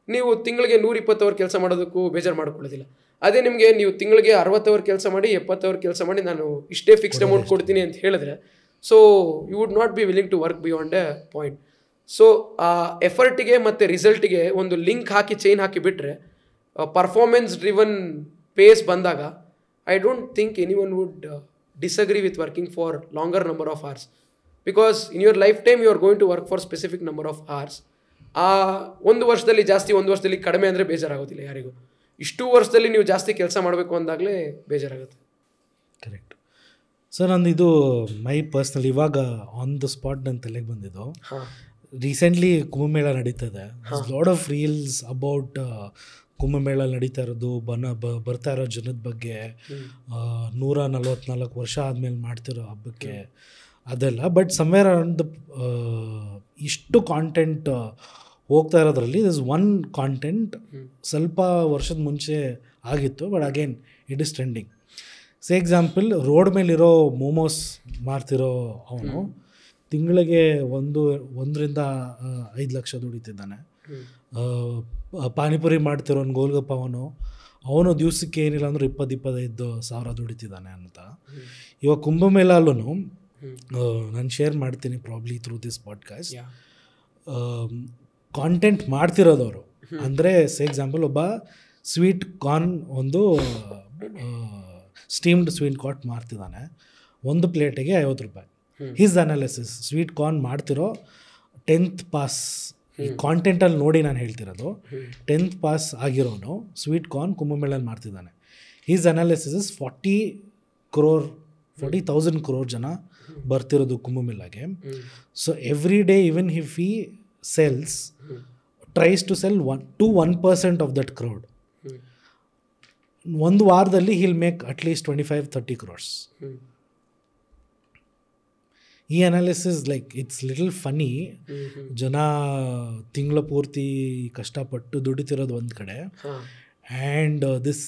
ನೀವು ತಿಂಗಳಿಗೆ 120 ಅವರ್ ಕೆಲಸ ಮಾಡೋದಕ್ಕೂ ಬೇಜಾರು ಮಾಡ್ಕೊಳ್ಳೋದಿಲ್ಲ. ಅದೇ ನಿಮಗೆ ನೀವು ತಿಂಗಳಿಗೆ 60 ಅವರ್ ಕೆಲಸ ಮಾಡಿ, 70 ಅವರ್ ಕೆಲಸ ಮಾಡಿ, ನಾನು ಇಷ್ಟೇ ಫಿಕ್ಸ್ಡ್ ಅಮೌಂಟ್ ಕೊಡ್ತೀನಿ ಅಂತ ಹೇಳಿದ್ರೆ, so you would not be willing to work beyond a point. So ಆ ಎಫರ್ಟಿಗೆ ಮತ್ತು ರಿಸಲ್ಟಿಗೆ ಒಂದು ಲಿಂಕ್ ಹಾಕಿ, ಚೈನ್ ಹಾಕಿ ಬಿಟ್ಟರೆ, ಪರ್ಫಾರ್ಮೆನ್ಸ್ ಡ್ರಿವನ್ ಪೇಸ್ ಬಂದಾಗ I don't think any one wood disagree with working for longer number of hours, because in your lifetime you are going to work for specific number of hours. ಒಂದು ವರ್ಷದಲ್ಲಿ ಜಾಸ್ತಿ, ಒಂದು ವರ್ಷದಲ್ಲಿ ಕಡಿಮೆ ಅಂದರೆ ಬೇಜಾರಾಗೋದಿಲ್ಲ ಯಾರಿಗೂ. ಇಷ್ಟು ವರ್ಷದಲ್ಲಿ ನೀವು ಜಾಸ್ತಿ ಕೆಲಸ ಮಾಡಬೇಕು ಅಂದಾಗಲೇ ಬೇಜಾರಾಗುತ್ತೆ. Correct sir. ನಂದು ಇದು ಮೈ ಪರ್ಸ್ನಲ್, ಇವಾಗ ಆನ್ ದ ಸ್ಪಾಟ್ ನನ್ನ ತಲೆಗೆ ಬಂದಿದ್ದು, ರೀಸೆಂಟ್ಲಿ ಕುಂಭಮೇಳ ನಡೀತದೆ. Lot of reels about Kumbh Mela ನಡೀತಾ ಇರೋದು, ಬರ್ತಾ ಇರೋ ಜನದ ಬಗ್ಗೆ, 144 ವರ್ಷ ಆದಮೇಲೆ ಮಾಡ್ತಿರೋ ಹಬ್ಬಕ್ಕೆ ಅದೆಲ್ಲ. ಬಟ್ ಸಮ್ವೇರ್ ಅರೌಂಡ್ ಇಷ್ಟು ಕಾಂಟೆಂಟ್ ಹೋಗ್ತಾ ಇರೋದ್ರಲ್ಲಿ ದಿಸ್ ಒನ್ ಕಾಂಟೆಂಟ್ ಸ್ವಲ್ಪ ವರ್ಷದ ಮುಂಚೆ ಆಗಿತ್ತು, but again it is trending. Say example, road ಮೇಲಿರೋ ಮೋಮೋಸ್ ಮಾರ್ತಿರೋ ಅವನು ತಿಂಗಳಿಗೆ 1 5 ಲಕ್ಷ ದುಡಿತಿದ್ದಾನೆ. ಪಾನಿಪುರಿ ಮಾಡ್ತಿರೋ ಒಂದು ಗೋಲ್ಗಪ್ಪ ಅವನು ದಿವಸಕ್ಕೆ ಏನಿಲ್ಲ ಅಂದ್ರೆ 20-25 ಸಾವಿರ ದುಡಿತಿದ್ದಾನೆ ಅಂತ. ಇವಾಗ ಕುಂಭಮೇಳಲ್ಲೂ ನಾನು ಶೇರ್ ಮಾಡ್ತೀನಿ probably through this podcast, content ಮಾಡ್ತಿರೋದವರು. ಅಂದರೆ ಸೇ ಎಕ್ಸಾಂಪಲ್, ಒಬ್ಬ ಸ್ವೀಟ್ ಕಾರ್ನ್, ಒಂದು ಸ್ಟೀಮ್ಡ್ ಸ್ವೀಟ್ ಕಾರ್ನ್ ಮಾರ್ತಿದ್ದಾನೆ, ಒಂದು ಪ್ಲೇಟಿಗೆ 50 ರೂಪಾಯಿ. ಹಿಸ್ ಅನಾಲಿಸಿಸ್, ಸ್ವೀಟ್ ಕಾರ್ನ್ ಮಾಡ್ತಿರೋ 10th ಪಾಸ್ ಈ ಕಾಂಟೆಂಟಲ್ಲಿ ನೋಡಿ ನಾನು ಹೇಳ್ತಿರೋದು 10th ಪಾಸ್ ಆಗಿರೋನು ಸ್ವೀಟ್ ಕಾರ್ನ್ ಕುಂಭಮೇಳಲ್ಲಿ ಮಾಡ್ತಿದ್ದಾನೆ. ಹೀಸ್ ಅನಾಲಿಸಿಸ್ ಇಸ್ 40,000 crore ಜನ ಬರ್ತಿರೋದು ಕುಂಭಮೇಳಗೆ. So every day even if he sells tries to sell 1% of that crowd, ಒಂದು ವಾರದಲ್ಲಿ ಹಿಲ್ ಮೇಕ್ ಅಟ್ಲೀಸ್ಟ್ 25-30 crores. ಈ analysis like it's little funny. ಜನ ತಿಂಗಳ ಪೂರ್ತಿ ಕಷ್ಟಪಟ್ಟು ದುಡಿತಿರೋದು ಒಂದು ಕಡೆ, ಆ್ಯಂಡ್ ದಿಸ್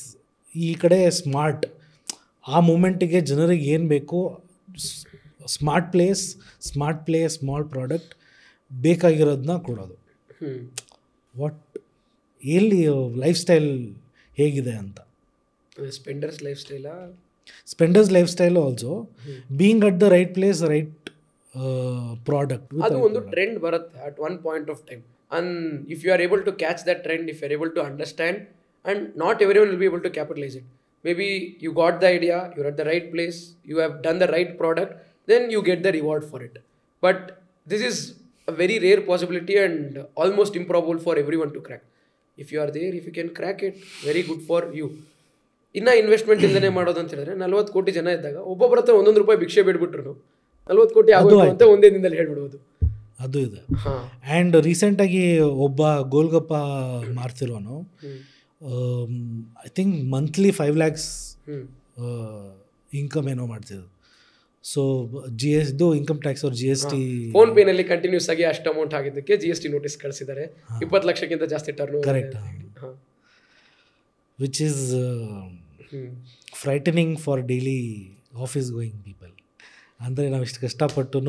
ಈ ಕಡೆ ಸ್ಮಾರ್ಟ್, ಆ ಮೂಮೆಂಟಿಗೆ ಜನರಿಗೆ ಏನು ಬೇಕು, ಸ್ಮಾರ್ಟ್ ಪ್ಲೇಸ್, ಸ್ಮಾಲ್ ಪ್ರಾಡಕ್ಟ್ ಬೇಕಾಗಿರೋದನ್ನ ಕೊಡೋದು. ವಾಟ್ ಎಲ್ಲಿ ಲೈಫ್ ಸ್ಟೈಲ್ ಹೇಗಿದೆ ಅಂತ. Spenders lifestyle also being at the right place, right product. ಅದು ಒಂದು ಟ್ರೆಂಡ್ ಬರುತ್ತೆ at one point of time, and if you are able to catch that trend, if you are able to understand, and not everyone will be able to capitalise it. Maybe you got the idea, you're at the right place, you have done the right product, then you get the reward for it. But this is a very rare possibility and almost improbable for everyone to crack. If you are there, if you can crack it, very good for you. ಇನ್ನು investment ಇಲ್ಲದೇ ಮಾಡೋದು ಅಂತ ಹೇಳಿದ್ರೆ 40 ಕೋಟಿ ಜನ ಇದ್ದಾಗ ಒಬ್ಬೊಬ್ಬರ ಹತ್ರ ₹1 ಭಿಕ್ಷೆ ಬಿಡ್ಬಿಟ್ರು 40 ಕೋಟಿ ಆಗೋದು ಅಂತ ಒಂದೇ ದಿನದಲ್ಲಿ ಹೇಳ್ಬಿಡ್ಬೋದು. ಅದು ಇದೆ. ಆ್ಯಂಡ್ ರೀಸೆಂಟಾಗಿ ಒಬ್ಬ ಗೋಲ್ಗಪ್ಪ ಮಾರ್ತಿರೋನು I think monthly 5 lakhs income ಏನೋ ಮಾಡ್ತಿದ್ರು. ಸೊ ಇನ್ಕಮ್ ಟ್ಯಾಕ್ಸ್ ಅವ್ರು GST ಫೋನ್ ಪೇನಲ್ಲಿ ಕಂಟಿನ್ಯೂಸ್ ಆಗಿ ಅಷ್ಟು ಅಮೌಂಟ್ ಆಗಿದ್ದಕ್ಕೆ GST ನೋಟಿಸ್ ಕಳಿಸಿದ್ದಾರೆ. 20 ಲಕ್ಷಕ್ಕಿಂತ ಜಾಸ್ತಿ turnover. Correct. Which is frightening for daily office going people. ಅಂದರೆ ನಾವು ಇಷ್ಟು ಕಷ್ಟಪಟ್ಟು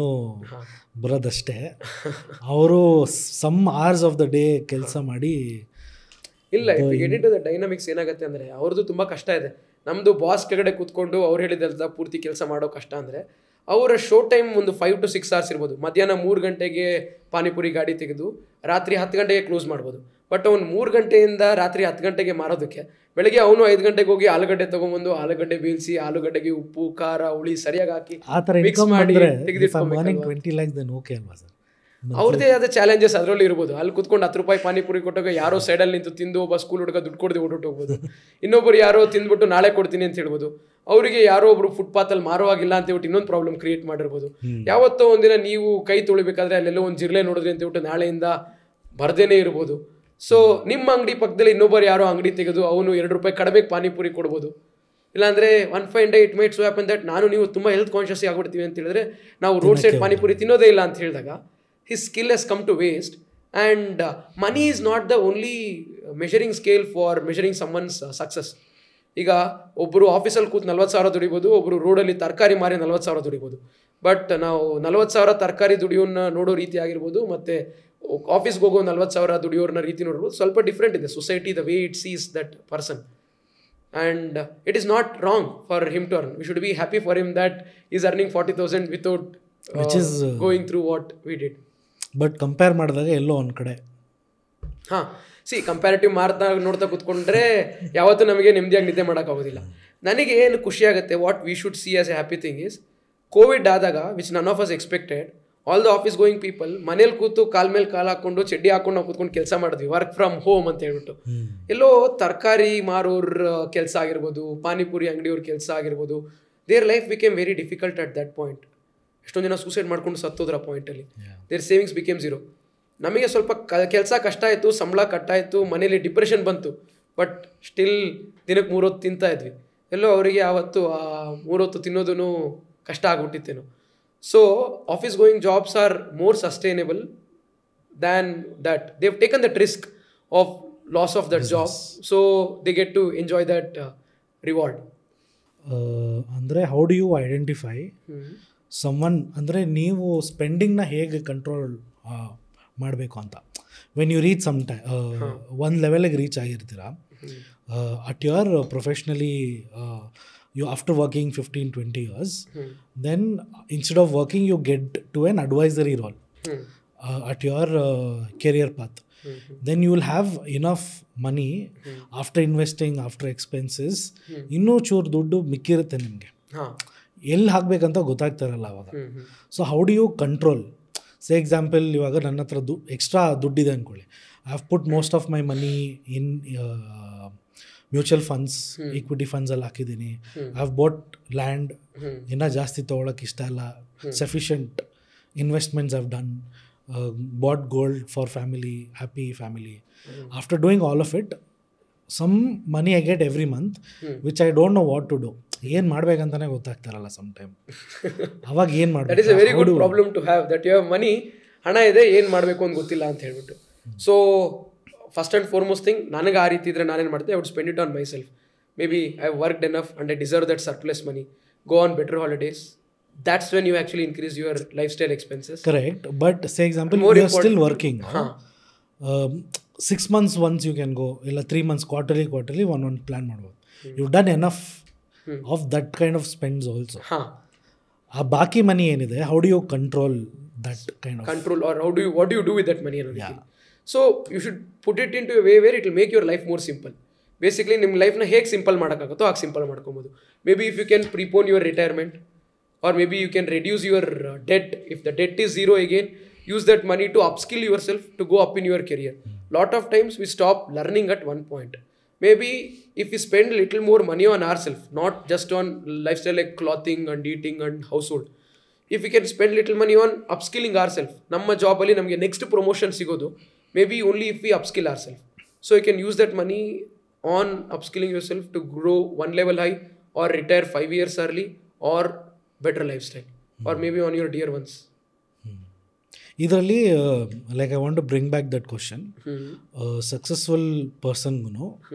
ಬರೋದಷ್ಟೇ, ಅವರು some hours of the day ಕೆಲಸ ಮಾಡಿ. ಇಲ್ಲ, ದ ಡೈನಾಮಿಕ್ಸ್ ಏನಾಗುತ್ತೆ ಅಂದರೆ ಅವ್ರದ್ದು ತುಂಬ ಕಷ್ಟ ಇದೆ. ನಮ್ಮದು ಬಾಸ್ ಕೆಳಗಡೆ ಕೂತ್ಕೊಂಡು ಅವ್ರು ಹೇಳಿದೆಲ್ಲ ಪೂರ್ತಿ ಕೆಲಸ ಮಾಡೋ ಕಷ್ಟ ಅಂದರೆ ಅವರ ಶೋ ಟೈಮ್ ಒಂದು 5 to 6 hours ಇರ್ಬೋದು. ಮಧ್ಯಾಹ್ನ 3 ಗಂಟೆಗೆ ಪಾನಿಪುರಿ ಗಾಡಿ ತೆಗೆದು ರಾತ್ರಿ 10 ಗಂಟೆಗೆ ಕ್ಲೋಸ್ ಮಾಡ್ಬೋದು. ಬಟ್ ಅವ್ನು 3 ಗಂಟೆಯಿಂದ ರಾತ್ರಿ 10 ಗಂಟೆಗೆ ಮಾರೋದಕ್ಕೆ ಬೆಳಗ್ಗೆ ಅವನು 5 ಗಂಟೆಗೆ ಹೋಗಿ ಆಲೂಗಡ್ಡೆ ತೊಗೊಂಬಂದು ಆಲೂಗಡ್ಡೆ ಬೇಯಿಸಿ ಆಲೂಗಡ್ಡೆಗೆ ಉಪ್ಪು ಖಾರ ಹುಳಿ ಸರಿಯಾಗಿ ಹಾಕಿ ಮಿಕ್ಸ್ ಮಾಡಿ ತೆಗೆದಿಟ್ಕೊಬೇಕು. ಅವ್ರದ್ದೇ ಆದ ಚಾಲೆಂಜಸ್ ಅದರಲ್ಲಿ ಇರ್ಬೋದು. ಅಲ್ಲಿ ಕುತ್ಕೊಂಡು ₹10 ಪಾನಿಪುರಿ ಕೊಟ್ಟಾಗ ಯಾರೋ ಸೈಡಲ್ಲಿ ನಿಂತು ತಿಂದು ಒಬ್ಬ ಸ್ಕೂಲ್ ಹುಡುಗ ದುಡ್ಡು ಕೊಡದೆ ಓಡೋಟ್ಟು ಹೋಗ್ಬೋದು. ಇನ್ನೊಬ್ಬರು ಯಾರೋ ತಿಂದ್ಬಿಟ್ಟು ನಾಳೆ ಕೊಡ್ತೀನಿ ಅಂತ ಹೇಳ್ಬೋದು. ಅವರಿಗೆ ಯಾರೋ ಒಬ್ರು ಫುಟ್ಪಾತಲ್ಲಿ ಮಾರುವಾಗಿಲ್ಲ ಅಂತ ಹೇಳ್ಬಿಟ್ಟು ಇನ್ನೊಂದು ಪ್ರಾಬ್ಲಮ್ ಕ್ರಿಯೇಟ್ ಮಾಡಿರ್ಬೋದು. ಯಾವತ್ತೋ ಒಂದಿನ ನೀವು ಕೈ ತೊಳಿಬೇಕಾದ್ರೆ ಅಲ್ಲೆಲ್ಲೋ ಒಂದು ಜಿರ್ಲೆ ನೋಡಿದ್ರಿ ಅಂತ ಹೇಳ್ಬಿಟ್ಟು ನಾಳೆಯಿಂದ ಬರ್ದೇನೆ ಇರ್ಬೋದು. ಸೊ ನಿಮ್ಮ ಅಂಗಡಿ ಪಕ್ಕದಲ್ಲಿ ಇನ್ನೊಬ್ಬರು ಯಾರೋ ಅಂಗಡಿ ತೆಗೆದು ಅವನು ₹2 ಕಡಿಮೆ ಪಾನಿಪುರಿ ಕೊಡ್ಬೋದು. ಇಲ್ಲಾಂದರೆ one fine day it might so happen that ನಾನು ನೀವು ತುಂಬ ಹೆಲ್ತ್ ಕಾನ್ಷಿಯಸ್ ಆಗ್ಬಿಡ್ತೀವಿ ಅಂತ ಹೇಳಿದ್ರೆ ನಾವು ರೋಡ್ ಸೈಡ್ ಪಾನಿಪುರಿ ತಿನ್ನೋದೇ ಇಲ್ಲ ಅಂತ ಹೇಳಿದಾಗ his skill has come to waste, and money is not the only measuring scale for measuring someone's success. ಈಗ ಒಬ್ಬರು ಆಫೀಸಲ್ಲಿ ಕೂತು 40,000 ದುಡಿಬೋದು, ಒಬ್ಬರು ರೋಡಲ್ಲಿ ತರಕಾರಿ ಮಾರಿ 40,000 ದುಡಿಬೋದು. ಬಟ್ ನಾವು 40,000 ತರಕಾರಿ ದುಡಿಯೋನ್ನ ನೋಡೋ ರೀತಿ ಆಗಿರ್ಬೋದು, ಮತ್ತು ಆಫೀಸ್ಗೆ ಹೋಗೋ 40,000 ದುಡಿಯೋರ್ನ ರೀತಿ ನೋಡ್ಬೋದು, ಸ್ವಲ್ಪ ಡಿಫ್ರೆಂಟ್ ಇದೆ. Society the way it sees that person, and it is not wrong for him to earn. We should be happy for him that is earning 40,000 without going through what we did. But compare ಮಾಡಿದಾಗ ಎಲ್ಲೋ ಒಂದು ಕಡೆ comparative ನೋಡ್ತಾ ಕೂತ್ಕೊಂಡ್ರೆ ಯಾವತ್ತೂ ನಮಗೆ ನೆಮ್ಮದಿಯಾಗಿ ನಿದ್ದೆ ಮಾಡೋಕ್ಕಾಗೋದಿಲ್ಲ. ನನಗೆ ಏನು ಖುಷಿ ಆಗುತ್ತೆ, what we should see as a happy thing is, Covid ಆದಾಗ which none of us expected, all the office going people ಮನೇಲಿ ಕೂತು ಕಾಲ್ ಮೇಲೆ ಕಾಲು ಹಾಕೊಂಡು ಚಡ್ಡಿ ಹಾಕೊಂಡು ನಾವು ಕೂತ್ಕೊಂಡು ಕೆಲಸ ಮಾಡಿದ್ವಿ, ವರ್ಕ್ ಫ್ರಮ್ ಹೋಮ್ ಅಂತ ಹೇಳ್ಬಿಟ್ಟು. ಎಲ್ಲೋ ತರಕಾರಿ ಮಾರೋರ ಕೆಲಸ ಆಗಿರ್ಬೋದು, ಪಾನಿಪುರಿ ಅಂಗಡಿಯವ್ರ ಕೆಲಸ ಆಗಿರ್ಬೋದು, their life became very difficult at that point. ಎಷ್ಟೊಂದು ಜನ ಸೂಸೈಡ್ ಮಾಡ್ಕೊಂಡು ಸತ್ತೋದ್ರ ಪಾಯಿಂಟಲ್ಲಿ. Their savings became 0. ನಮಗೆ ಸ್ವಲ್ಪ ಕೆಲಸ ಕಷ್ಟ ಆಯಿತು, ಸಂಬಳ ಕಟ್ಟಾಯಿತು, ಮನೇಲಿ ಡಿಪ್ರೆಷನ್ ಬಂತು, ಬಟ್ ಸ್ಟಿಲ್ ದಿನಕ್ಕೆ 3 ಹೊತ್ತು ತಿಂತಾ ಇದ್ವಿ. ಎಲ್ಲೋ ಅವರಿಗೆ ಆವತ್ತು ಆ 3 ಹೊತ್ತು ತಿನ್ನೋದೂ ಕಷ್ಟ ಆಗ್ಬಿಟ್ಟಿತ್ತೇನೋ. So office going jobs are more sustainable than that. They have taken that risk of loss of that job, so they get to enjoy that reward. ಅಂದರೆ how do you identify someone, ಅಂದರೆ ನೀವು ಸ್ಪೆಂಡಿಂಗ್ನ ಹೇಗೆ control ಮಾಡಬೇಕು ಅಂತ. When you reach some ಒಂದು ಲೆವೆಲಿಗೆ reach ಆಗಿರ್ತೀರ at your professionally, you after working 15-20 years, then instead of working you get to an advisory role at your career path. Then you will have enough money after investing, after expenses, ಇನ್ನೂ ಚೂರು ದುಡ್ಡು ಮಿಕ್ಕಿರುತ್ತೆ ನಿಮಗೆ, ಎಲ್ಲಿ ಹಾಕಬೇಕಂತ ಗೊತ್ತಾಗ್ತಾರಲ್ಲ ಅವಾಗ. So how do you control? Say example ಇವಾಗ ನನ್ನ ಹತ್ರ ಎಕ್ಸ್ಟ್ರಾ ದುಡ್ಡಿದೆ ಅಂದ್ಕೊಳ್ಳಿ, I have put most of my money in mutual funds, equity ಫಂಡ್ಸಲ್ಲಿ ಹಾಕಿದ್ದೀನಿ. ಐ ಹ್ಯಾವ್ ಬೋಟ್ ಲ್ಯಾಂಡ್, ಇನ್ನೂ ಜಾಸ್ತಿ ತೊಗೊಳಕ್ಕೆ ಇಷ್ಟ ಇಲ್ಲ, sufficient investments have done, bought gold for family, happy family. After doing all of it, some money I get every month which I don't know what to do. ಏನು ಮಾಡ್ಬೇಕಂತಾನೆ ಗೊತ್ತಾಗ್ತಾರಲ್ಲ some time. ಅವಾಗ ಏನು ಮಾಡಬೇಕು? That is a very good problem to have, that you have money, ಹಣ ಇದೆ, ಏನು ಮಾಡಬೇಕು ಅಂತ ಗೊತ್ತಿಲ್ಲ ಅಂತ ಹೇಳ್ಬಿಟ್ಟು. So first and foremost thing, ನನಗೆ ಆ ರೀತಿ ಇದ್ದರೆ ನಾನೇನು ಮಾಡ್ತೆ, I would spend it on my self. May be I worked enough and I deserve that surplus money, go on better holidays. That's when you actually increase your lifestyle expenses. Correct. But say example, you are still working. 6 months once you can go, illa 3 months quarterly one plan madbodu. You've done enough of that kind of spends also. ಆ ಬಾಕಿ ಮನಿ ಏನಿದೆ, how do you control that kind of control, or what do you do with that money ಅನ್ನೋದು? So you should put it into a way where it will make your life more simple. Basically ನಿಮ್ಮ ಲೈಫ್ನ ಹೇಗೆ simple ಮಾಡೋಕ್ಕಾಗುತ್ತೋ ಹಾಗೆ simple ಮಾಡ್ಕೊಬೋದು. Maybe if you can prepone your retirement, or maybe you can reduce your debt. If the debt is zero again, use that money to upskill yourself to go up in your career. Lot of times we stop learning at one point. Maybe if we spend little more money on ourselves, not just on lifestyle like clothing and eating and household, if we can spend little money on upskilling ourselves, ನಮ್ಮ ಜಾಬಲ್ಲಿ ನಮಗೆ next promotion ಸಿಗೋದು maybe only if we upskill ourselves. So you can use that money on upskilling yourself to grow one level high, or retire 5 years early, or better lifestyle, or maybe on your dear ones. ಇದರಲ್ಲಿ like I want to bring back that question. Successful ಪರ್ಸನ್ಗೂ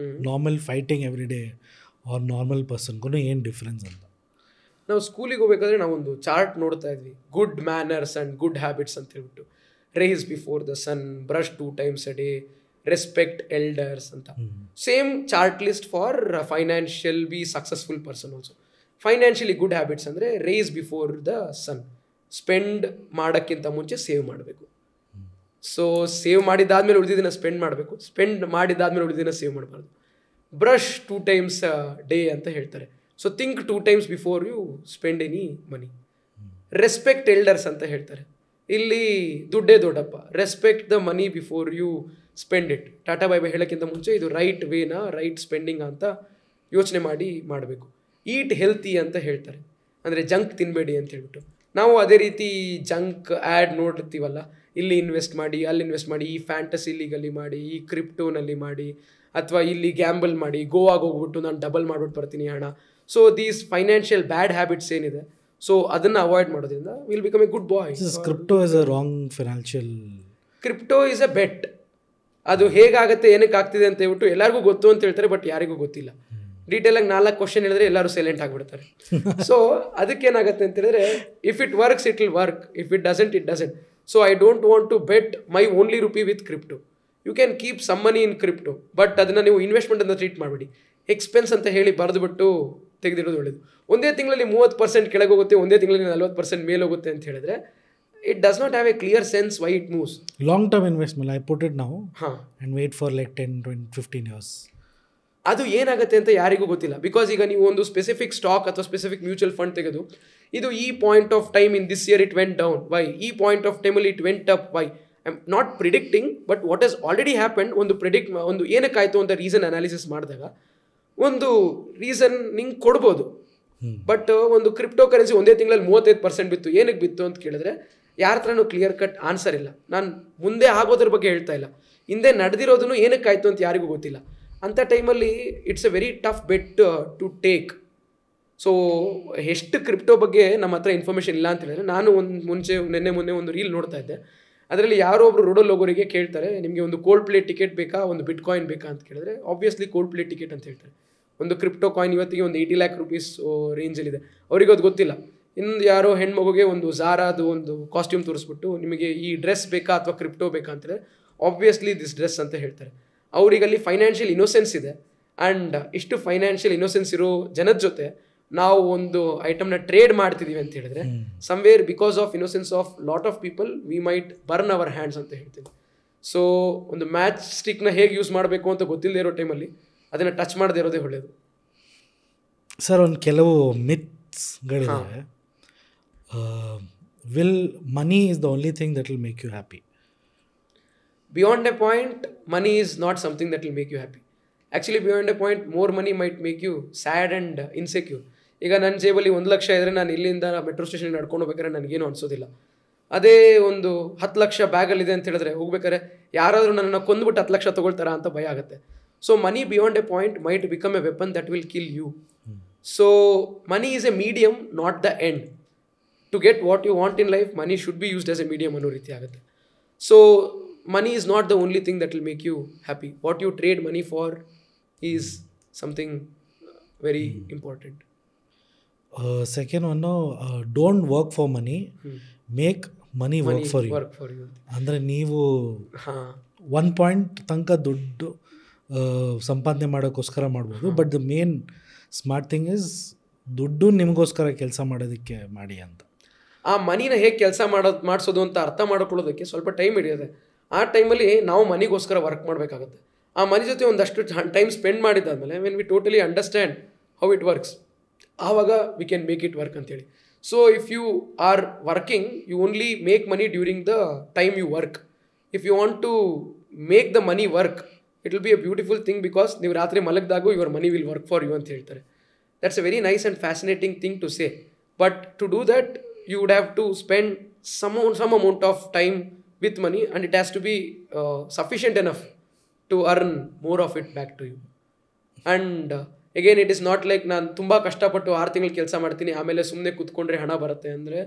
normal fighting every day or normal ಪರ್ಸನ್ಗೂ ಏನು difference ಅಂತ? ನಾವು ಸ್ಕೂಲಿಗೆ ಹೋಗ್ಬೇಕಾದ್ರೆ ನಾವೊಂದು chart ನೋಡ್ತಾ ಇದ್ವಿ, good manners and good habits ಅಂತ ಹೇಳ್ಬಿಟ್ಟು. Rise before the sun, brush 2 times a day, respect elders ಅಂತ. Same chart list for financial be successful person also. Financially good habits ಅಂದರೆ rise before the sun, spend ಮಾಡೋಕ್ಕಿಂತ ಮುಂಚೆ save ಮಾಡಬೇಕು. So save ಮಾಡಿದ್ದಾದ್ಮೇಲೆ ಉಳಿದಿದ್ದನ್ನ spend ಮಾಡಬೇಕು, spend ಮಾಡಿದ್ದಾದ್ಮೇಲೆ ಉಳಿದಿದ್ದನ್ನ ಸೇವ್ ಮಾಡಬಾರ್ದು. ಬ್ರಷ್ 2 times a day ಅಂತ ಹೇಳ್ತಾರೆ. So think 2 times before you spend any money. Respect elders ಅಂತ ಹೇಳ್ತಾರೆ. ಇಲ್ಲಿ ದುಡ್ಡೇ ದೊಡ್ಡಪ್ಪ, respect the money before you spend it. Ta-ta bye bye ಹೇಳೋಕ್ಕಿಂತ ಮುಂಚೆ ಇದು ರೈಟ್ ವೇನಾ, ರೈಟ್ ಸ್ಪೆಂಡಿಂಗ್ ಅಂತ ಯೋಚನೆ ಮಾಡಿ ಮಾಡಬೇಕು. ಈಟ್ ಹೆಲ್ತಿ ಅಂತ ಹೇಳ್ತಾರೆ, ಅಂದರೆ ಜಂಕ್ ತಿನ್ನಬೇಡಿ ಅಂತ ಹೇಳ್ಬಿಟ್ಟು. ನಾವು ಅದೇ ರೀತಿ ಜಂಕ್ ಆ್ಯಡ್ ನೋಡಿರ್ತೀವಲ್ಲ, ಇಲ್ಲಿ ಇನ್ವೆಸ್ಟ್ ಮಾಡಿ, ಅಲ್ಲಿ ಇನ್ವೆಸ್ಟ್ ಮಾಡಿ, ಈ ಫ್ಯಾಂಟಸಿ ಲೀಗಲ್ಲಿ ಮಾಡಿ, ಈ ಕ್ರಿಪ್ಟೋನಲ್ಲಿ ಮಾಡಿ, ಅಥವಾ ಇಲ್ಲಿ ಗ್ಯಾಂಬಲ್ ಮಾಡಿ, ಗೋವಾಗೆ ಹೋಗ್ಬಿಟ್ಟು ನಾನು ಡಬಲ್ ಮಾಡ್ಬಿಟ್ಟು ಬರ್ತೀನಿ ಹಣ. So these financial bad habits ಏನಿದೆ, ಸೊ ಅದನ್ನು ಅವಾಯ್ಡ್ ಮಾಡೋದ್ರಿಂದ will become a good boy. Crypto is a wrong financial, crypto is a bet. ಅದು ಹೇಗಾಗುತ್ತೆ, ಏನಕ್ಕೆ ಆಗ್ತಿದೆ ಅಂತ ಹೇಳ್ಬಿಟ್ಟು ಎಲ್ಲರಿಗೂ ಗೊತ್ತು ಅಂತ ಹೇಳ್ತಾರೆ, ಬಟ್ ಯಾರಿಗೂ ಗೊತ್ತಿಲ್ಲ. ಡೀಟೇಲಾಗಿ 4 ಕ್ವಶನ್ ಹೇಳಿದ್ರೆ ಎಲ್ಲರೂ ಸೈಲೆಂಟ್ ಆಗಿಬಿಡ್ತಾರೆ. ಸೊ ಅದಕ್ಕೇನಾಗುತ್ತೆ ಅಂತ ಹೇಳಿದ್ರೆ, if it works it will work, if it doesn't it doesn't. So I don't want to bet my only rupee with crypto. You can keep some money in crypto, but ಅದನ್ನು ನೀವು investment ಅಂತ treat ಮಾಡಬೇಡಿ. Expense ಅಂತ ಹೇಳಿ ಬರೆದುಬಿಟ್ಟು ತೆಗೆದಿಡೋದು ಒಳ್ಳೆಯದು. ಒಂದೇ ತಿಂಗಳಲ್ಲಿ 30% ಕೆಳಗೆ ಹೋಗುತ್ತೆ, ಒಂದೇ ತಿಂಗಳಲ್ಲಿ 40% ಮೇಲೆ ಹೋಗುತ್ತೆ ಅಂತ ಹೇಳಿದ್ರೆ, it does not have a clear sense why it moves. Long term investment, I put it now and wait for like 10, 20, 15 years. ಅದು ಏನಾಗುತ್ತೆ ಅಂತ ಯಾರಿಗೂ ಗೊತ್ತಿಲ್ಲ. ಬಿಕಾಸ್ ಈಗ ನೀವು ಒಂದು ಸ್ಪೆಸಿಫಿಕ್ ಸ್ಟಾಕ್ ಅಥವಾ ಸ್ಪೆಸಿಫಿಕ್ ಮ್ಯೂಚುವಲ್ ಫಂಡ್ ತೆಗೆದು, ಇದು ಈ point of time in this year it went down, why? ಈ ಪಾಯಿಂಟ್ ಆಫ್ ಟೈಮಲ್ಲಿ it went up, why? I am not predicting, but what has already happen. ಒಂದು ಏನಕ್ಕಾಯಿತು ಅಂತ ರೀಸನ್ ಅನಾಲಿಸಿಸ್ ಮಾಡಿದಾಗ ಒಂದು ರೀಸನ್ ನಿಂಗೆ ಕೊಡ್ಬೋದು. ಬಟ್ ಒಂದು ಕ್ರಿಪ್ಟೋ ಕರೆನ್ಸಿ ಒಂದೇ ತಿಂಗಳಲ್ಲಿ 35% ಬಿತ್ತು. ಏನಕ್ಕೆ ಬಿತ್ತು ಅಂತ ಕೇಳಿದ್ರೆ ಯಾರ ಹತ್ರನೂ ಕ್ಲಿಯರ್ ಕಟ್ ಆನ್ಸರ್ ಇಲ್ಲ. ನಾನು ಮುಂದೆ ಆಗೋದ್ರ ಬಗ್ಗೆ ಹೇಳ್ತಾ ಇಲ್ಲ, ಹಿಂದೆ ನಡೆದಿರೋದನ್ನು ಏನಕ್ಕಾಯಿತು ಅಂತ ಯಾರಿಗೂ ಗೊತ್ತಿಲ್ಲ. ಅಂಥ ಟೈಮಲ್ಲಿ it's a very tough bet to take. So ಎಷ್ಟು ಕ್ರಿಪ್ಟೋ ಬಗ್ಗೆ ನಮ್ಮ ಹತ್ರ ಇನ್ಫಾರ್ಮೇಷನ್ ಇಲ್ಲ ಅಂತ ಹೇಳಿದ್ರೆ, ನಾನು ಮೊನ್ನೆ ಒಂದು ರೀಲ್ ನೋಡ್ತಾ ಇದ್ದೆ. ಅದರಲ್ಲಿ ಯಾರೋ ಒಬ್ರು ರೋಡಲ್ಲಿ ಹೋಗೋರಿಗೆ ಕೇಳ್ತಾರೆ, ನಿಮಗೆ ಒಂದು ಕೋಲ್ಡ್ ಪ್ಲೇ ಟಿಕೆಟ್ ಬೇಕಾ, ಒಂದು ಬಿಟ್ ಕಾಯಿನ್ ಬೇಕಾ ಅಂತ ಕೇಳಿದ್ರೆ, ಆಬ್ವಿಯಸ್ಲಿ ಕೋಲ್ಡ್ ಪ್ಲೇ ಟಿಕೆಟ್ ಅಂತ ಹೇಳ್ತಾರೆ. ಒಂದು ಕ್ರಿಪ್ಟೋ ಕಾಯಿನ್ ಇವತ್ತಿಗೆ ಒಂದು 80 lakh rupees ರೇಂಜಲ್ಲಿದೆ. ಅವರಿಗೆ ಅದು ಗೊತ್ತಿಲ್ಲ. ಇನ್ನು ಯಾರೋ ಹೆಣ್ಮಗುಗೆ ಒಂದು ಝಾರಾದು ಒಂದು ಕಾಸ್ಟ್ಯೂಮ್ ತೋರಿಸ್ಬಿಟ್ಟು, ನಿಮಗೆ ಈ ಡ್ರೆಸ್ ಬೇಕಾ ಅಥವಾ ಕ್ರಿಪ್ಟೋ ಬೇಕಾ ಅಂತಂದರೆ, ಆಬ್ವಿಯಸ್ಲಿ ದಿಸ್ ಡ್ರೆಸ್ ಅಂತ ಹೇಳ್ತಾರೆ. ಅವರಿಗಲ್ಲಿ ಫೈನಾನ್ಷಿಯಲ್ ಇನ್ನೋಸೆನ್ಸ್ ಇದೆ. ಆ್ಯಂಡ್ ಇಷ್ಟು ಫೈನಾನ್ಷಿಯಲ್ ಇನ್ನೋಸೆನ್ಸ್ ಇರೋ ಜನದ ಜೊತೆ ನಾವು ಒಂದು ಐಟಮ್ನ ಟ್ರೇಡ್ ಮಾಡ್ತಿದ್ದೀವಿ ಅಂತ ಹೇಳಿದ್ರೆ, somewhere because of innocence of lot of people we might burn our hands ಅಂತ ಹೇಳ್ತೀನಿ. ಸೊ ಒಂದು ಮ್ಯಾಚ್ ಸ್ಟಿಕ್ನ ಹೇಗೆ ಯೂಸ್ ಮಾಡಬೇಕು ಅಂತ ಗೊತ್ತಿಲ್ಲದೆ ಇರೋ ಟೈಮಲ್ಲಿ ಅದನ್ನು ಟಚ್ ಮಾಡದೇ ಇರೋದೇ ಒಳ್ಳೆಯದು. ಸರ್, ಒಂದು ಕೆಲವು ಮಿತ್ಸ್ಗಳಿವೆ. will money is the only thing that will make you happy? Beyond a point, money is not something that will make you happy. Actually, beyond a point, more money might make you sad and insecure. ಈಗ ನನ್ನ ಜೇಬಲ್ಲಿ 1,00,000 ಇದ್ದರೆ ನಾನು ಇಲ್ಲಿಂದ metro ಸ್ಟೇಷನ್ಗೆ ನಡ್ಕೊಂಡು ಹೋಗ್ಬೇಕಾದ್ರೆ ನನಗೇನು ಅನಿಸೋದಿಲ್ಲ. ಅದೇ ಒಂದು 10,00,000 ಬ್ಯಾಗಲ್ಲಿದೆ ಅಂತ ಹೇಳಿದ್ರೆ ಹೋಗ್ಬೇಕಾದ್ರೆ ಯಾರಾದರೂ ನನ್ನನ್ನು ಕೊಂದುಬಿಟ್ಟು 10,00,000 ತೊಗೊಳ್ತಾರಾ ಅಂತ ಭಯ ಆಗುತ್ತೆ. So money beyond a point might become a weapon that will kill you. So money is a medium, not the end. To get what you want in life, money should be used as a medium ಅನ್ನೋ ರೀತಿ ಆಗುತ್ತೆ. So money is not the only thing that will make you happy. What you trade money for is something very important. Second one, don't work for money, make money work for you. ಅಂದರೆ ನೀವು 1 point ತನಕ ದುಡ್ಡು ಸಂಪಾದನೆ ಮಾಡೋಕ್ಕೋಸ್ಕರ ಮಾಡ್ಬೋದು, but the main smart thing is ದುಡ್ಡು ನಿಮಗೋಸ್ಕರ ಕೆಲಸ ಮಾಡೋದಕ್ಕೆ ಮಾಡಿ ಅಂತ. ಆ ಮನಿನ ಹೇಗೆ ಕೆಲಸ ಮಾಡಿಸೋದು ಅಂತ ಅರ್ಥ ಮಾಡ್ಕೊಳ್ಳೋದಕ್ಕೆ ಸ್ವಲ್ಪ ಟೈಮ್ ಹಿಡಿಯೋದೆ. ಆ ಟೈಮಲ್ಲಿ ನಾವು ಮನಿಗೋಸ್ಕರ ವರ್ಕ್ ಮಾಡಬೇಕಾಗುತ್ತೆ. ಆ ಮನಿ ಜೊತೆ ಒಂದಷ್ಟು ಟೈಮ್ ಸ್ಪೆಂಡ್ ಮಾಡಿದ್ದಾದಮೇಲೆ when we totally understand how it works, ಆವಾಗ we can make it work ಅಂತೇಳಿ. So if you are working, you only make money during the time you work. If you want to make the money work, it will be a beautiful thing, because ನೀವು ರಾತ್ರಿ ಮಲಗಿದಾಗೂ your money will work for you ಅಂತ ಹೇಳ್ತಾರೆ. That's a very nice and fascinating thing to say. But to do that you would have to spend some amount of time with money, and it has to be sufficient enough to earn more of it back to you. And again, it is not like ನಾನು ತುಂಬ ಕಷ್ಟಪಟ್ಟು 6 ತಿಂಗಳು ಕೆಲಸ ಮಾಡ್ತೀನಿ ಆಮೇಲೆ ಸುಮ್ಮನೆ ಕೂತ್ಕೊಂಡ್ರೆ ಹಣ ಬರುತ್ತೆ ಅಂದರೆ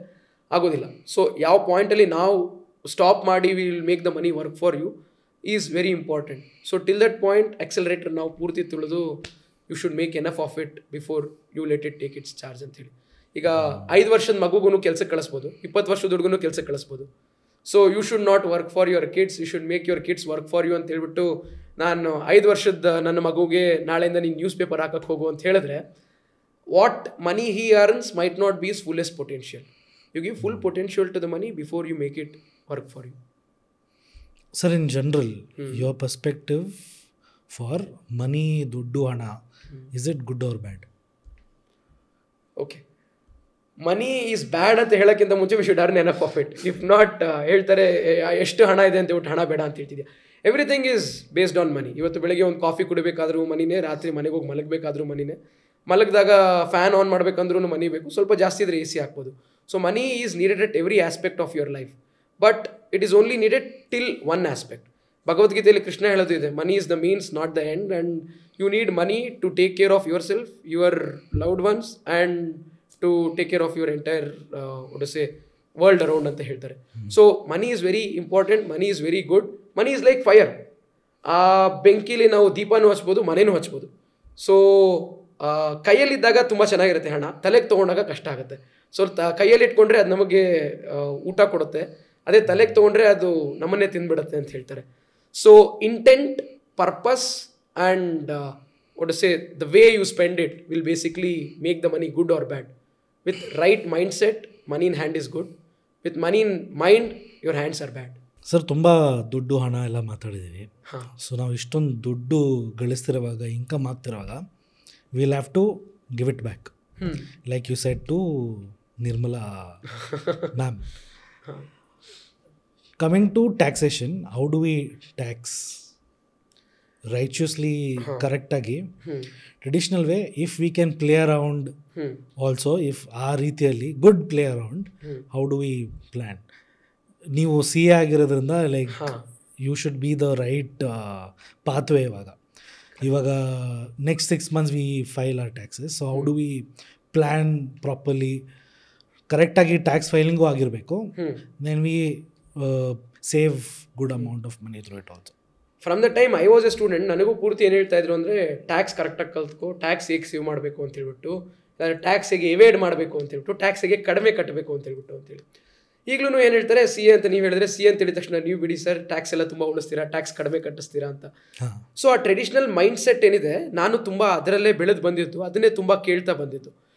ಆಗೋದಿಲ್ಲ. ಸೊ ಯಾವ ಪಾಯಿಂಟಲ್ಲಿ ನಾವು ಸ್ಟಾಪ್ ಮಾಡಿ we will make the money work for you is very important. So till that point accelerator ನಾವು ಪೂರ್ತಿ ತಿಳಿದು you should make enough of it before you let it take its charge ಅಂತೇಳಿ. ಈಗ 5 ವರ್ಷದ ಮಗುಗೂ ಕೆಲಸಕ್ಕೆ ಕಳಿಸ್ಬೋದು, 20 ವರ್ಷದ ಹುಡುಗನೂ ಕೆಲಸಕ್ಕೆ ಕಳಿಸ್ಬೋದು. So you should not work for your kids, you should make your kids work for you ಅಂತ ಹೇಳ್ಬಿಟ್ಟು ನಾನು 5 ವರ್ಷದ ನನ್ನ ಮಗುಗೆ ನಾಳೆಯಿಂದ ನೀನು ನ್ಯೂಸ್ ಪೇಪರ್ ಹಾಕಕ್ಕೆ ಹೋಗು ಅಂತ ಹೇಳಿದ್ರೆ, what money he earns might not be is fullest potential. You give full potential to the money before you make it work for you. Sir, in general your perspective for money, ದುಡ್ಡು, ಹಣ, is it good or bad? Okay, money is bad ಅಂತ ಹೇಳೋಕ್ಕಿಂತ ಮುಂಚೆ we should earn enough of it. If not ಹೇಳ್ತಾರೆ ಎಷ್ಟು ಹಣ ಇದೆ ಅಂತ ಹೇಳ್ಬಿಟ್ಟು ಹಣ ಬೇಡ ಅಂತ ಹೇಳ್ತಿದ್ಯಾ. ಎವ್ರಿಥಿಂಗ್ ಈಸ್ ಬೇಸ್ಡ್ ಆನ್ ಮನಿ. ಇವತ್ತು ಬೆಳಗ್ಗೆ ಒಂದು ಕಾಫಿ ಕುಡಿಬೇಕಾದ್ರೂ ಮನಿನೇ, ರಾತ್ರಿ ಮನೆಗೆ ಹೋಗಿ ಮಲಗಬೇಕಾದ್ರೂ ಮನಿನೇ, ಮಲಗಿದಾಗ ಫ್ಯಾನ್ ಆನ್ ಮಾಡಬೇಕಂದ್ರೂ ಮನಿ ಬೇಕು, ಸ್ವಲ್ಪ ಜಾಸ್ತಿ ಇದ್ರೆ AC ಹಾಕ್ಬೋದು. So money is needed at every aspect of your life, but it is only needed till one aspect. ಭಗವದ್ಗೀತೆಯಲ್ಲಿ ಕೃಷ್ಣ ಹೇಳೋದು ಇದೆ, money is the means not the end, and you need money to take care of yourself, your loved ones, and to take care of your entire world around ಅಂತ ಹೇಳ್ತಾರೆ. So money is very important, money is very good. Money is like fire. ಆ ಬೆಂಕಿಲಿ ನಾವು ದೀಪನೂ ಹಚ್ಬೋದು, ಮನೆಯೂ ಹಚ್ಬೋದು. So ಕೈಯಲ್ಲಿದ್ದಾಗ ತುಂಬ ಚೆನ್ನಾಗಿರುತ್ತೆ ಹಣ, ತಲೆಗೆ ತೊಗೊಂಡಾಗ ಕಷ್ಟ ಆಗುತ್ತೆ. ಸೊ ಕೈಯಲ್ಲಿ ಇಟ್ಕೊಂಡ್ರೆ ಅದು ನಮಗೆ ಊಟ ಕೊಡುತ್ತೆ, ಅದೇ ತಲೆಗೆ ತೊಗೊಂಡ್ರೆ ಅದು ನಮ್ಮನ್ನೇ ತಿಂದ್ಬಿಡುತ್ತೆ ಅಂತ ಹೇಳ್ತಾರೆ. So intent, purpose and the way you spend it will basically make the money good or bad. With right mindset, money in hand is good. With money in mind, your hands are bad. Sir, ತುಂಬ ದುಡ್ಡು, ಹಣ ಎಲ್ಲ ಮಾತಾಡಿದ್ದೀವಿ. So ನಾವು ಇಷ್ಟೊಂದು ದುಡ್ಡು ಗಳಿಸ್ತಿರುವಾಗ, income ಆಗ್ತಿರುವಾಗ, will have to give it back, like you said to Nirmala ma'am. Coming to taxation, how do we tax righteously, ಕರೆಕ್ಟಾಗಿ, traditional way, if we can play around also, if ಆ ರೀತಿಯಲ್ಲಿ good play around, how do we plan? ನೀವು CA ಆಗಿರೋದ್ರಿಂದ like you should be the right pathway. ಇವಾಗ next 6 months V file our taxes. So how do we plan properly? ಕರೆಕ್ಟಾಗಿ tax filing ಆಗಿರಬೇಕು, then we save good amount of money through it also. From the time I was a student, ನನಗೂ ಪೂರ್ತಿ ಏನು ಹೇಳ್ತಾ ಇದ್ರು ಅಂದರೆ, tax ಕರೆಕ್ಟಾಗಿ ಕಲ್ತ್ಕೋ, tax ಹೇಗೆ ಸೇವ್ ಮಾಡಬೇಕು ಅಂತ ಹೇಳ್ಬಿಟ್ಟು, ಟ್ಯಾಕ್ಸ್ ಹೇಗೆ ಎವೇಡ್ ಮಾಡಬೇಕು ಅಂತ ಹೇಳ್ಬಿಟ್ಟು, ಟ್ಯಾಕ್ಸ್ ಹೇಗೆ ಕಡಿಮೆ ಕಟ್ಟಬೇಕು ಅಂತ ಹೇಳ್ಬಿಟ್ಟು ಅಂತೇಳಿ. ಈಗಲೂ ಏನು ಹೇಳ್ತಾರೆ, CA ಅಂತ ನೀವು ಹೇಳಿದ್ರೆ, CA ಅಂತ ಹೇಳಿದ ತಕ್ಷಣ ನೀವು ಬಿಡಿ ಸರ್, ಟ್ಯಾಕ್ಸ್ ಎಲ್ಲ ತುಂಬ ಉಳಿಸ್ತೀರಾ, ಟ್ಯಾಕ್ಸ್ ಕಡಿಮೆ ಕಟ್ಟಿಸ್ತೀರಾ ಅಂತ. ಸೊ ಆ ಟ್ರೆಡಿಷನಲ್ ಮೈಂಡ್ ಸೆಟ್ ಏನಿದೆ, ನಾನು ತುಂಬ ಅದರಲ್ಲೇ ಬೆಳೆದು ಬಂದಿದ್ದು, ಅದನ್ನೇ ತುಂಬ ಕೇಳ್ತಾ ಬಂದಿದ್ದು.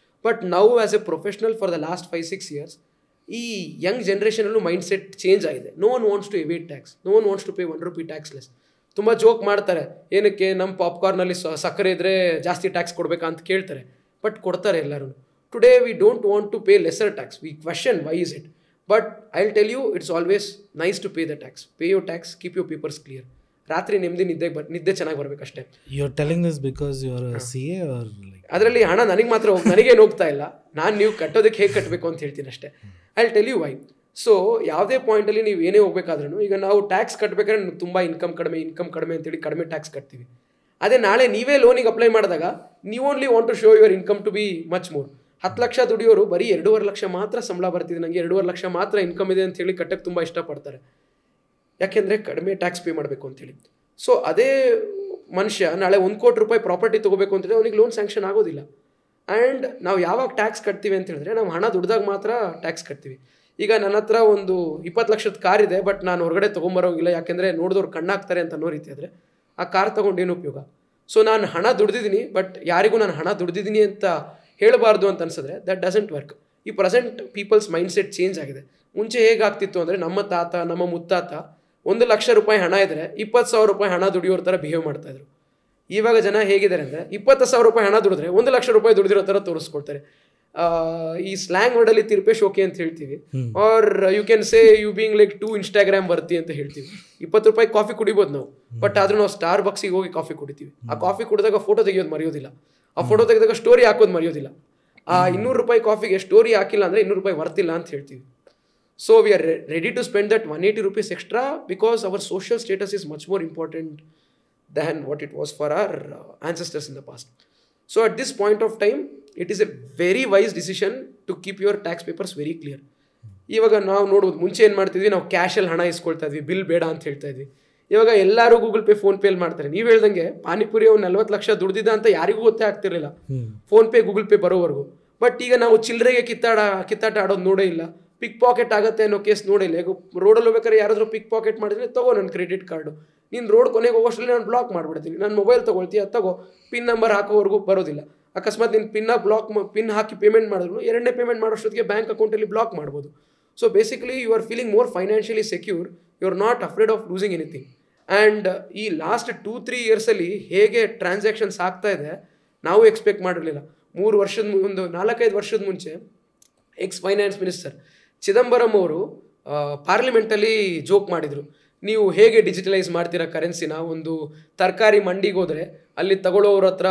ಬಟ್ ನಾವು as a professional for the last 5-6 years, ಈ ಯಂಗ್ ಜನ್ರೇಷನಲ್ಲೂ ಮೈಂಡ್ ಸೆಟ್ ಚೇಂಜ್ ಆಗಿದೆ. No one wants to evade tax, no one wants to pay 1 rupee tax less. ತುಂಬ ಜೋಕ್ ಮಾಡ್ತಾರೆ, ಏನಕ್ಕೆ ನಮ್ಮ ಪಾಪ್ಕಾರ್ನಲ್ಲಿ ಸಕ್ಕರೆ ಇದ್ದರೆ ಜಾಸ್ತಿ ಟ್ಯಾಕ್ಸ್ ಕೊಡಬೇಕಾ ಅಂತ ಕೇಳ್ತಾರೆ, ಬಟ್ ಕೊಡ್ತಾರೆ ಎಲ್ಲರೂ. Today we don't want to pay lesser tax, we question why is it. But I will tell you it's always nice to pay the tax. Pay your tax, keep your papers clear. ರಾತ್ರಿ ನೆಮ್ಮದಿ ನಿದ್ದೆ ಚೆನ್ನಾಗಿ ಬರಬೇಕಷ್ಟೇ. You are telling this because you are CA or like ಅದರಲ್ಲಿ ಹಣ ನನಗೆ ಮಾತ್ರ ನನಗೇನು ಹೋಗ್ತಾ ಇಲ್ಲ, ನಾನು ನೀವು ಕಟ್ಟೋದಕ್ಕೆ ಹೇಗೆ ಕಟ್ಟಬೇಕು ಅಂತ ಹೇಳ್ತೀನಿ ಅಷ್ಟೇ. I will tell you why. So ಯಾವುದೇ ಪಾಯಿಂಟಲ್ಲಿ ನೀವು ಏನೇ ಹೋಗ್ಬೇಕಾದ್ರೂ, ಈಗ ನಾವು ಟ್ಯಾಕ್ಸ್ ಕಟ್ಟಬೇಕಾದ್ರೆ ತುಂಬ ಇನ್ಕಮ್ ಕಡಿಮೆ ಅಂತೇಳಿ ಕಡಿಮೆ ಟ್ಯಾಕ್ಸ್ ಕಟ್ತೀವಿ. ಅದೇ ನಾಳೆ ನೀವೇ ಲೋನಿಗೆ ಅಪ್ಲೈ ಮಾಡಿದಾಗ ನೀವು only want to show your income to be much more. 10 lakh ದುಡಿಯೋರು ಬರೀ 2.5 ಲಕ್ಷ ಮಾತ್ರ ಸಂಬಳ ಬರ್ತಿದೆ, ನನಗೆ 2.5 ಲಕ್ಷ ಮಾತ್ರ ಇನ್ಕಮ್ ಇದೆ ಅಂತೇಳಿ ಕಟ್ಟಕ್ಕೆ ತುಂಬ ಇಷ್ಟಪಡ್ತಾರೆ. ಯಾಕೆಂದರೆ ಕಡಿಮೆ ಟ್ಯಾಕ್ಸ್ ಪೇ ಮಾಡಬೇಕು ಅಂತೇಳಿ. ಸೊ ಅದೇ ಮನುಷ್ಯ ನಾಳೆ 1 ಕೋಟಿ ರೂಪಾಯಿ ಪ್ರಾಪರ್ಟಿ ತೊಗೋಬೇಕು ಅಂತೇಳಿ ಅವನಿಗೆ ಲೋನ್ ಸ್ಯಾಂಕ್ಷನ್ ಆಗೋದಿಲ್ಲ. ಆ್ಯಂಡ್ ನಾವು ಯಾವಾಗ ಟ್ಯಾಕ್ಸ್ ಕಟ್ತೀವಿ ಅಂತ ಹೇಳಿದ್ರೆ, ನಾವು ಹಣ ದುಡ್ದಾಗ ಮಾತ್ರ ಟ್ಯಾಕ್ಸ್ ಕಟ್ತೀವಿ. ಈಗ ನನ್ನ ಹತ್ರ ಒಂದು 20 ಲಕ್ಷದ ಕಾರ್ ಇದೆ, ಬಟ್ ನಾನು ಹೊರಗಡೆ ತೊಗೊಂಬರೋಂಗಿಲ್ಲ, ಯಾಕೆಂದರೆ ನೋಡಿದವ್ರು ಕಣ್ಣಾಕ್ತಾರೆ ಅಂತ ಅನ್ನೋ ರೀತಿ ಆದರೆ ಆ ಕಾರ್ ತೊಗೊಂಡು ಏನು ಉಪಯೋಗ? ಸೊ ನಾನು ಹಣ ದುಡ್ದಿದ್ದೀನಿ, ಬಟ್ ಯಾರಿಗೂ ನಾನು ಹಣ ದುಡ್ದಿದ್ದೀನಿ ಅಂತ ಹೇಳಬಾರ್ದು ಅಂತ ಅನ್ಸಿದ್ರೆ ದಟ್ ಡಸಂಟ್ ವರ್ಕ್. ಈ ಪ್ರೆಸೆಂಟ್ ಪೀಪಲ್ಸ್ ಮೈಂಡ್ಸೆಟ್ ಚೇಂಜ್ ಆಗಿದೆ. ಮುಂಚೆ ಹೇಗಾಗ್ತಿತ್ತು ಅಂದರೆ, ನಮ್ಮ ತಾತ ನಮ್ಮ ಮುತ್ತಾತ 1 ಲಕ್ಷ ರೂಪಾಯಿ ಹಣ ಇದ್ದರೆ 20,000 ರೂಪಾಯಿ ಹಣ ದುಡಿಯೋರ ಥರ ಬಿಹೇವ್ ಮಾಡ್ತಾಯಿದ್ರು. ಇವಾಗ ಜನ ಹೇಗಿದ್ದಾರೆ ಅಂದರೆ, 20,000 ರೂಪಾಯಿ ಹಣ ದುಡಿದ್ರೆ 1 ಲಕ್ಷ ರೂಪಾಯಿ ದುಡಿದಿರೋ ಥರ ತೋರಿಸ್ಕೊಳ್ತಾರೆ. ಈ ಸ್ಲ್ಯಾಂಗ್ ವರ್ಡಲ್ಲಿ ತಿರುಪೇಶ್ ಓಕೆ ಅಂತ ಹೇಳ್ತೀವಿ, or you can say you being like 2 Instagram ಬರ್ತಿ ಅಂತ ಹೇಳ್ತೀವಿ. 20 ರೂಪಾಯಿ ಕಾಫಿ ಕುಡಿಬೋದು ನಾವು, ಬಟ್ ಆದ್ರೂ ನಾವು ಸ್ಟಾರ್ ಬಕ್ಸಿಗೆ ಹೋಗಿ ಕಾಫಿ ಕುಡಿತೀವಿ. ಆ ಕಾಫಿ ಕುಡಿದಾಗ ಫೋಟೋ ತೆಗಿಯೋದು ಮರೆಯೋದಿಲ್ಲ, ಆ ಫೋಟೋ ತೆಗೆದಾಗ ಸ್ಟೋರಿ ಹಾಕೋದು ಮರೆಯೋದಿಲ್ಲ. ಆ 200 ರೂಪಾಯಿ ಕಾಫಿಗೆ ಸ್ಟೋರಿ ಹಾಕಿಲ್ಲ ಅಂದರೆ 200 ರೂಪಾಯಿ ವರ್ತಿಲ್ಲ ಅಂತ ಹೇಳ್ತೀವಿ. So we are ready to spend that 180 rupees extra because our social status is much more important than what it was for our ancestors in the past. So at this point of time, it is a very wise decision to keep your tax papers very clear. ಇವಾಗ ನಾವು ನೋಡ್ಬೋದು, ಮುಂಚೆ ಏನು ಮಾಡ್ತಿದ್ವಿ, ನಾವು ಕ್ಯಾಶಲ್ಲಿ ಹಣ ಇಸ್ಕೊಳ್ತಾ ಇದ್ವಿ, bill ಬೇಡ ಅಂತ ಹೇಳ್ತಾ ಇದ್ವಿ. ಇವಾಗ ಎಲ್ಲರೂ ಗೂಗಲ್ ಪೇ ಫೋನ್ಪೇಲಿ ಮಾಡ್ತಾರೆ. ನೀವು ಹೇಳ್ದಂಗೆ ಪಾನಿಪುರಿ ಅವ್ನು 40 ಲಕ್ಷ ದುಡ್ದಿದ್ದ ಅಂತ ಯಾರಿಗೂ ಗೊತ್ತೇ ಆಗ್ತಿರ್ಲಿಲ್ಲ, ಫೋನ್ಪೇ ಗೂಗಲ್ ಪೇ ಬರೋವರೆಗೂ. ಬಟ್ ಈಗ ನಾವು ಚಿಲ್ಲರೆಗೆ ಕಿತ್ತಾಟ ಆಡೋದು ನೋಡೇ ಇಲ್ಲ, ಪಿಕ್ ಪಾಕೆಟ್ ಆಗುತ್ತೆ ಅನ್ನೋ ಕೇಸ್ ನೋಡಿಲ್ಲ. ಈಗ ರೋಡಲ್ಲಿ ಹೋಗ್ಬೇಕಾದ್ರೆ ಯಾರಾದರೂ ಪಿಕ್ ಪಾಕೆಟ್ ಮಾಡಿದ್ರೆ, ತಗೋ ನನ್ನ ಕ್ರೆಡಿಟ್ ಕಾರ್ಡು, ನೀನು ರೋಡ್ ಕೊನೆಗೆ ಹೋಗೋಷ್ಟರಲ್ಲಿ ನಾನು ಬ್ಲಾಕ್ ಮಾಡಿಬಿಡ್ತೀನಿ, ನಾನು ಮೊಬೈಲ್ ತೊಗೊಳ್ತೀಯ ತಗೋ, ಪಿನ್ ನಂಬರ್ ಹಾಕೋವರೆಗೂ ಬರೋದಿಲ್ಲ. ಅಕಸ್ಮಾತ್ ನೀನು ಪಿನ್ ಹಾಕಿ ಪೇಮೆಂಟ್ ಮಾಡಿದ್ರು 2ನೇ ಪೇಮೆಂಟ್ ಮಾಡೋಷ್ಟೊತ್ತಿಗೆ ಬ್ಯಾಂಕ್ ಅಕೌಂಟಲ್ಲಿ ಬ್ಲಾಕ್ ಮಾಡ್ಬೋದು. So basically you are feeling more financially secure, you are not afraid of losing anything. And ಈ ಲಾಸ್ಟ್ 2-3 ಇಯರ್ಸಲ್ಲಿ ಹೇಗೆ ಟ್ರಾನ್ಸಾಕ್ಷನ್ಸ್ ಆಗ್ತಾ ಇದೆ ನಾವು ಎಕ್ಸ್ಪೆಕ್ಟ್ ಮಾಡಿರಲಿಲ್ಲ. 4-5 ವರ್ಷದ ಮುಂಚೆ ಎಕ್ಸ್ ಫೈನಾನ್ಸ್ ಮಿನಿಸ್ಟರ್ ಚಿದಂಬರಂ ಅವರು ಪಾರ್ಲಿಮೆಂಟಲ್ಲಿ ಜೋಕ್ ಮಾಡಿದರು, ನೀವು ಹೇಗೆ ಡಿಜಿಟಲೈಸ್ ಮಾಡ್ತೀರಾ ಕರೆನ್ಸಿನ. ಒಂದು ತರಕಾರಿ ಮಂಡಿಗೆ ಹೋದರೆ ಅಲ್ಲಿ ತಗೊಳ್ಳೋರ ಹತ್ರ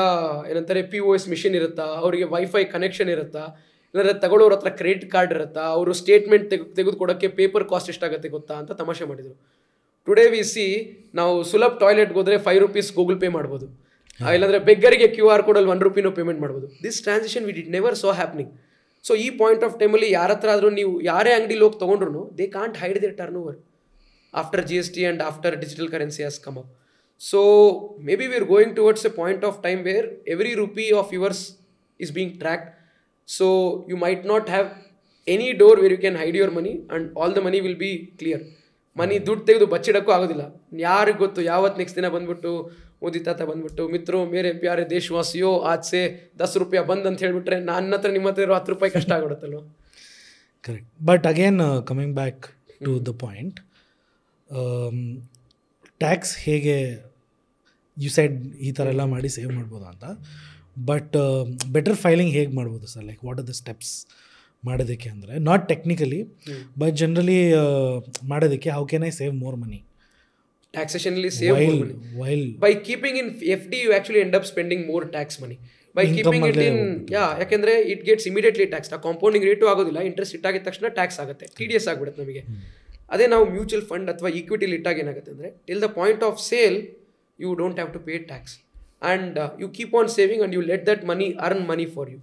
ಏನಂತಾರೆ POS ಮಿಷಿನ್ ಇರುತ್ತಾ, ಅವರಿಗೆ ವೈಫೈ ಕನೆಕ್ಷನ್ ಇರುತ್ತಾ, ಇಲ್ಲಾಂದರೆ ತಗೊಳ್ಳೋರ ಹತ್ರ ಕ್ರೆಡಿಟ್ ಕಾರ್ಡ್ ಇರುತ್ತಾ, ಅವರು ಸ್ಟೇಟ್ಮೆಂಟ್ ತೆಗೆದುಕೊಡೋಕ್ಕೆ ಪೇಪರ್ ಕಾಸ್ಟ್ ಎಷ್ಟಾಗುತ್ತೆ ಗೊತ್ತಾ ಅಂತ ತಮಾಷೆ ಮಾಡಿದರು. ಟುಡೇ ವಿ ಸಿ ನಾವು ಸುಲಭ ಟಾಯ್ಲೆಟ್ಗೆ ಹೋದರೆ 5 rupees ಗೂಗಲ್ ಪೇ ಮಾಡ್ಬೋದು, ಇಲ್ಲಾಂದರೆ ಬೆಗ್ಗರಿಗೆ QR ಕೋಡಲ್ಲಿ 1 ರೂಪಿನೂ ಪೇಮೆಂಟ್ ಮಾಡ್ಬೋದು. This transition we did never so happening. So ಈ ಪಾಯಿಂಟ್ ಆಫ್ ಟೈಮಲ್ಲಿ ಯಾರ ಹತ್ರ ಆದರೂ ನೀವು ಯಾರೇ ಅಂಗಡಿಲಿ ಹೋಗಿ ತೊಗೊಂಡ್ರು they can't hide their turnover after GST and after digital currency has come up. So maybe we are going towards a point of time where every rupee of yours is being tracked. So you might not have any door where you can hide your money and all the money will be clear. ಮನಿ ದುಡ್ಡು ತೆಗೆದು ಬಚ್ಚಿಡಕ್ಕೂ ಆಗೋದಿಲ್ಲ. ಯಾರಿಗೆ ಗೊತ್ತು, ಯಾವತ್ತು next ದಿನ ಬಂದ್ಬಿಟ್ಟು ಮೋದಿ ತಾತ ಬಂದ್ಬಿಟ್ಟು ಮಿತ್ರೋ ಮೇರೆ ಪ್ಯಾರೆ ದೇಶವಾಸಿಯೋ ಆಚೆ 10 ರೂಪಾಯಿ ಬಂದ್ ಅಂತ ಹೇಳ್ಬಿಟ್ರೆ ನನ್ನ ಹತ್ರ ನಿಮ್ಮ ಹತ್ರ ಇರೋ 10 ರೂಪಾಯಿ ಕಷ್ಟ ಆಗೋಡುತ್ತಲ್ವ. Correct. But again coming back to the point, tax ಹೇಗೆ ಯು ಸೈಡ್ ಈ ಥರ ಎಲ್ಲ ಮಾಡಿ ಸೇವ್ ಮಾಡ್ಬೋದು ಅಂತ, ಬಟ್ ಬೆಟರ್ ಫೈಲಿಂಗ್ ಹೇಗೆ ಮಾಡ್ಬೋದು sir? Like what are the steps ಮಾಡೋದಕ್ಕೆ ಅಂದರೆ, ನಾಟ್ ಟೆಕ್ನಿಕಲಿ ಬಟ್ ಜನರಲಿ ಮಾಡೋದಕ್ಕೆ how can I save more money? Taxationally save more money. While by keeping in FD you actually end up spending more tax money. By keeping it in, ಯಾಕೆಂದರೆ it gets immediately tax. ಆ compounding rate ಆಗೋದಿಲ್ಲ, interest ಇಟ್ಟಾಗಿದ ತಕ್ಷಣ tax ಆಗುತ್ತೆ, TDS ಆಗಿಬಿಡುತ್ತೆ ನಮಗೆ. ಅದೇ ನಾವು mutual fund ಅಥವಾ ಈಕ್ವಿಟಿಲಿ ಇಟ್ಟಾಗ ಏನಾಗುತ್ತೆ ಅಂದರೆ, till the point of sale you don't have to pay tax and you keep on saving and you let that money earn money for you.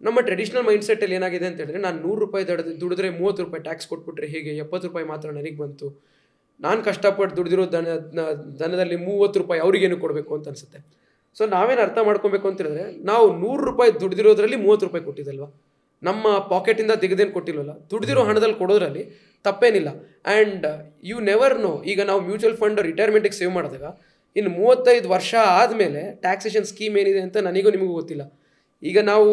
ನಮ್ಮ ಟ್ರೆಡಿಷನಲ್ ಮೈಂಡ್ಸೆಟ್ಟಲ್ಲಿ ಏನಾಗಿದೆ ಅಂತ ಹೇಳಿದ್ರೆ, ನಾನು 100 ರೂಪಾಯಿ ದುಡಿದ್ರೆ 30 ರೂಪಾಯಿ ಟ್ಯಾಕ್ಸ್ ಕೊಟ್ಬಿಟ್ರೆ ಹೇಗೆ, 70 ರೂಪಾಯಿ ಮಾತ್ರ ನನಗೆ ಬಂತು, ನಾನು ಕಷ್ಟಪಟ್ಟು ದುಡಿದಿರೋ ದನದಲ್ಲಿ 30 ರೂಪಾಯಿ ಅವ್ರಿಗೇನು ಕೊಡಬೇಕು ಅಂತ ಅನಿಸುತ್ತೆ. ಸೊ ನಾವೇನು ಅರ್ಥ ಮಾಡ್ಕೊಬೇಕು ಅಂತ ಹೇಳಿದ್ರೆ, ನಾವು 100 ರೂಪಾಯಿ ದುಡಿದಿರೋದ್ರಲ್ಲಿ 30 ರೂಪಾಯಿ ಕೊಟ್ಟಿದ್ದಲ್ವ, ನಮ್ಮ ಪಾಕೆಟಿಂದ ತೆಗೆದೇನು ಕೊಟ್ಟಿಲ್ವಲ್ಲ, ದುಡಿದಿರೋ ಹಣದಲ್ಲಿ ಕೊಡೋದ್ರಲ್ಲಿ ತಪ್ಪೇನಿಲ್ಲ. ಆ್ಯಂಡ್ ಯು ನೆವರ್ ನೋ, ಈಗ ನಾವು ಮ್ಯೂಚುವಲ್ ಫಂಡ್ ರಿಟೈರ್ಮೆಂಟಿಗೆ ಸೇವ್ ಮಾಡಿದಾಗ ಇನ್ನು 35 ವರ್ಷ ಆದಮೇಲೆ ಟ್ಯಾಕ್ಸೇಷನ್ ಸ್ಕೀಮ್ ಏನಿದೆ ಅಂತ ನನಗೂ ನಿಮಗೂ ಗೊತ್ತಿಲ್ಲ. ಈಗ ನಾವು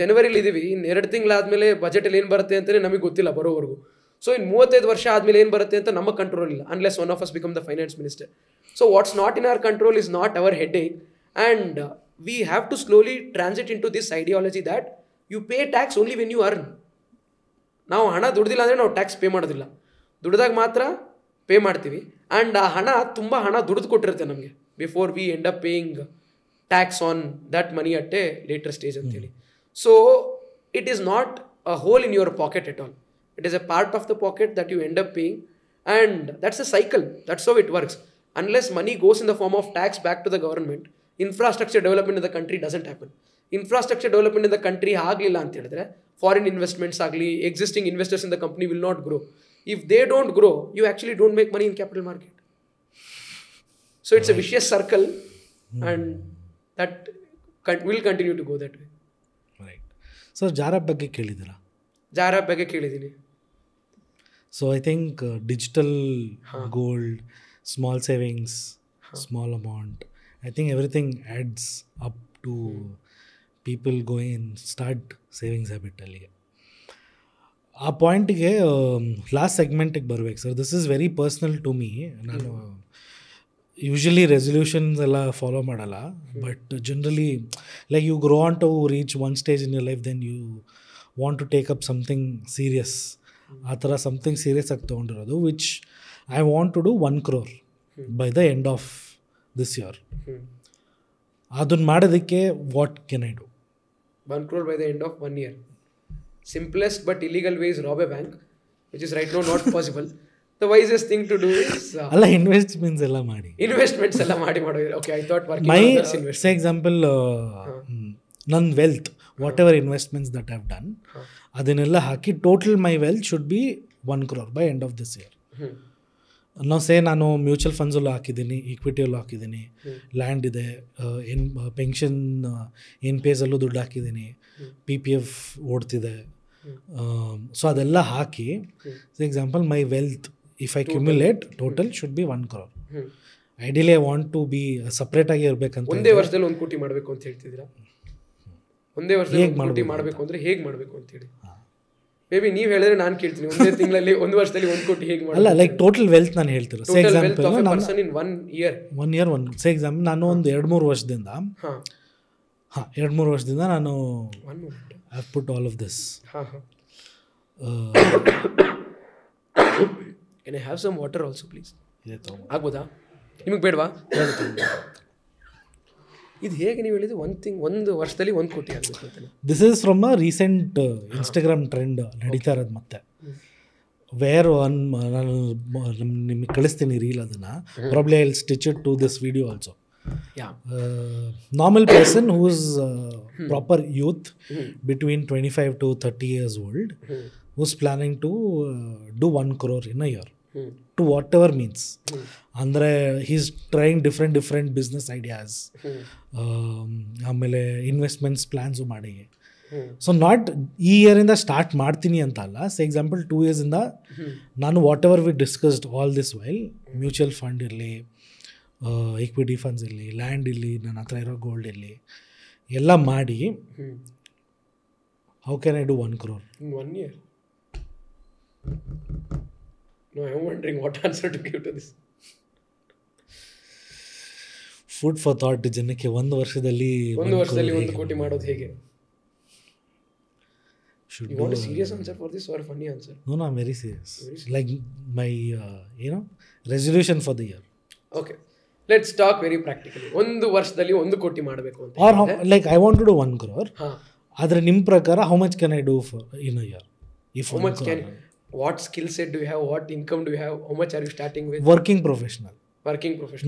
ಜನವರಿಲಿ ಇದ್ದೀವಿ, ಇನ್ನು 2 ತಿಂಗಳಾದಮೇಲೆ ಬಜೆಟಲ್ಲಿ ಏನು ಬರುತ್ತೆ ಅಂತಲೇ ನಮಗೆ ಗೊತ್ತಿಲ್ಲ ಬರೋವರೆಗೂ. ಸೊ ಇನ್ನು 35 ವರ್ಷ ಆದಮೇಲೆ ಏನು ಬರುತ್ತೆ ಅಂತ ನಮ್ಮ ಕಂಟ್ರೋಲ್ ಇಲ್ಲ, unless one of us become the finance minister. So what's not in our control is not our headache, and we have to slowly transit into this ideology that you pay tax only when you earn. ನಾವು ಹಣ ದುಡ್ದಿಲ್ಲ ಅಂದರೆ ನಾವು tax pay ಮಾಡೋದಿಲ್ಲ, ದುಡ್ದಾಗ ಮಾತ್ರ pay ಮಾಡ್ತೀವಿ. And ಆ ಹಣ ತುಂಬ ಹಣ ದುಡ್ದು ಕೊಟ್ಟಿರುತ್ತೆ ನಮಗೆ before we end up paying tax on that money at a later stage ಅಂತೇಳಿ. So it is not a hole in your pocket at all. It is a part of the pocket that you end up paying, and that's a cycle. That's how it works. Unless money goes in the form of tax back to the government, infrastructure development in the country doesn't happen. Infrastructure development in the country ಆಗ್ಲಿಲ್ಲ ಅಂತ ಹೇಳಿದ್ರೆ foreign investments ಆಗಲಿ, existing investors in the company will not grow. If they don't grow, you actually don't make money in capital market. So it's a vicious circle, and that will continue to go that way. Right. So ಜಾರಾ ಬಗ್ಗೆ ಕೇಳಿದ್ದೀರಾ? ಜಾರಾ ಬಗ್ಗೆ ಕೇಳಿದ್ದೀನಿ. So I think digital gold, small savings, small amount, I think everything adds up to people going and start savings habit ಅಲ್ಲಿಗೆ. ಆ ಪಾಯಿಂಟಿಗೆ last ಸೆಗ್ಮೆಂಟಿಗೆ ಬರ್ಬೇಕು sir. This is very personal to me. ನಾನು usually resolutions ಎಲ್ಲ follow ಮಾಡಲ್ಲ, but generally like you grow on to reach one stage in your life, then you want to take up something serious. ಆ ಥರ something serious ಆಗಿ ತೊಗೊಂಡಿರೋದು, which I want to do 1 crore by the end of this year. ಅದನ್ನು ಮಾಡೋದಕ್ಕೆ what can I do? 1 crore by the end of 1 year. Simplest but illegal way is rob a bank, which is right now not possible. The wisest thing to do is ಅಲ್ಲ, investments ಎಲ್ಲ ಮಾಡಿ, investments ಎಲ್ಲ ಮಾಡಿ ಮಾಡೋದು. Okay, I thought working my on others invest. Say example, ನನ್ನ wealth, whatever investments that have done, ಅದನ್ನೆಲ್ಲ ಹಾಕಿ total my wealth should be 1 crore by end of this year. ನಾವು ಸೇ ನಾನು ಮ್ಯೂಚುವಲ್ ಫಂಡ್ಸಲ್ಲೂ ಹಾಕಿದ್ದೀನಿ, ಈಕ್ವಿಟಿಯಲ್ಲೂ ಹಾಕಿದ್ದೀನಿ, ಲ್ಯಾಂಡ್ ಇದೆ, pension NPSಲ್ಲೂ ದುಡ್ಡು ಹಾಕಿದ್ದೀನಿ, PPF ಓಡ್ತಿದೆ. ಸೊ ಅದೆಲ್ಲ ಹಾಕಿ, for example my wealth if I cumulate total should be 1 crore. Ideally I want to be ಸಪ್ರೇಟಾಗಿ ಇರಬೇಕಂತ. ಒಂದೇ ವರ್ಷದಲ್ಲಿ 1 ಕೋಟಿ ಮಾಡಬೇಕು ಅಂತ ಹೇಳ್ತಿದ್ದೀರಾ? ಒಂದೇ ವರ್ಷದಲ್ಲಿ 1 ಕೋಟಿ ಮಾಡಬೇಕು ಅಂದರೆ ಹೇಗೆ ಮಾಡಬೇಕು ಅಂತೇಳಿ ಮೇ ಬಿ ನೀವು ಹೇಳಿದ್ರೆ ನಾನು ಕೇಳ್ತೀನಿ. ಒಂದೇ ತಿಂಗಳಲ್ಲಿ 1 ವರ್ಷದಲ್ಲಿ 1 ಕೋಟಿ ಹೇಗೆ ಮಾಡಿ? ಅಲ್ಲ, ಲೈಕ್ ಟೋಟಲ್ ವೆಲ್ತ್ ನಾನು ಹೇಳ್ತೀನಿ. Say example in 1 year, 1 year say example ನಾನು ಒಂದು 2-3 ವರ್ಷದಿಂದ 2-3 ವರ್ಷದಿಂದ ನಾನು I put all of this. Can I have some water also please? ಆಗ್ಬೋದಾ? ನಿಮಗೆ ಬೇಡವಾ? ಇದು ಹೇಗೆ ನೀವು ಹೇಳಿದ್ದು ಒಂದು ವರ್ಷದಲ್ಲಿ 1 ಕೋಟಿ ಆಗಬೇಕು ಅಂತ? This is from a recent Instagram trend ನಡೀತಾ ಇರೋದು. ಮತ್ತೆ ವೇರ್ ನಾನು ನಿಮಗೆ ಕಳಿಸ್ತೀನಿ ರೀಲ್, ಅದನ್ನು probably I will stitch it to this video also. Normal person who is proper youth between 25 to 30 years old, who's planning to do 1 crore in a year to whatever means. Andre he's trying different business ideas, ಆಮೇಲೆ investments plans ಮಾಡಿ. So not ಈ ಇಯರಿಂದ start ಮಾಡ್ತೀನಿ ಅಂತ ಅಲ್ಲ. ಸೇ example 2 years ಇಂದ ನಾನು what ever we discussed all this while, mutual fund ಇರಲಿ, equity funds ಇರಲಿ, ಲ್ಯಾಂಡ್ ಇರಲಿ, ನನ್ನ ಹತ್ರ ಇರೋ ಗೋಲ್ಡ್ ಇರಲಿ, ಎಲ್ಲ ಮಾಡಿ how can I do 1 crore in 1 year? No, I am wondering what answer to give to this. Food for thought ಜನಕ್ಕೆ. 1 ವರ್ಷದಲ್ಲಿ 1 ಕೋಟಿ ಮಾಡೋದು ಹೇಗೆ? should You want a serious answer for this or a funny answer? No, I'm very serious. Like my resolution for the year. Okay, let's talk very practically. 1 ವರ್ಷದಲ್ಲಿ 1 ಕೋಟಿ ಮಾಡಬೇಕು ಅಂತ. Or like I want to do 1 crore. ಆದರೆ ನಿಮ್ಮ ಪ್ರಕಾರ how much can I do for in a year? If how much can, what skill set do you have, what income do you have, how much are you starting with? Working professional.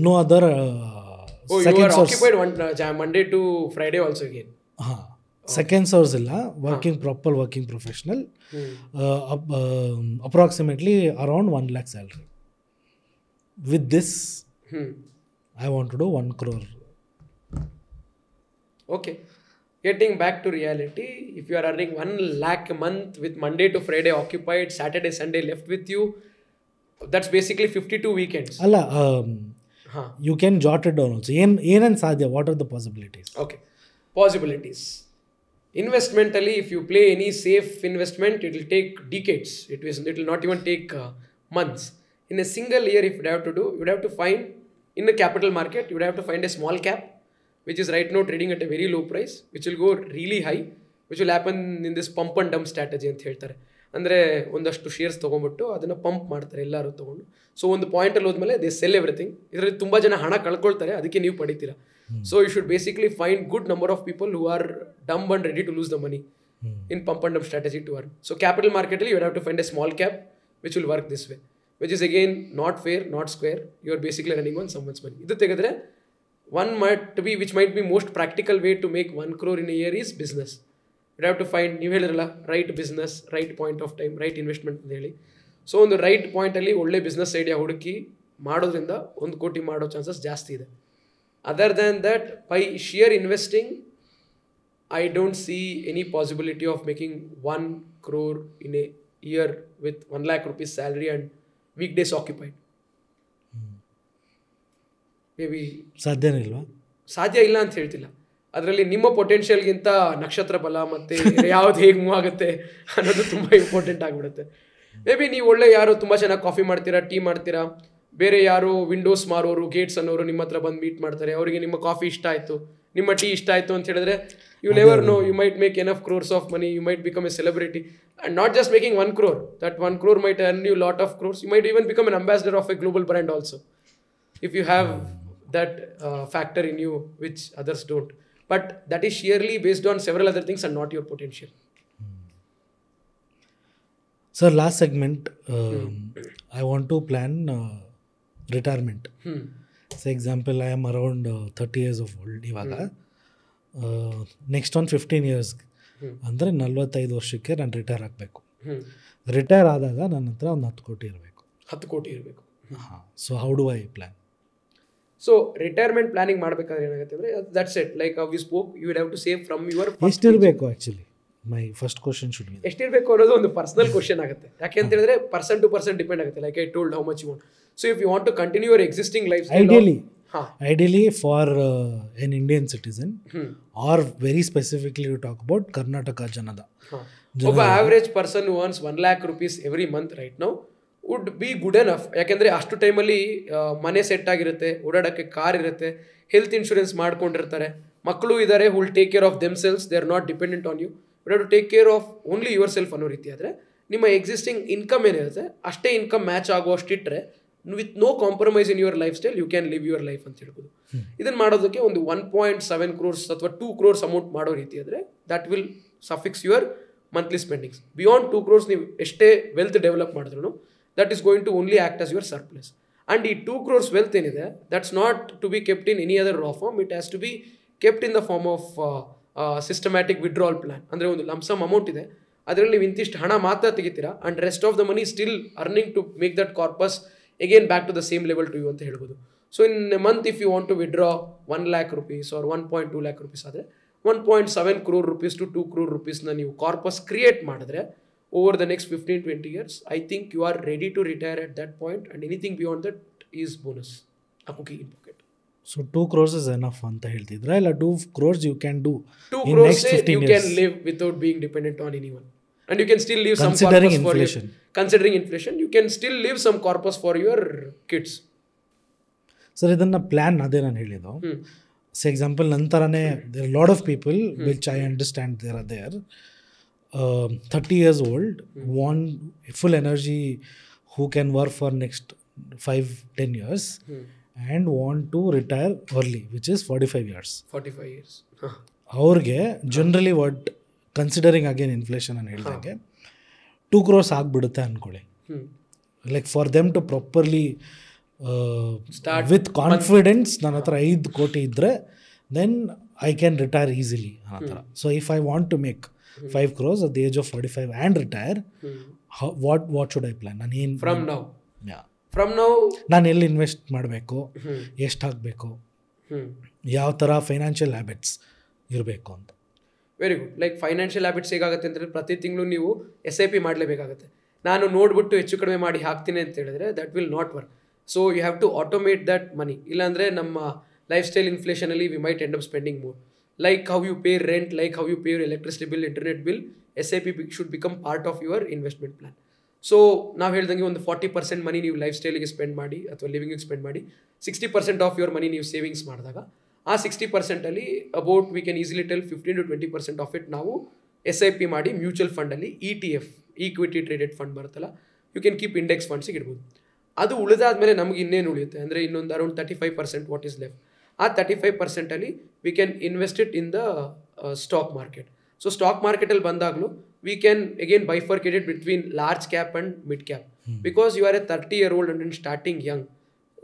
No other you are occupied Monday to Friday also again? Second source ಇಲ್ಲ, proper working professional. Approximately around 1 lakh salary. With this I want to do 1 crore. Okay, getting back to reality, if you are earning 1 lakh a month with Monday to Friday occupied, Saturday Sunday left with you, that's basically 52 weekends. ಅಲ್ಲ, you can jot it down also. ಏನೇನು ಸಾಧ್ಯ? What are the possibilities? Okay, possibilities. Investmentally, if you play any safe investment, it will take decades. It will not even take months. In a single year, if you have to do, you would have to find, in the capital market, you would have to find a small cap, which is right now trading at a very low price, which will go really high, which will happen in this pump and dump strategy ಅಂತ ಹೇಳ್ತಾರೆ. ಅಂದರೆ ಒಂದಷ್ಟು shares ತೊಗೊಂಡ್ಬಿಟ್ಟು ಅದನ್ನು pump ಮಾಡ್ತಾರೆ ಎಲ್ಲರೂ ತೊಗೊಂಡು. So ಒಂದು ಪಾಯಿಂಟಲ್ಲಿ ಹೋದ್ಮೇಲೆ ದೇ ಸೆಲ್ ಎವ್ರಿಥಿಂಗ್. ಇದರಲ್ಲಿ ತುಂಬ ಜನ ಹಣ ಕಳ್ಕೊಳ್ತಾರೆ, ಅದಕ್ಕೆ ನೀವು ಪಡಿತೀರಾ. So you should basically find good number of people who are dumb and ready to lose the money in pump and dump strategy to earn. So capital market you would have to find a small cap which will work this way, which is again not fair, not square. You are basically running on someone's money. Idu tegidre one which might be most practical way to make 1 crore in a year is business. You have to find ನೀವು ಹೇಳಿರಲ್ಲ right business, right point of time, right investment ಅಂತ ಹೇಳಿ. So ಒಂದು right ಪಾಯಿಂಟಲ್ಲಿ ಒಳ್ಳೆ business idea ಹುಡುಕಿ ಮಾಡೋದ್ರಿಂದ 1 ಕೋಟಿ ಮಾಡೋ chances ಜಾಸ್ತಿ ಇದೆ. Other than that by shear investing I don't see any possibility of making 1 crore in a year with 1 lakh rupees salary and weekdays occupied. Maybe ಸಾಧ್ಯನೇ ಇಲ್ವಾ? ಸಾಧ್ಯ ಇಲ್ಲ ಅಂತ ಹೇಳ್ತಿಲ್ಲ. ಅದರಲ್ಲಿ ನಿಮ್ಮ ಪೊಟೆನ್ಷಿಯಲ್ಗಿಂತ ನಕ್ಷತ್ರ ಬಲ ಮತ್ತು ಯಾವ್ದು ಹೇಗೆ ಮೂವ್ ಆಗುತ್ತೆ ಅನ್ನೋದು ತುಂಬ ಇಂಪಾರ್ಟೆಂಟ್ ಆಗಿಬಿಡುತ್ತೆ. ಮೇ ಬಿ ನೀವು ಒಳ್ಳೆ ಯಾರು ತುಂಬ ಚೆನ್ನಾಗಿ ಕಾಫಿ ಮಾಡ್ತೀರಾ, ಟೀ ಮಾಡ್ತೀರಾ, ಬೇರೆ ಯಾರು ವಿಂಡೋಸ್ ಮಾರೋರು, ಗೇಟ್ಸ್ ಅನ್ನೋರು ನಿಮ್ಮ ಹತ್ರ ಬಂದು ಮೀಟ್ ಮಾಡ್ತಾರೆ, ಅವರಿಗೆ ನಿಮ್ಮ ಕಾಫಿ ಇಷ್ಟ ಆಯಿತು, ನಿಮ್ಮ ಟೀ ಇಷ್ಟ ಆಯಿತು ಅಂತ ಹೇಳಿದ್ರೆ you never know, you might make enough crores of money, you might become a celebrity, and not just making 1 crore, that 1 crore might earn you lot of crores. You might even become an ambassador of a global brand also, if you have that factor in you which others don't. But that is sheerly based on several other things and not your potential. Sir, last segment, I want to plan retirement. For example, I am around 30 years of old ivaga. Next ಒಂದು 15 years ಅಂದರೆ 45 ವರ್ಷಕ್ಕೆ ನಾನು retire ಆಗಬೇಕು. Retire ಆದಾಗ ನನ್ನ ಹತ್ರ ಒಂದು 10 ಕೋಟಿ ಇರಬೇಕು. 10 ಕೋಟಿ ಇರಬೇಕು. ಹಾಂ. So how do I plan? So retirement planning ಮಾಡಬೇಕಾದ್ರೆ ಏನಾಗುತ್ತೆ ಅಂದರೆ that's it, like we spoke, you will have to save from your. ಎಷ್ಟಿರಬೇಕು actually? My first question should be ಎಷ್ಟಿರಬೇಕು ಅನ್ನೋದು ಒಂದು ಪರ್ಸನಲ್ ಕ್ವಶನ್ ಆಗುತ್ತೆ. ಯಾಕೆ ಅಂತ ಹೇಳಿದ್ರೆ ಪರ್ಸನ್ ಟು ಪರ್ಸನ್ ಡಿಪೆಂಡ್ ಆಗುತ್ತೆ. Like I told, how much you want. So if you want to continue your existing life ideally for an Indian citizen or very specifically to talk about Karnataka Janada. ಒಬ್ಬ average person who earns 1 lakh rupees every month right now would be good enough. ಯಾಕೆಂದರೆ ಅಷ್ಟು ಟೈಮಲ್ಲಿ ಮನೆ set ಆಗಿರುತ್ತೆ, ಓಡಾಡೋಕ್ಕೆ car ಇರುತ್ತೆ, health insurance ಮಾಡ್ಕೊಂಡಿರ್ತಾರೆ, ಮಕ್ಕಳು ಇದ್ದಾರೆ, who will take care of themselves, they are not dependent on you, you have to take care of only yourself ಅನ್ನೋ ರೀತಿ. ಆದರೆ ನಿಮ್ಮ ಎಕ್ಸಿಸ್ಟಿಂಗ್ ಇನ್ಕಮ್ ಏನಿರುತ್ತೆ ಅಷ್ಟೇ ಇನ್ಕಮ್ ಮ್ಯಾಚ್ ಆಗುವಷ್ಟಿಟ್ಟರೆ with no compromise in your lifestyle you can live your life ಅಂತ ಹೇಳ್ಬೋದು. ಇದನ್ನು ಮಾಡೋದಕ್ಕೆ ಒಂದು 1.7 crores ಅಥವಾ 2 crores ಅಮೌಂಟ್ ಮಾಡೋ ರೀತಿ ಆದರೆ that will suffice your monthly spendings. Beyond 2 crores ನೀವು ಎಷ್ಟೇ ವೆಲ್ತ್ ಡೆವಲಪ್ ಮಾಡಿದ್ರು that is going to only act as your surplus. And ಈ 2 crores ವೆಲ್ತ್ ಏನಿದೆ that's not to be kept in any other raw form, it has to be kept in the form of systematic withdrawal plan. ಅಂದರೆ ಒಂದು lump sum amount ಇದೆ, ಅದರಲ್ಲಿ ನೀವು ಇಂತಿಷ್ಟು ಹಣ ಮಾತ್ರ ತೆಗಿತೀರಾ and rest of the money still earning to make that corpus again back to the same level to you ಅಂತ ಹೇಳ್ಬೋದು. So in a month if you want to withdraw 1 lakh rupees or 1.2 lakh rupees ಆದರೆ 1.7 crore rupees to 2 crore rupeesನ ನೀವು corpus create ಮಾಡಿದ್ರೆ over the next 15-20 years I think you are ready to retire at that point and anything beyond that is bonus, a cookie in pocket. So 2 crores is enough ಅಂತ ಹೇಳ್ತಿದ್ರೆ, ಇಲ್ಲ 2 crores you can do 2 in crores next 15 you years. can live without being dependent on anyone. And you can still leave some Considering corpus for inflation. Considering inflation, you can still leave some corpus for your kids. Sir, ಇದನ್ನು plan ಅದೇ ನಾನು ಹೇಳಿದ್ದು. So example ನಂತರನೇ there lot of people which I understand there are there 30 years old want full energy who can work for next 5-10 years and want to retire early, which is 45 years. 45 years. ಅವ್ರಿಗೆ generally what considering again inflation ಅಂತ ಹೇಳಿದಂಗೆ 2 crores ಆಗಿಬಿಡುತ್ತೆ ಅಂದ್ಕೊಳ್ಳಿ. Like for them to properly with confidence ನನ್ನ ಹತ್ರ 5 ಕೋಟಿ ಇದ್ದರೆ then I can retire easily ಆ ಥರ. So if I want to make 5 crores at the age of 45 and retire, what should I plan? ನಾನು ಏನು From now ನಾನು ಎಲ್ಲಿ ಇನ್ವೆಸ್ಟ್ ಮಾಡಬೇಕು, ಎಷ್ಟು ಹಾಕಬೇಕು, ಯಾವ ಥರ ಫೈನಾನ್ಷಿಯಲ್ ಹ್ಯಾಬಿಟ್ಸ್ ಇರಬೇಕು ಅಂತ. Very good. Like financial habits ಹೇಗಾಗುತ್ತೆ ಅಂದರೆ ಪ್ರತಿ ತಿಂಗಳು ನೀವು SIP ಮಾಡಲೇಬೇಕಾಗುತ್ತೆ. ನಾನು ನೋಡಿಬಿಟ್ಟು ಹೆಚ್ಚು ಕಡಿಮೆ ಮಾಡಿ ಹಾಕ್ತೀನಿ ಅಂತ ಹೇಳಿದ್ರೆ that will not work. So you have to automate that money. ಇಲ್ಲಾಂದರೆ ನಮ್ಮ ಲೈಫ್ ಸ್ಟೈಲ್ ಇನ್ಫ್ಲೇಷನಲ್ಲಿ we might end up spending more. Like how you pay rent, like how you pay your electricity bill, internet bill, SIP should become part of your investment plan. So ನಾವು ಹೇಳ್ದಂಗೆ ಒಂದು 40% ಮನಿ ನೀವು life ಸ್ಟೈಲಿಗೆ spend ಮಾಡಿ ಅಥವಾ ಲಿವಿಂಗಿಗೆ spend ಮಾಡಿ, 60% of your ಮನಿ ನೀವು savings ಮಾಡಿದಾಗ ಆ 60%ಅಲ್ಲಿ about we can easily tell 15-20% of it ನಾವು SIP ಮಾಡಿ ಮ್ಯೂಚುವಲ್ ಫಂಡಲ್ಲಿ ETF ಈಕ್ವಿಟಿ ಟ್ರೇಡೆಡ್ ಫಂಡ್ ಬರುತ್ತಲ್ಲ, ಯು ಕ್ಯಾನ್ ಕೀಪ್ ಇಂಡೆಕ್ಸ್ ಫಂಡ್ಸಿಗೆ ಇಡ್ಬೋದು. ಅದು ಉಳಿದಾದ್ಮೇಲೆ ನಮಗೆ ಇನ್ನೇನು ಉಳಿಯುತ್ತೆ ಅಂದರೆ ಇನ್ನೊಂದು ಅರೌಂಡ್ 35% ವಾಟ್ ಈಸ್ ಲೆಫ್ಟ್. ಆ 35%ಅಲ್ಲಿ we can invest it in the stock market. So stock ಮಾರ್ಕೆಟಲ್ಲಿ ಬಂದಾಗಲೂ we can again bifurcate it between large cap and mid cap, because you are a 30-year-old and starting young.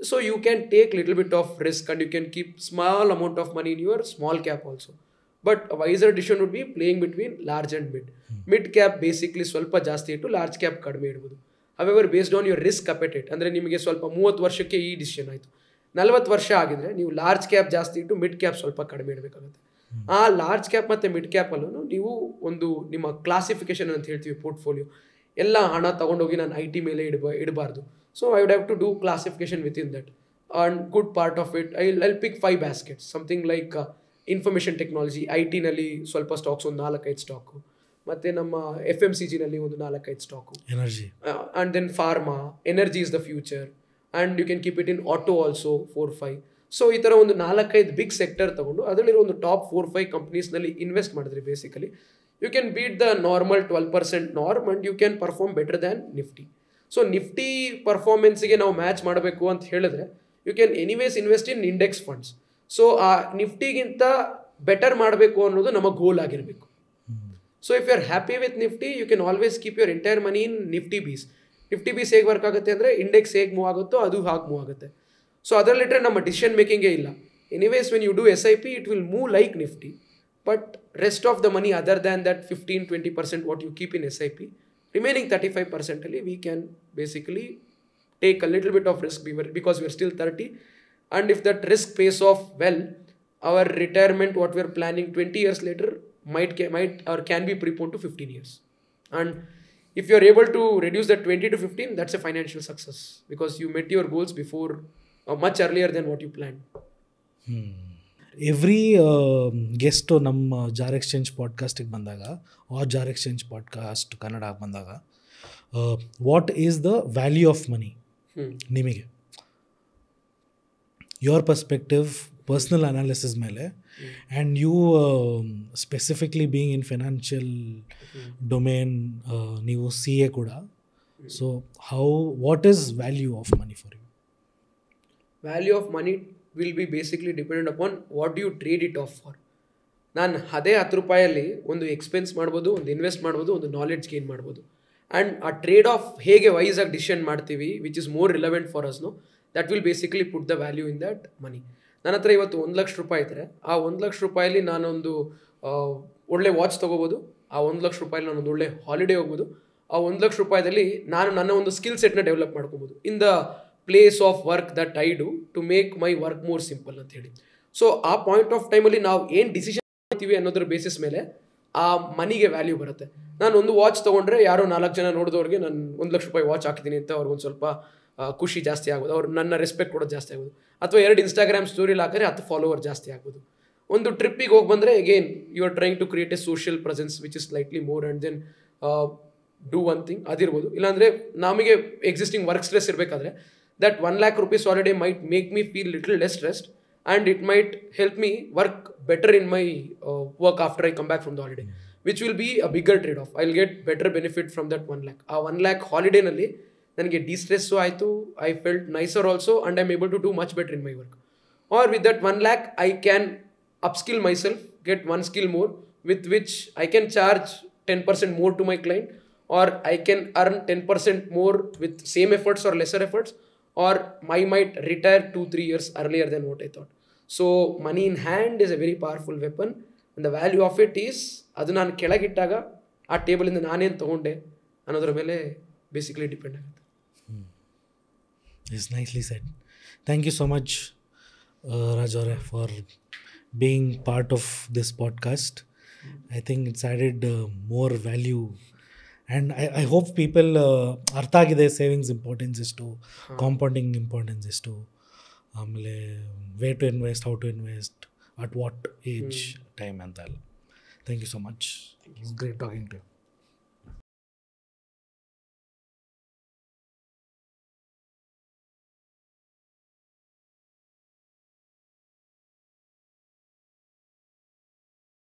So you can take little bit of risk and you can keep small amount of money in your small cap also. But a wiser decision would be playing between large and mid. Mid cap basically ಸ್ವಲ್ಪ ಜಾಸ್ತಿ ಇಟ್ಟು large cap ಕಡಿಮೆ ಇಡ್ಬೋದು. However, based on your risk appetite, ಅಂದರೆ ನಿಮಗೆ ಸ್ವಲ್ಪ 30 ವರ್ಷಕ್ಕೆ ಈ ಡಿಸಿಷನ್ ಆಯಿತು, 40 ವರ್ಷ ಆಗಿದ್ರೆ ನೀವು ಲಾರ್ಜ್ ಕ್ಯಾಪ್ ಜಾಸ್ತಿ ಇಟ್ಟು ಮಿಡ್ ಕ್ಯಾಪ್ ಸ್ವಲ್ಪ ಕಡಿಮೆ ಇಡಬೇಕಾಗುತ್ತೆ. ಆ ಲಾರ್ಜ್ ಕ್ಯಾಪ್ ಮತ್ತು ಮಿಡ್ ಕ್ಯಾಪಲ್ಲೂ ನೀವು ಒಂದು ನಿಮ್ಮ ಕ್ಲಾಸಿಫಿಕೇಶನ್ ಅಂತ ಹೇಳ್ತೀವಿ ಪೋರ್ಟ್ಫೋಲಿಯೋ, ಎಲ್ಲ ಹಣ ತೊಗೊಂಡೋಗಿ ನಾನು IT ಮೇಲೆ ಇಡಬಾರ್ದು. So I would have to do classification within that, and good part of it I'll pick 5 baskets, something like information technology, IT ನಲ್ಲಿ ಸ್ವಲ್ಪ ಸ್ಟಾಕ್ಸ್, ಒಂದು 4-5 ಸ್ಟಾಕು, ಮತ್ತು ನಮ್ಮ FMCG ನಲ್ಲಿ ಒಂದು 4-5 stock, energy, and then pharma, energy is the future, and you can keep it in auto also 4-5. ಸೊ ಈ ಥರ ಒಂದು 4-5 ಬಿಗ್ ಸೆಕ್ಟರ್ ತೊಗೊಂಡು ಅದರಲ್ಲಿರೋ ಒಂದು ಟಾಪ್ 4-5 ಕಂಪ್ನೀಸ್ನಲ್ಲಿ ಇನ್ವೆಸ್ಟ್ ಮಾಡಿದ್ರೆ basically you can beat the normal 12% norm and you can perform better than Nifty. So Nifty ಪರ್ಫಾರ್ಮೆನ್ಸಿಗೆ ನಾವು ಮ್ಯಾಚ್ ಮಾಡಬೇಕು ಅಂತ ಹೇಳಿದ್ರೆ you can anyways invest in index funds. So ಆ ನಿಫ್ಟಿಗಿಂತ ಬೆಟರ್ ಮಾಡಬೇಕು ಅನ್ನೋದು ನಮ್ಮ ಗೋಲ್ ಆಗಿರಬೇಕು. So if you are happy with Nifty you can always keep your entire money in Nifty bees. Nifty ಬೀಸ್ ಹೇಗೆ ವರ್ಕ್ ಆಗುತ್ತೆ ಅಂದರೆ ಇಂಡೆಕ್ಸ್ ಹೇಗೆ ಮೂವ್ ಆಗುತ್ತೋ ಅದು ಹಾಗೆ ಮೂವ್ ಆಗುತ್ತೆ. ಸೊ ಅದರಲ್ಲಿಟ್ಟರೆ ನಮ್ಮ ಡಿಸಿಷನ್ ಮೇಕಿಂಗೇ ಇಲ್ಲ. Anyways when you do SIP it will move like Nifty, but rest of the money other than that 15-20% what you keep in SIP, remaining 35% ಅಲ್ಲಿ we can basically take a little bit of risk because we are still 30, and if that risk pays off well, our retirement what we are planning 20 years later might or can be preponed to 15 years. And if you are able to reduce that 20 to 15, that's a financial success because you met your goals before much earlier than what you planned. Every guest ನಮ್ಮ Jar exchange ಪಾಡ್ಕಾಸ್ಟಿಗೆ ಬಂದಾಗ, Jar exchange podcast Kannada ಬಂದಾಗ, what is the value of money ನಿಮಗೆ, your perspective, personal analysis ಮೇಲೆ, and you specifically being in financial domain, ನೀವು CA ಕೂಡ. So what is value of money for you? Value of money will be basically dependent upon what do you trade it off for. ನಾನು ಅದೇ 10 ರೂಪಾಯಲ್ಲಿ ಒಂದು expense ಮಾಡ್ಬೋದು, ಒಂದು invest ಮಾಡ್ಬೋದು, ಒಂದು knowledge gain ಮಾಡ್ಬೋದು. ಆ್ಯಂಡ್ ಆ ಟ್ರೇಡ್ ಆಫ್ ಹೇಗೆ ವೈಸಾಗಿ ಡಿಸಿಷನ್ ಮಾಡ್ತೀವಿ which is more relevant for ಅಸ್ನು, that will basically put the value in that money. ನನ್ನ ಹತ್ರ ಇವತ್ತು 1 ಲಕ್ಷ ರೂಪಾಯಿ ಇದ್ದರೆ ಆ 1 ಲಕ್ಷ ರೂಪಾಯಲ್ಲಿ ನಾನೊಂದು ಒಳ್ಳೆ ವಾಚ್ ತೊಗೋಬೋದು, ಆ 1 ಲಕ್ಷ ರೂಪಾಯಲ್ಲಿ ನಾನೊಂದು ಒಳ್ಳೆ ಹಾಲಿಡೇ ಹೋಗ್ಬೋದು, ಆ 1 ಲಕ್ಷ ರೂಪಾಯಿದಲ್ಲಿ ನಾನು ನನ್ನ ಒಂದು ಸ್ಕಿಲ್ ಸೆಟ್ನ ಡೆವಲಪ್ ಮಾಡ್ಕೊಬೋದು in the place of work that I do to make my work more simple ಅಂತ ಹೇಳಿ. ಸೊ ಆ ಪಾಯಿಂಟ್ ಆಫ್ ಟೈಮಲ್ಲಿ ನಾವು ಏನು ಡಿಸಿಷನ್ ಮಾಡ್ತೀವಿ ಅನ್ನೋದ್ರ ಬೇಸಿಸ್ ಮೇಲೆ ಆ ಮನಿಗೆ ವ್ಯಾಲ್ಯೂ ಬರುತ್ತೆ. ನಾನು ಒಂದು ವಾಚ್ ತೊಗೊಂಡ್ರೆ ಯಾರೋ 4 ಜನ ನೋಡಿದವ್ರಿಗೆ ನಾನು 1 ಲಕ್ಷ ರೂಪಾಯಿ ವಾಚ್ ಹಾಕಿದ್ದೀನಿ ಅಂತ ಅವ್ರಿಗೊಂದು ಸ್ವಲ್ಪ ಖುಷಿ ಜಾಸ್ತಿ ಆಗೋದು, ಅವ್ರು ನನ್ನ ರೆಸ್ಪೆಕ್ಟ್ ಕೊಡೋದು ಜಾಸ್ತಿ ಆಗೋದು. ಅಥವಾ 2 Instagram ಸ್ಟೋರಿಲಿ ಹಾಕಿದ್ರೆ 10 ಫಾಲೋವರ್ ಜಾಸ್ತಿ ಆಗ್ಬೋದು. ಒಂದು ಟ್ರಿಪ್ಪಿಗೆ ಹೋಗಿ ಬಂದರೆ again you are trying to create a social presence which is slightly more, and then do one thing ಅದಿರ್ಬೋದು. ಇಲ್ಲಾಂದರೆ ನಮಗೆ ಎಕ್ಸಿಸ್ಟಿಂಗ್ ವರ್ಕ್ ಸ್ಟ್ರೆಸ್ ಇರಬೇಕಾದ್ರೆ that 1 lakh rupees holiday might make me feel little less stressed, and it might help me work better in my work after I come back from the holiday, which will be a bigger trade-off. I'll get better benefit from that 1 lakh. ಆ 1 lakh holiday ನಲ್ಲಿ ನನಗೆ ಡಿಸ್ಟ್ರೆಸ್ಸು ಆಯಿತು, I felt nicer also, and I'm able to do much better in my work. Or with that 1 lakh I can upskill myself, get 1 skill more with which I can charge 10% more to my client, or I can earn 10% more with same efforts or lesser efforts, or I might retire 2-3 years earlier than what I thought. So money in hand is a very powerful weapon, and the value of it is ಅದು ನಾನು ಕೆಳಗಿಟ್ಟಾಗ ಆ ಟೇಬಲಿಂದ ನಾನೇನು ತೊಗೊಂಡೆ ಅನ್ನೋದ್ರ ಮೇಲೆ basically depend ಆಗುತ್ತೆ. It's nicely said. Thank you so much Raj ಅವರೇ for being part of this podcast. I think it's added more value. And I hope people ಅರ್ಥ ಆಗಿದೆ ಸೇವಿಂಗ್ಸ್ ಇಂಪಾರ್ಟೆನ್ಸ್ ಎಷ್ಟು, ಕಾಂಪೌಂಡಿಂಗ್ ಇಂಪಾರ್ಟೆನ್ಸ್ ಎಷ್ಟು, ಆಮೇಲೆ way to invest, how to invest, at what age time ಅಂತ ಎಲ್ಲ. Thank you so much. It's great talking to you.